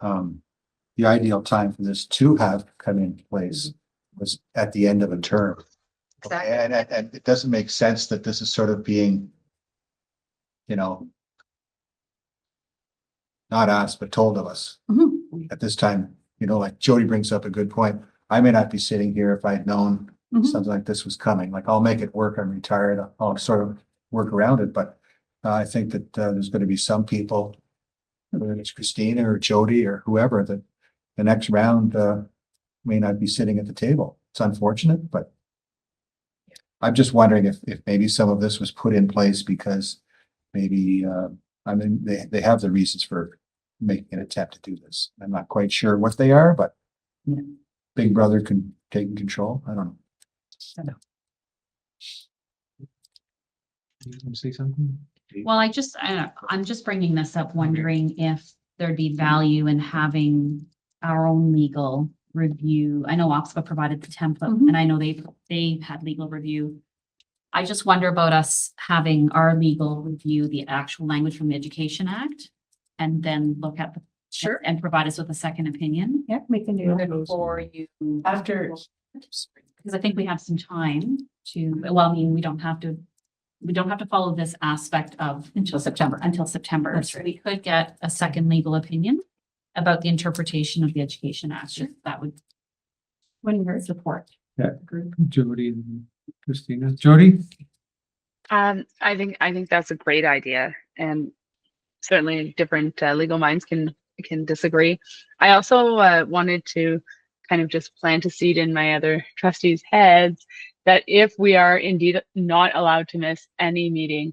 Speaker 13: the ideal time for this to have come in place was at the end of a term.
Speaker 3: Exactly.
Speaker 13: And it doesn't make sense that this is sort of being, you know, not asked, but told of us at this time. You know, like Jody brings up a good point. I may not be sitting here if I'd known something like this was coming. Like, I'll make it work. I'm retired. I'll sort of work around it. But I think that there's going to be some people, whether it's Christina or Jody or whoever, that the next round may not be sitting at the table. It's unfortunate, but I'm just wondering if maybe some of this was put in place because maybe, I mean, they have the reasons for making an attempt to do this. I'm not quite sure what they are, but Big Brother can take control. I don't know.
Speaker 1: You want to say something?
Speaker 5: Well, I'm just bringing this up, wondering if there'd be value in having our own legal review. I know Oxford provided the template and I know they had legal review. I just wonder about us having our legal review the actual language from the Education Act and then look at the and provide us with a second opinion.
Speaker 3: Yeah, we can do that.
Speaker 5: Before you because I think we have some time to, well, I mean, we don't have to follow this aspect of until September.
Speaker 3: That's
Speaker 5: So we could get a second legal opinion about the interpretation of the Education Act. That would support.
Speaker 1: Yeah, Jody and Christina. Jody?
Speaker 18: I think that's a great idea, and certainly different legal minds can disagree. I also wanted to kind of just plant a seed in my other trustees' heads that if we are indeed not allowed to miss any meeting,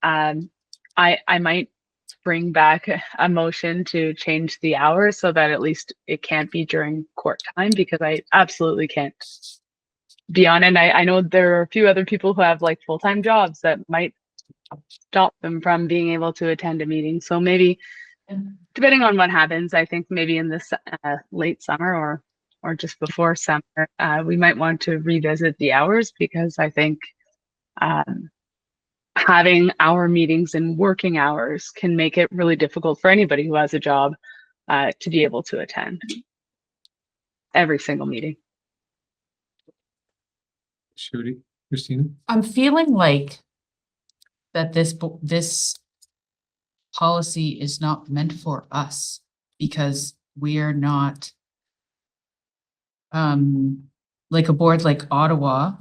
Speaker 18: I might bring back a motion to change the hours so that at least it can't be during court time, because I absolutely can't be on. And I know there are a few other people who have like full-time jobs that might stop them from being able to attend a meeting. So maybe, depending on what happens, I think maybe in this late summer or just before summer, we might want to revisit the hours, because I think having our meetings in working hours can make it really difficult for anybody who has a job to be able to attend every single meeting.
Speaker 1: Jody, Christina?
Speaker 14: I'm feeling like that this policy is not meant for us, because we are not like a board like Ottawa,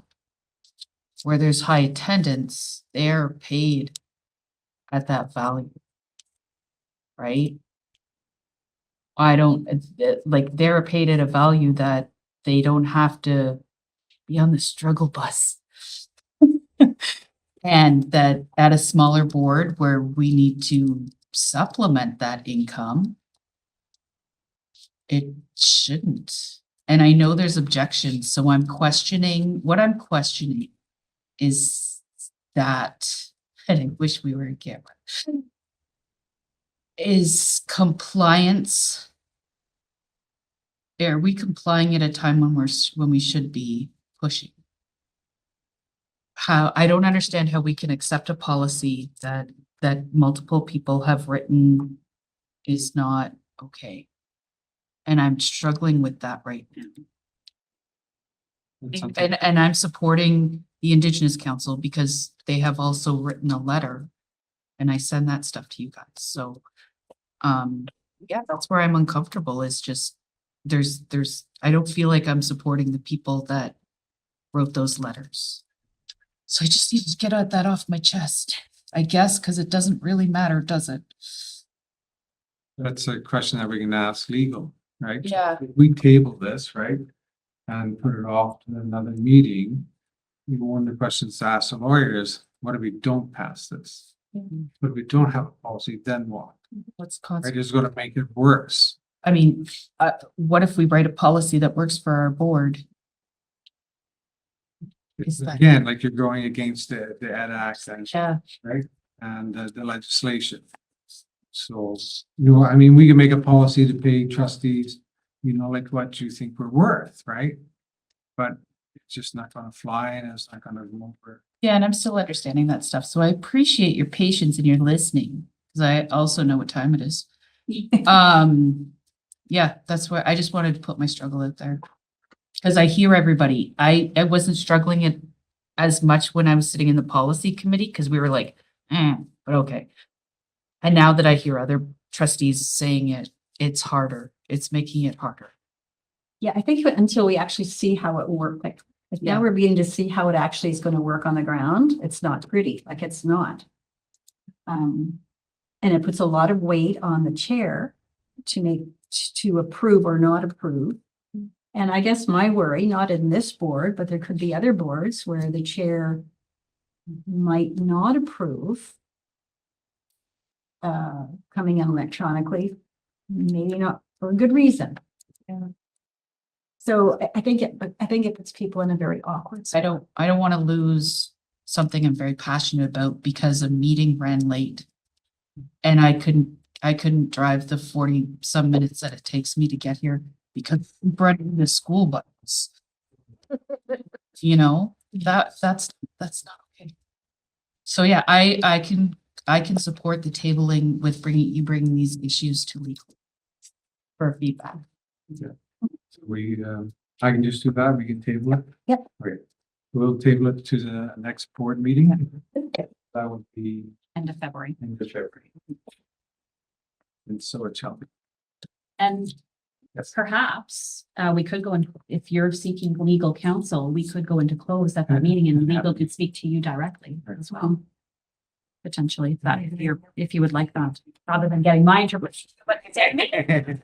Speaker 14: where there's high attendance, they're paid at that value, right? I don't, like, they're paid at a value that they don't have to be on the struggle bus. And that at a smaller board where we need to supplement that income, it shouldn't. And I know there's objections, so what I'm questioning is that, and I wish we were in camera, is compliance. Are we complying at a time when we should be pushing? I don't understand how we can accept a policy that multiple people have written is not okay. And I'm struggling with that right now. And I'm supporting the Indigenous Council because they have also written a letter, and I send that stuff to you guys. So, yeah, that's where I'm uncomfortable, is just I don't feel like I'm supporting the people that wrote those letters. So I just need to get that off my chest, I guess, because it doesn't really matter, does it?
Speaker 1: That's a question that we can ask legal, right?
Speaker 14: Yeah.
Speaker 1: If we table this, right, and put it off to another meeting, one of the questions to ask the lawyers, what if we don't pass this? But if we don't have a policy, then what?
Speaker 14: What's
Speaker 1: Right, it's gonna make it worse.
Speaker 14: I mean, what if we write a policy that works for our board?
Speaker 1: Again, like you're going against the Ed Act and,
Speaker 14: Yeah.
Speaker 1: right, and the legislation. So, I mean, we can make a policy to pay trustees, like what you think we're worth, right? But it's just not gonna fly, and it's not gonna go over.
Speaker 14: Yeah, and I'm still understanding that stuff. So I appreciate your patience and your listening, because I also know what time it is. yeah, that's where I just wanted to put my struggle out there. Because I hear everybody. I wasn't struggling it as much when I was sitting in the policy committee because we were like, but okay. And now that I hear other trustees saying it, it's harder. It's making it harder.
Speaker 3: Yeah, I think until we actually see how it works, like now
Speaker 14: Yeah.
Speaker 3: we're beginning to see how it actually is going to work on the ground. It's not pretty, like it's not. And it puts a lot of weight on the chair to approve or not approve. And I guess my worry, not in this board, but there could be other boards where the chair might not approve coming in electronically, maybe not for a good reason.
Speaker 14: Yeah.
Speaker 3: So I think it puts people in a very awkward spot.
Speaker 14: I don't want to lose something I'm very passionate about because a meeting ran late. And I couldn't drive the 40 some minutes that it takes me to get here because I'm running the school bus. You know, that's not okay. So yeah, I can support the tabling with bringing these issues to legal for feedback.
Speaker 1: Yeah. So I can just do that. We can table it.
Speaker 3: Yep.
Speaker 1: Okay. We'll table it to the next board meeting. That would be
Speaker 5: End of February.
Speaker 1: end of February. And so it shall be.
Speaker 5: And
Speaker 1: Yes.
Speaker 5: perhaps we could go in, if you're seeking legal counsel, we could go into close at that meeting and legal could speak to you directly as well. Potentially, if you would like that, rather than getting my interpretation.
Speaker 1: But we can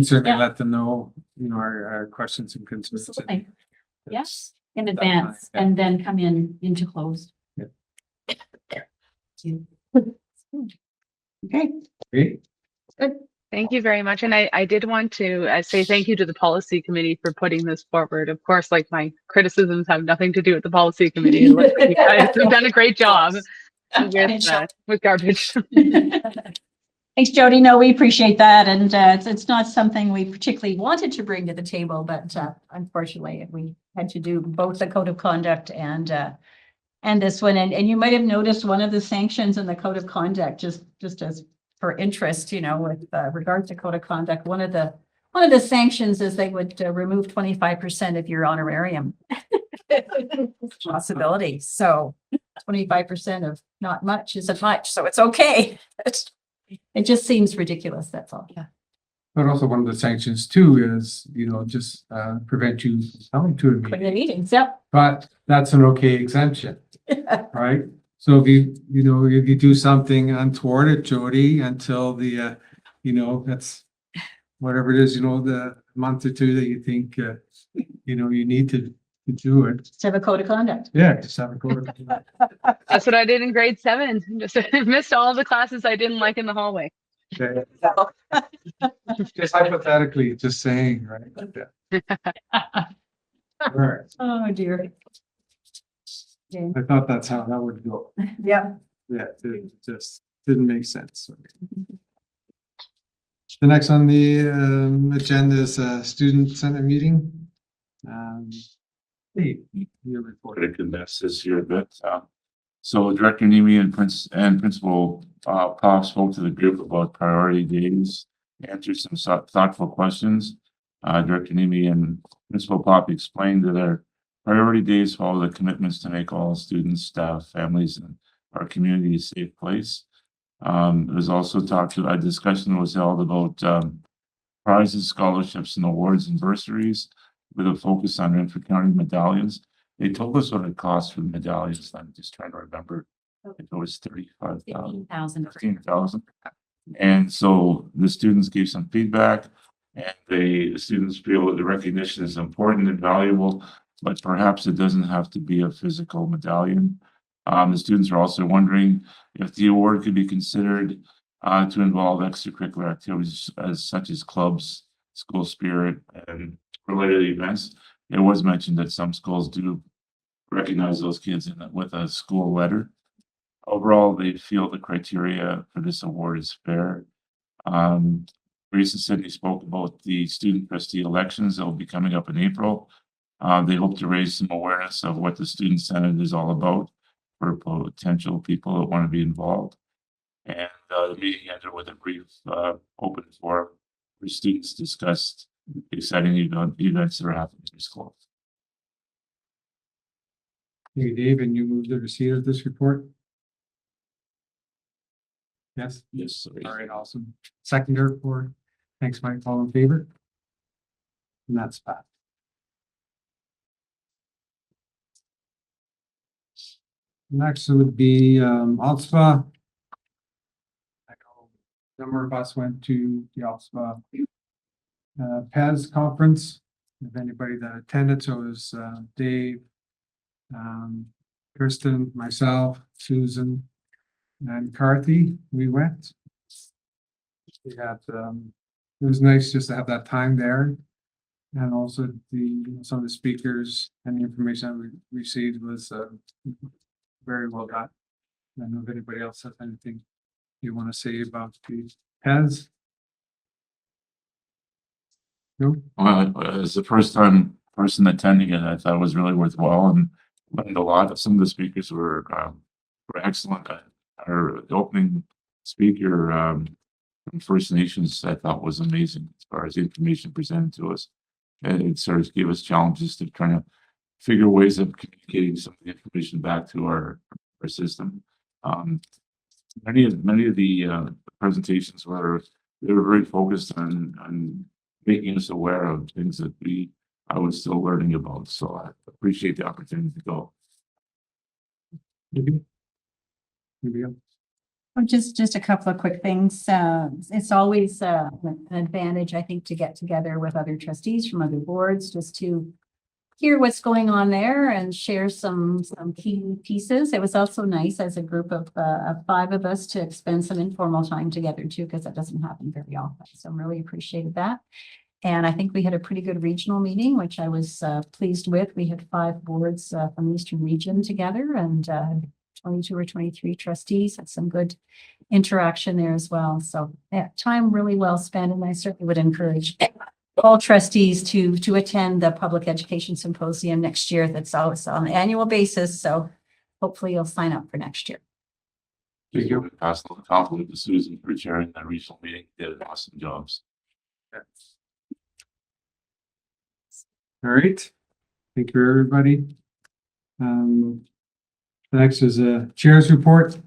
Speaker 1: certainly
Speaker 5: Yeah.
Speaker 1: let them know, our questions and concerns.
Speaker 5: Absolutely. Yes, in
Speaker 1: That's
Speaker 5: advance,
Speaker 1: fine, yeah.
Speaker 5: and then come into closed.
Speaker 1: Yeah.
Speaker 5: Thank you.
Speaker 3: Okay.
Speaker 1: Great.
Speaker 18: Thank you very much. And I did want to say thank you to the policy committee for putting this forward. Of course, like my criticisms have nothing to do with the policy committee. It looks like you guys have done a great job with garbage.
Speaker 3: Thanks, Jody. No, we appreciate that. And it's not something we particularly wanted to bring to the table, but unfortunately, we had to do both the code of conduct and this one. And you might have noticed one of the sanctions in the code of conduct, just as for interest, with regard to code of conduct, one of the sanctions is they would remove 25% of your honorarium. Possibility. So 25% of not much isn't much, so it's okay. It just seems ridiculous, that's all. Yeah.
Speaker 1: But also one of the sanctions too is, just prevent you from coming to a
Speaker 3: For
Speaker 1: meeting.
Speaker 3: the meetings, yep.
Speaker 1: But that's an okay exemption, right? So if you do something untoward at Jody until the, that's whatever it is, the month or two that you think, you need to do it.
Speaker 3: Just have a code of conduct.
Speaker 1: Yeah, just have a code of conduct.
Speaker 18: That's what I did in grade 7. Just missed all the classes I didn't like in the hallway.
Speaker 1: Okay. Just hypothetically, just saying, right? Yeah. Right.
Speaker 3: Oh, dear. Okay.
Speaker 1: I thought that's how that would go.
Speaker 3: Yeah.
Speaker 1: Yeah, it just didn't make sense. The next on the agenda is a student center meeting. Hey, your report.
Speaker 2: Critical mess this year, but so Director Nemi and Principal Pop spoke to the group about priority days, answered some thoughtful questions. Director Nemi and Principal Pop explained that our priority days follow the commitments to make all students, staff, families, and our community a safe place. There was also a discussion was held about prizes, scholarships, and awards and bursaries with a focus on Renfrew County medallions. They told us what it cost for the medallions. I'm just trying to remember. If it was 35,000. 15,000. And so the students gave some feedback, and the students feel that the recognition is important and valuable, but perhaps it doesn't have to be a physical medallion. The students are also wondering if the award could be considered to involve extracurricular activities such as clubs, school spirit, and related events. It was mentioned that some schools do recognize those kids with a school letter. Overall, they feel the criteria for this award is fair. Reese and Sydney spoke about the student trustee elections that will be coming up in April. They hope to raise some awareness of what the Student Senate is all about for potential people that want to be involved. And the meeting ended with a brief open forum where students discussed the exciting events that are happening in school.
Speaker 1: Hey, Dave, and you move the receipt of this report? Yes?
Speaker 2: Yes. Sorry.
Speaker 1: All right, awesome. Seconder for, thanks, Mike, all in favor? And that's that. Next would be ALSPA. I know a number of us went to the ALSPA PES conference. If anybody that attended, so it was Dave, Kristen, myself, Susan, and Carthy. We went. We had it was nice just to have that time there. And also some of the speakers and the information that we received was very well done. I don't know if anybody else has anything you want to say about the PES? No?
Speaker 2: Well, as the first time person attending it, I thought it was really worthwhile and learned a lot. Some of the speakers were excellent. Our opening speaker from First Nations, I thought was amazing as far as the information presented to us. And it sort of gave us challenges to try to figure ways of communicating some of the information back to our system. Many of the presentations they were very focused on making us aware of things that I was still learning about. So I appreciate the opportunity to go.
Speaker 1: Maybe.
Speaker 3: Oh, just a couple of quick things. It's always an advantage, I think, to get together with other trustees from other boards, just to hear what's going on there and share some key pieces. It was also nice as a group of 5 of us to spend some informal time together too, because that doesn't happen very often. So I'm really appreciated that. And I think we had a pretty good regional meeting, which I was pleased with. We had 5 boards from the Eastern region together, and 22 or 23 trustees had some good interaction there as well. So yeah, time really well spent, and I certainly would encourage all trustees to attend the Public Education Symposium next year. That's always on an annual basis, so hopefully you'll sign up for next year.
Speaker 2: Thank you. Pass the compliment to Susan for chairing that regional meeting. They did awesome jobs.
Speaker 1: All right. Thank you, everybody. The next is a chair's report.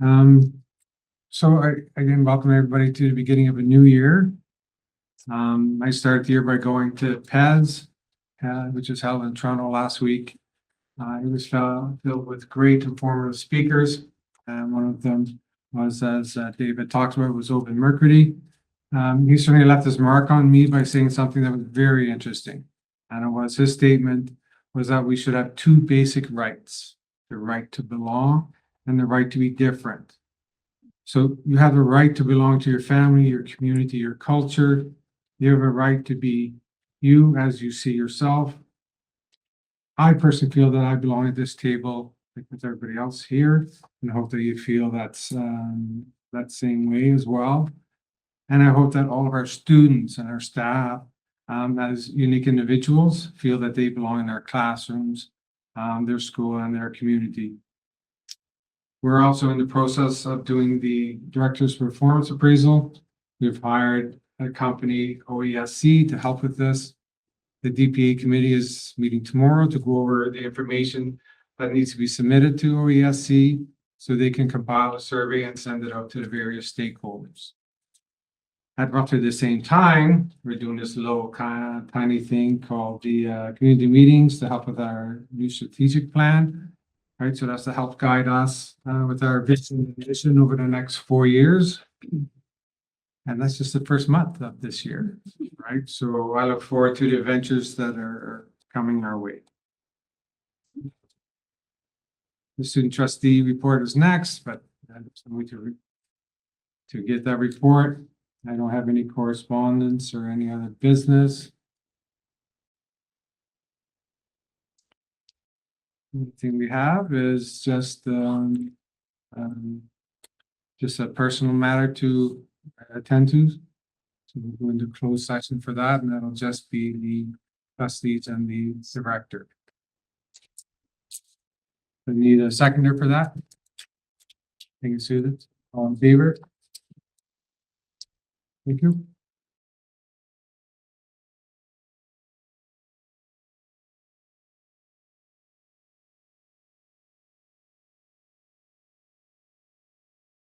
Speaker 1: So I again welcome everybody to the beginning of a new year. I started the year by going to PES, which was held in Toronto last week. It was filled with great informative speakers. And one of them was, as David talked about, was Open Mercury. He certainly left his mark on me by saying something that was very interesting. And it was his statement was that we should have 2 basic rights, the right to belong and the right to be different. So you have the right to belong to your family, your community, your culture. You have a right to be you as you see yourself. I personally feel that I belong at this table like with everybody else here, and I hope that you feel that's that same way as well. And I hope that all of our students and our staff, as unique individuals, feel that they belong in their classrooms, their school, and their community. We're also in the process of doing the Director's Performance Appraisal. We've hired a company, OESC, to help with this. The DPA committee is meeting tomorrow to go over the information that needs to be submitted to OESC so they can compile a survey and send it out to the various stakeholders. At roughly the same time, we're doing this little kind of tiny thing called the community meetings to help with our new strategic plan. Right, so that's to help guide us with our vision and mission over the next 4 years. And that's just the first month of this year, right? So I look forward to the adventures that are coming our way. The student trustee report is next, but I'm going to get that report. I don't have any correspondence or any other business. The thing we have is just a personal matter to attend to. So we'll go into closed session for that, and that'll just be the trustees and the director. I need a seconder for that. Thank you, Susan. All in favor? Thank you.